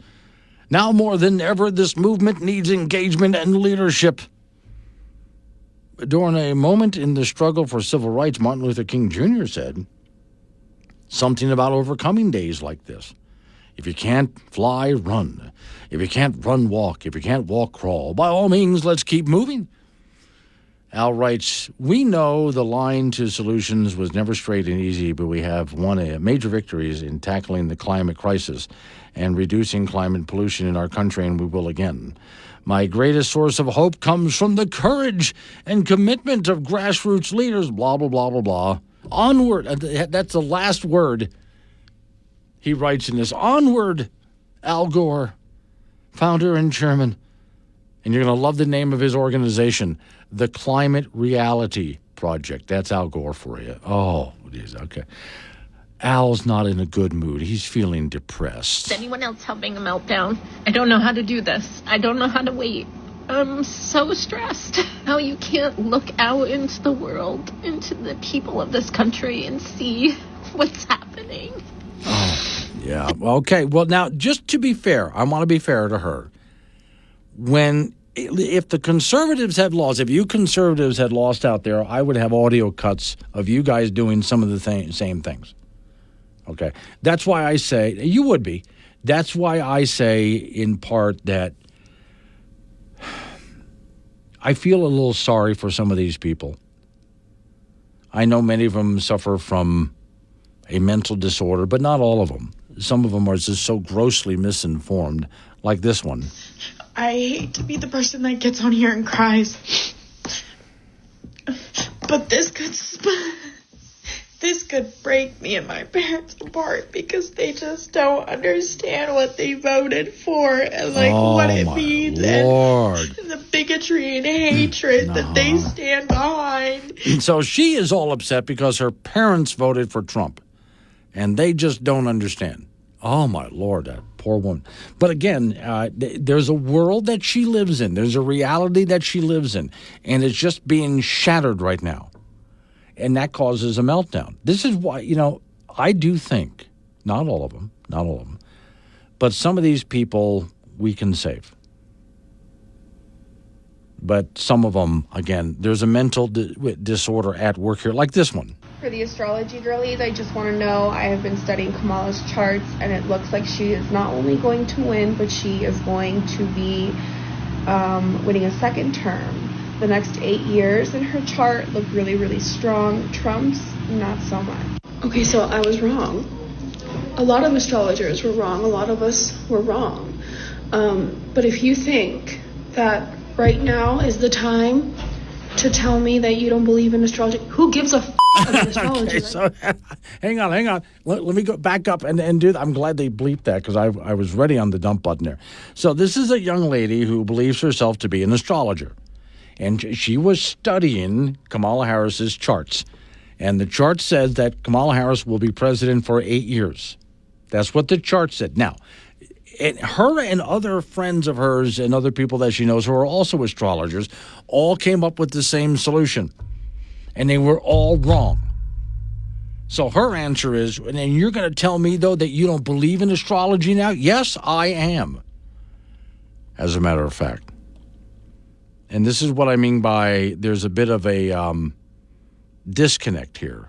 Now more than ever, this movement needs engagement and leadership. During a moment in the struggle for civil rights, Martin Luther King Jr. said something about overcoming days like this. If you can't fly, run. If you can't run, walk. If you can't walk, crawl. By all means, let's keep moving. Al writes, we know the line to solutions was never straight and easy, but we have won major victories in tackling the climate crisis and reducing climate pollution in our country, and we will again. My greatest source of hope comes from the courage and commitment of grassroots leaders, blah, blah, blah, blah, blah. Onward, that's the last word he writes in this. Onward, Al Gore, founder and chairman. And you're going to love the name of his organization, the Climate Reality Project. That's Al Gore for you. Oh, it is. Okay. Al's not in a good mood. He's feeling depressed. Is anyone else having a meltdown? I don't know how to do this. I don't know how to wait. I'm so stressed. How you can't look out into the world, into the people of this country and see what's happening. Oh, yeah. Okay. Well, now, just to be fair, I want to be fair to her. If the conservatives had lost, if you conservatives had lost out there, I would have audio cuts of you guys doing some of the same things. Okay. That's why I say, you would be. That's why I say in part that I feel a little sorry for some of these people. I know many of them suffer from a mental disorder, but not all of them. Some of them are just so grossly misinformed, like this one. I hate to be the person that gets on here and cries, but this could break me and my parents apart because they just don't understand what they voted for and what it means and the bigotry and hatred that they stand behind. So she is all upset because her parents voted for Trump and they just don't understand. Oh, my Lord, that poor woman. But again, there's a world that she lives in. There's a reality that she lives in. And it's just being shattered right now. And that causes a meltdown. This is why, I do think, not all of them, but some of these people we can save. But some of them, again, there's a mental disorder at work here, like this one. For the astrology girlies, I just want to know, I have been studying Kamala's charts, and it looks like she is not only going to win, but she is going to be winning a second term. The next 8 years in her chart look really, really strong. Trump's, not so much. Okay, so I was wrong. A lot of astrologers were wrong. A lot of us were wrong. But if you think that right now is the time to tell me that you don't believe in astrology, who gives a about astrology? Okay, so hang on. Let me go back up and do that. I'm glad they bleeped that because I was ready on the dump button there. So this is a young lady who believes herself to be an astrologer. And she was studying Kamala Harris's charts. And the chart says that Kamala Harris will be president for 8 years. That's what the chart said. Now, her and other friends of hers and other people that she knows who are also astrologers all came up with the same solution. And they were all wrong. So her answer is, and you're going to tell me, though, that you don't believe in astrology now? Yes, I am, as a matter of fact. And this is what I mean by there's a bit of a disconnect here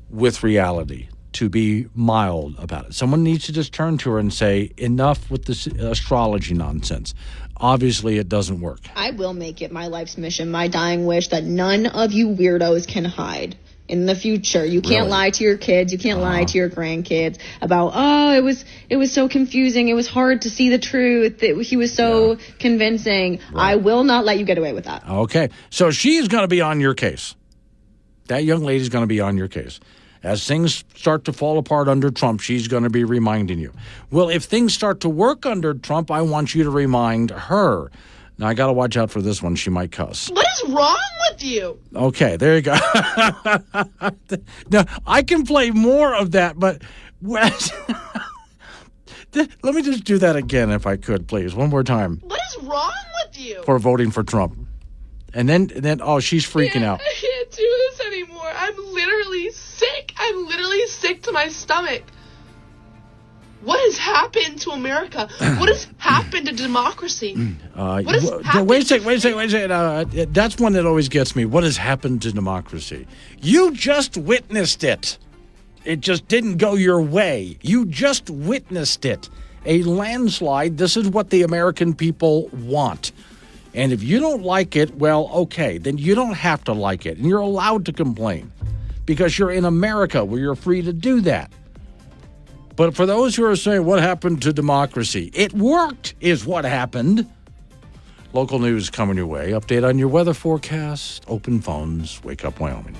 with reality, to be mild about it. Someone needs to just turn to her and say, enough with this astrology nonsense. Obviously, it doesn't work. I will make it my life's mission, my dying wish, that none of you weirdos can hide. in the future. You can't Really? lie to your kids. You can't lie to your grandkids about, it was so confusing. It was hard to see the truth. He was so convincing. Right. I will not let you get away with that. Okay. So she's going to be on your case. That young lady's going to be on your case. As things start to fall apart under Trump, she's going to be reminding you. Well, if things start to work under Trump, I want you to remind her. Now, I got to watch out for this one. She might cuss. What is wrong with you? Okay, there you go. Now, I can play more of that, but let me just do that again if I could, please. One more time. What is wrong with you? For voting for Trump. And then she's freaking out. I can't do this anymore. I'm literally sick. I'm literally sick to my stomach. What has happened to America? What has happened to democracy? What has happened? Wait a second. That's one that always gets me. What has happened to democracy? You just witnessed it. It just didn't go your way. You just witnessed it. A landslide. This is what the American people want. And if you don't like it, well, okay, then you don't have to like it. And you're allowed to complain because you're in America where you're free to do that. But for those who are saying, what happened to democracy? It worked is what happened. Local news coming your way. Update on your weather forecast. Open phones. Wake Up Wyoming.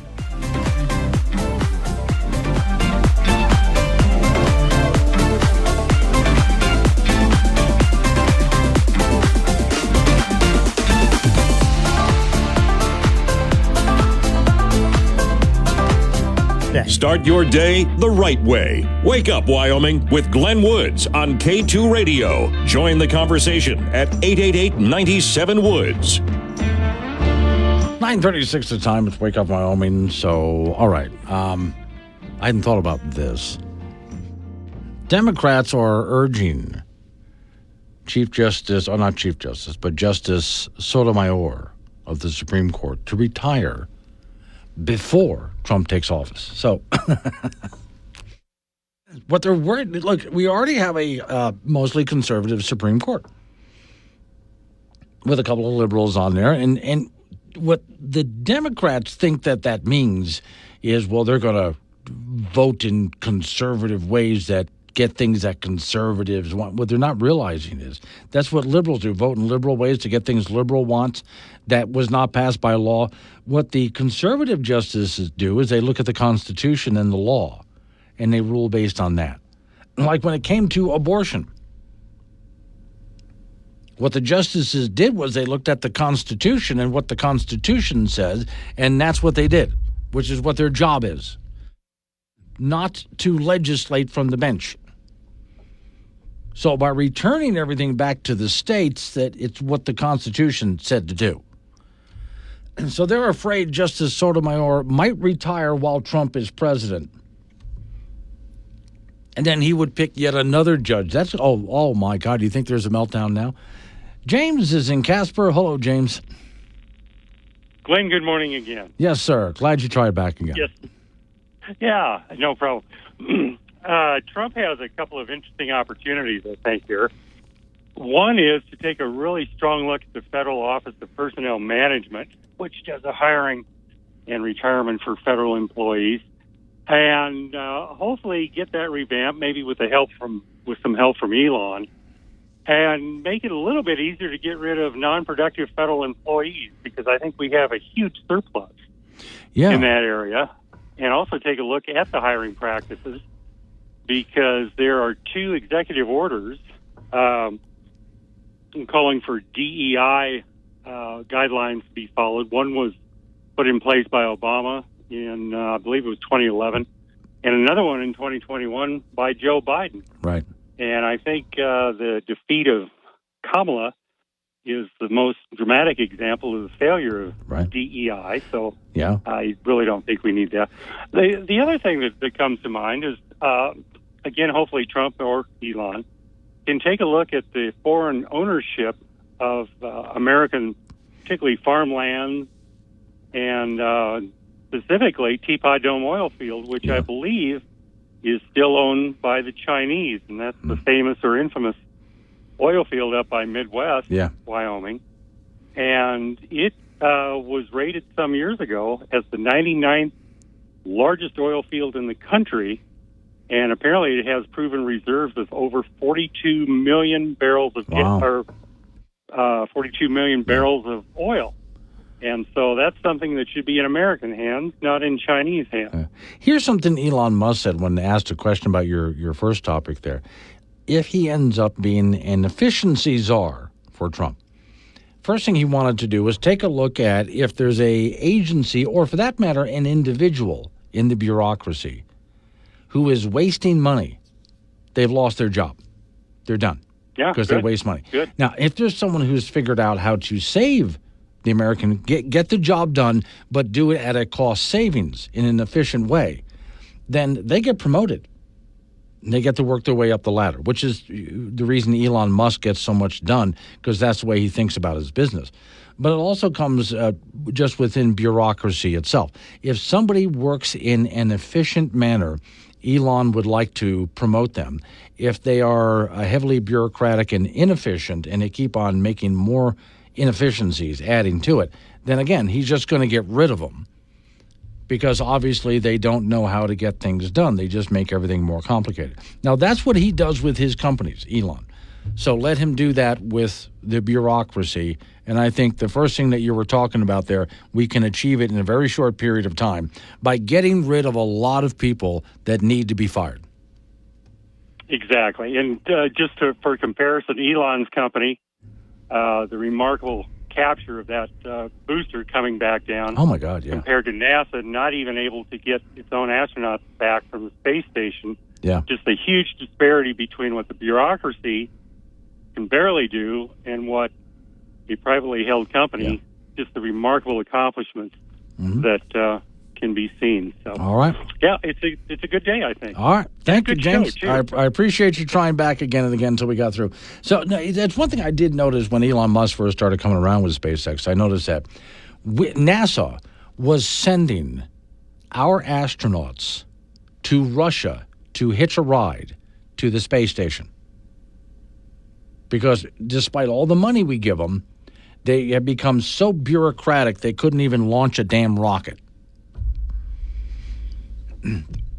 Start your day the right way. Wake Up Wyoming with Glenn Woods on K2 Radio. Join the conversation at 888-97-WOODS. 9:36 the time. It's Wake Up Wyoming. So, all right. I hadn't thought about this. Democrats are urging Justice Sotomayor of the Supreme Court to retire before Trump takes office. So, what they're worried, look, we already have a mostly conservative Supreme Court with a couple of liberals on there. And what the Democrats think that means is, well, they're going to vote in conservative ways that get things that conservatives want. What they're not realizing is that's what liberals do, vote in liberal ways to get things liberal wants that was not passed by law. What the conservative justices do is they look at the Constitution and the law, and they rule based on that. Like when it came to abortion, what the justices did was they looked at the Constitution and what the Constitution says, and that's what they did, which is what their job is, not to legislate from the bench. So by returning everything back to the states, that it's what the Constitution said to do. And so they're afraid Justice Sotomayor might retire while Trump is president. And then he would pick yet another judge. That's, oh my God, do you think there's a meltdown now? James is in Casper. Hello, James. Glenn, good morning again. Yes, sir. Glad you tried back again. Yes. Yeah, no problem. Trump has a couple of interesting opportunities, I think, here. One is to take a really strong look at the Federal Office of Personnel Management, which does the hiring and retirement for federal employees, and hopefully get that revamped, maybe with some help from Elon, and make it a little bit easier to get rid of non-productive federal employees, because I think we have a huge surplus in that area. And also take a look at the hiring practices, because there are two executive orders calling for DEI guidelines to be followed. One was put in place by Obama in, I believe it was 2011, and another one in 2021 by Joe Biden. Right. And I think the defeat of Kamala is the most dramatic example of the failure of DEI. So yeah. I really don't think we need that. The other thing that comes to mind is, again, hopefully Trump or Elon can take a look at the foreign ownership of American, particularly farmland, and specifically Teapot Dome oil field, which I believe is still owned by the Chinese, and that's the famous or infamous oil field up by Midwest, Wyoming. And it was rated some years ago as the 99th largest oil field in the country, and apparently it has proven reserves of over 42 million barrels of 42 million barrels of oil. And so that's something that should be in American hands, not in Chinese hands. Here's something Elon Musk said when asked a question about your first topic there. If he ends up being an efficiency czar for Trump, first thing he wanted to do was take a look at if there's a agency, or for that matter, an individual in the bureaucracy who is wasting money. They've lost their job. They're done. Yeah, because they waste money. Good. Now, if there's someone who's figured out how to save the American, get the job done, but do it at a cost savings in an efficient way, then they get promoted. They get to work their way up the ladder, which is the reason Elon Musk gets so much done, because that's the way he thinks about his business. But it also comes just within bureaucracy itself. If somebody works in an efficient manner, Elon would like to promote them. If they are heavily bureaucratic and inefficient, and they keep on making more inefficiencies, adding to it, then again, he's just going to get rid of them, because obviously they don't know how to get things done. They just make everything more complicated. Now, that's what he does with his companies, Elon. So let him do that with the bureaucracy. And I think the first thing that you were talking about there, we can achieve it in a very short period of time by getting rid of a lot of people that need to be fired. Exactly. And for comparison, Elon's company, the remarkable capture of that booster coming back down. Oh, my God, yeah. Compared to NASA, not even able to get its own astronauts back from the space station. Yeah. Just a huge disparity between what the bureaucracy can barely do and what a privately held company, just the remarkable accomplishments that can be seen. So, all right. Yeah, it's a good day, I think. All right. Thank you, James. I appreciate you trying back again and again until we got through. So that's one thing I did notice when Elon Musk first started coming around with SpaceX. I noticed that NASA was sending our astronauts to Russia to hitch a ride to the space station. Because despite all the money we give them, they have become so bureaucratic they couldn't even launch a damn rocket.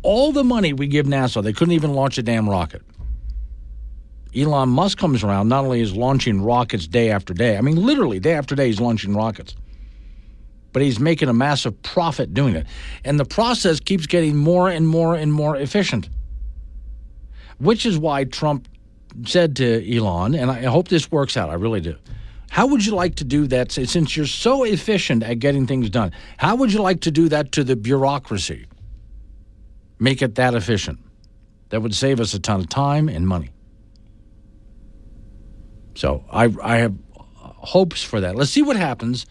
All the money we give NASA, they couldn't even launch a damn rocket. Elon Musk comes around, not only is launching rockets day after day, I mean, literally day after day he's launching rockets, but he's making a massive profit doing it. And the process keeps getting more and more and more efficient, which is why Trump said to Elon, and I hope this works out, I really do, how would you like to do that, since you're so efficient at getting things done, how would you like to do that to the bureaucracy? Make it that efficient. That would save us a ton of time and money. So I have hopes for that. Let's see what happens.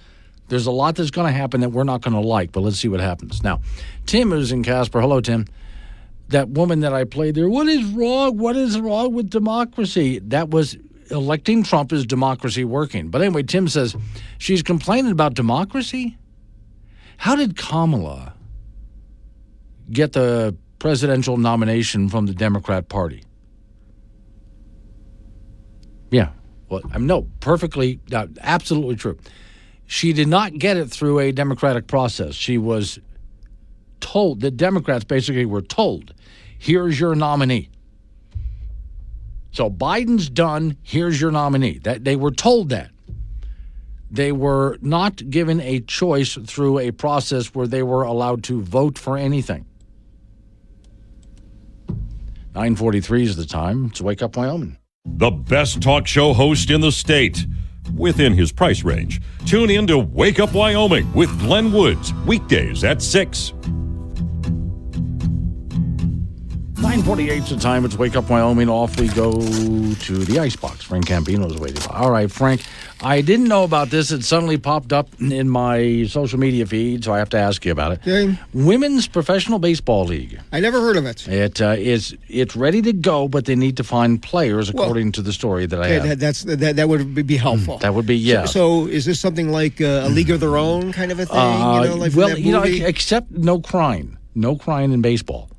There's a lot that's going to happen that we're not going to like, but let's see what happens. Now, Tim is in Casper. Hello, Tim. That woman that I played there, what is wrong? What is wrong with democracy? That was electing Trump is democracy working. But anyway, Tim says she's complaining about democracy. How did Kamala get the presidential nomination from the Democrat Party? Yeah. Well, no, perfectly, absolutely true. She did not get it through a democratic process. She was told, the Democrats basically were told, here's your nominee. So Biden's done, here's your nominee. That they were told that. They were not given a choice through a process where they were allowed to vote for anything. 9:43 is the time. It's Wake Up Wyoming. The best talk show host in the state, within his price range. Tune in to Wake Up Wyoming with Glenn Woods, weekdays at 6. 9:48 is the time. It's Wake Up Wyoming. Off we go to the icebox. Frank Campino's waiting. All right, Frank, I didn't know about this. It suddenly popped up in my social media feed, so I have to ask you about it. Okay. Women's Professional Baseball League. I never heard of it. It's ready to go, but they need to find players, according to the story that I have. That would be helpful. That would be, yeah. So is this something like a League of Their Own kind of a thing? Like except no crying. No crying in baseball.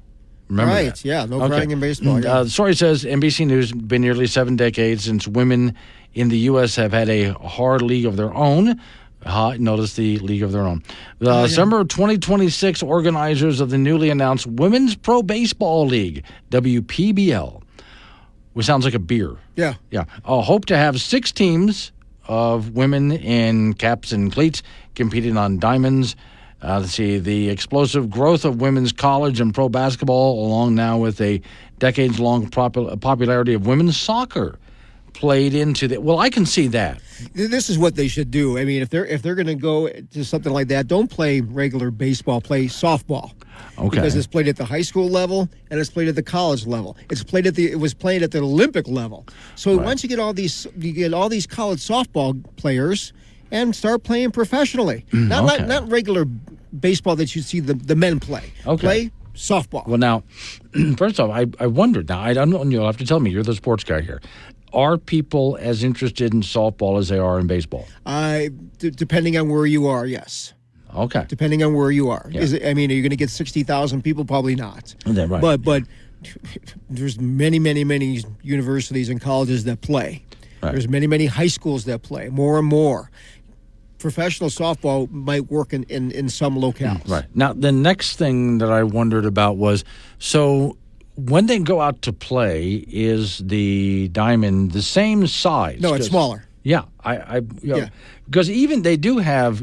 Remember that. Yeah, no crying in baseball. Yeah. The story says, NBC News, been nearly 7 decades since women in the U.S. have had a hard league of their own. Notice the league of their own. The December 2026 organizers of the newly announced Women's Pro Baseball League, WPBL, which sounds like a beer. Yeah. Hope to have 6 teams of women in caps and cleats competing on diamonds. Let's see, the explosive growth of women's college and pro basketball, along now with a decades-long popularity of women's soccer, played into the. Well, I can see that. This is what they should do. I mean, if they're going to go to something like that, don't play regular baseball. Play softball. Okay. Because it's played at the high school level and it's played at the college level. It was played at the Olympic level. So once you get all these college softball players and start playing professionally, not regular baseball that you see the men play. Okay. Play softball. Well, now, first off, I wondered. Now, I don't know. You'll have to tell me. You're the sports guy here. Are people as interested in softball as they are in baseball? Depending on where you are, yes. Okay. Depending on where you are. Yeah. Are you going to get 60,000 people? Probably not. Yeah, right. But there's many, many, many universities and colleges that play. Right. There's many, many high schools that play, more and more. Professional softball might work in some locales. Right. Now, the next thing that I wondered about was, so when they go out to play, is the diamond the same size? No, it's smaller. Yeah, because even they do have,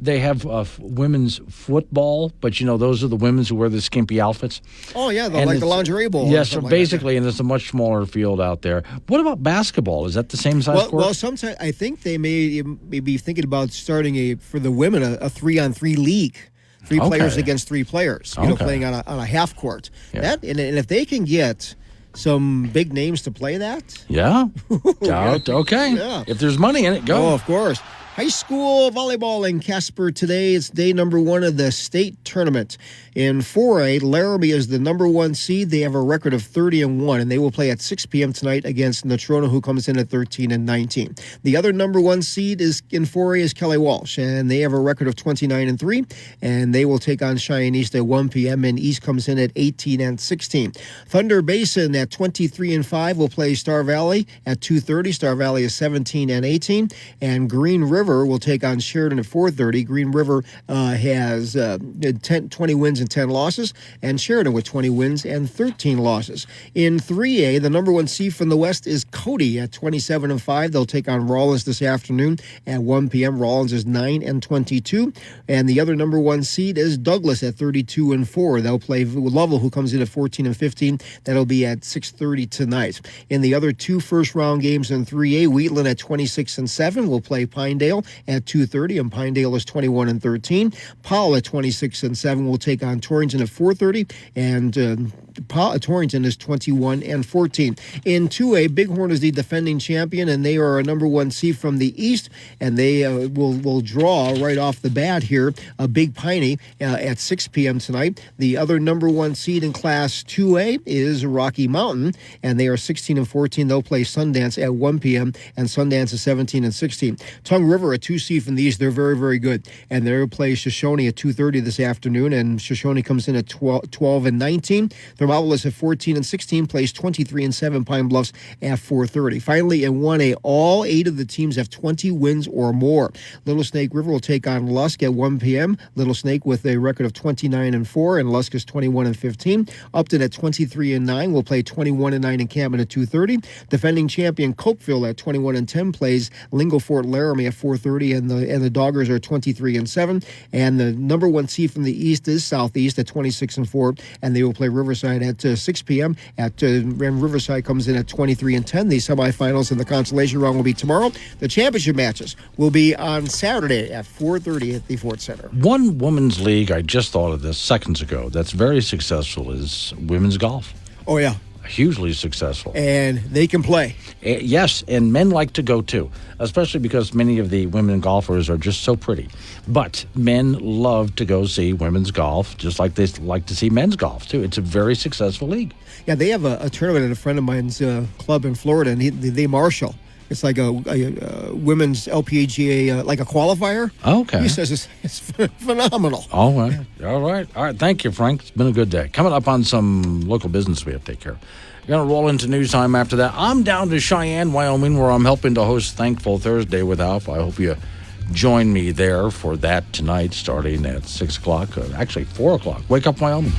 they have women's football, but those are the women who wear the skimpy outfits. Oh yeah, like the lingerie bowl. Yes, so basically, and it's a much smaller field out there. What about basketball? Is that the same size court? Well, sometimes I think they may be thinking about starting for the women a 3-on-3 league. 3 players against 3 players. Playing on a half court. Yeah. That and if they can get some big names to play that. Yeah. Okay. Yeah. If there's money in it, go. Oh, of course. High school volleyball in Casper today. It's day number 1 of the state tournament. In 4A, Laramie is the number 1 seed. They have a record of 30-1, and they will play at 6 p.m. tonight against Natrona, who comes in at 13-19. The other number 1 seed is in 4A is Kelly Walsh, and they have a record of 29-3, and they will take on Cheyenne East at 1 p.m., and East comes in at 18-16. Thunder Basin at 23-5 will play Star Valley at 2:30. Star Valley is 17-18, and Green River will take on Sheridan at 4:30. Green River has 20 wins and 10 losses, and Sheridan with 20 wins and 13 losses. In 3A, the number 1 seed from the West is Cody at 27-5. They'll take on Rawlins this afternoon at 1 p.m. Rawlins is 9-22, and the other number 1 seed is Douglas at 32-4. They'll play Lovell, who comes in at 14-15. That'll be at 6:30 tonight. In the other 2 first-round games in 3A, Wheatland at 26-7 will play Pinedale at 2:30, and Pinedale is 21-13. Powell at 26-7 will take on Torrington at 4:30, and Torrington is 21-14. In 2A, Bighorn is the defending champion, and they are a number 1 seed from the East, and they will draw right off the bat here a Big Piney at 6 p.m. tonight. The other number 1 seed in Class 2A is Rocky Mountain, and they are 16-14. They'll play Sundance at 1 p.m., and Sundance is 17-16. Tongue River, a 2 seed from the East, they're very, very good, and they'll play Shoshone at 2:30 this afternoon, and Shoshone comes in at 12-19. Thermopolis at 14-16 plays 23-7 Pine Bluffs at 4:30. Finally, in 1A, all 8 of the teams have 20 wins or more. Little Snake River will take on Lusk at 1 p.m. Little Snake with a record of 29-4, and Lusk is 21-15. Upton at 23-9 will play 21-9 in Campbell at 2:30. Defending champion Copeville at 21-10 plays Lingo Fort Laramie at 4:30, and the Doggers are 23-7. And the number 1 seed from the East is Southeast at 26-4, and they will play Riverside at 6 p.m. And Riverside comes in at 23-10. The semifinals and the consolation round will be tomorrow. The championship matches will be on Saturday at 4:30 at the Ford Center. One women's league, I just thought of this seconds ago, that's very successful is women's golf. Oh, yeah. Hugely successful. And they can play. Yes, and men like to go too, especially because many of the women golfers are just so pretty. But men love to go see women's golf, just like they like to see men's golf too. It's a very successful league. Yeah, they have a tournament at a friend of mine's club in Florida, and they marshal. It's like a women's LPGA, like a qualifier. Okay. He says it's phenomenal. All right. All right. Thank you, Frank. It's been a good day. Coming up on some local business we have to take care of. We're going to roll into news time after that. I'm down to Cheyenne, Wyoming, where I'm helping to host Thankful Thursday with Alf. I hope you join me there for that tonight, starting at 6 o'clock, actually 4 o'clock. Wake Up Wyoming.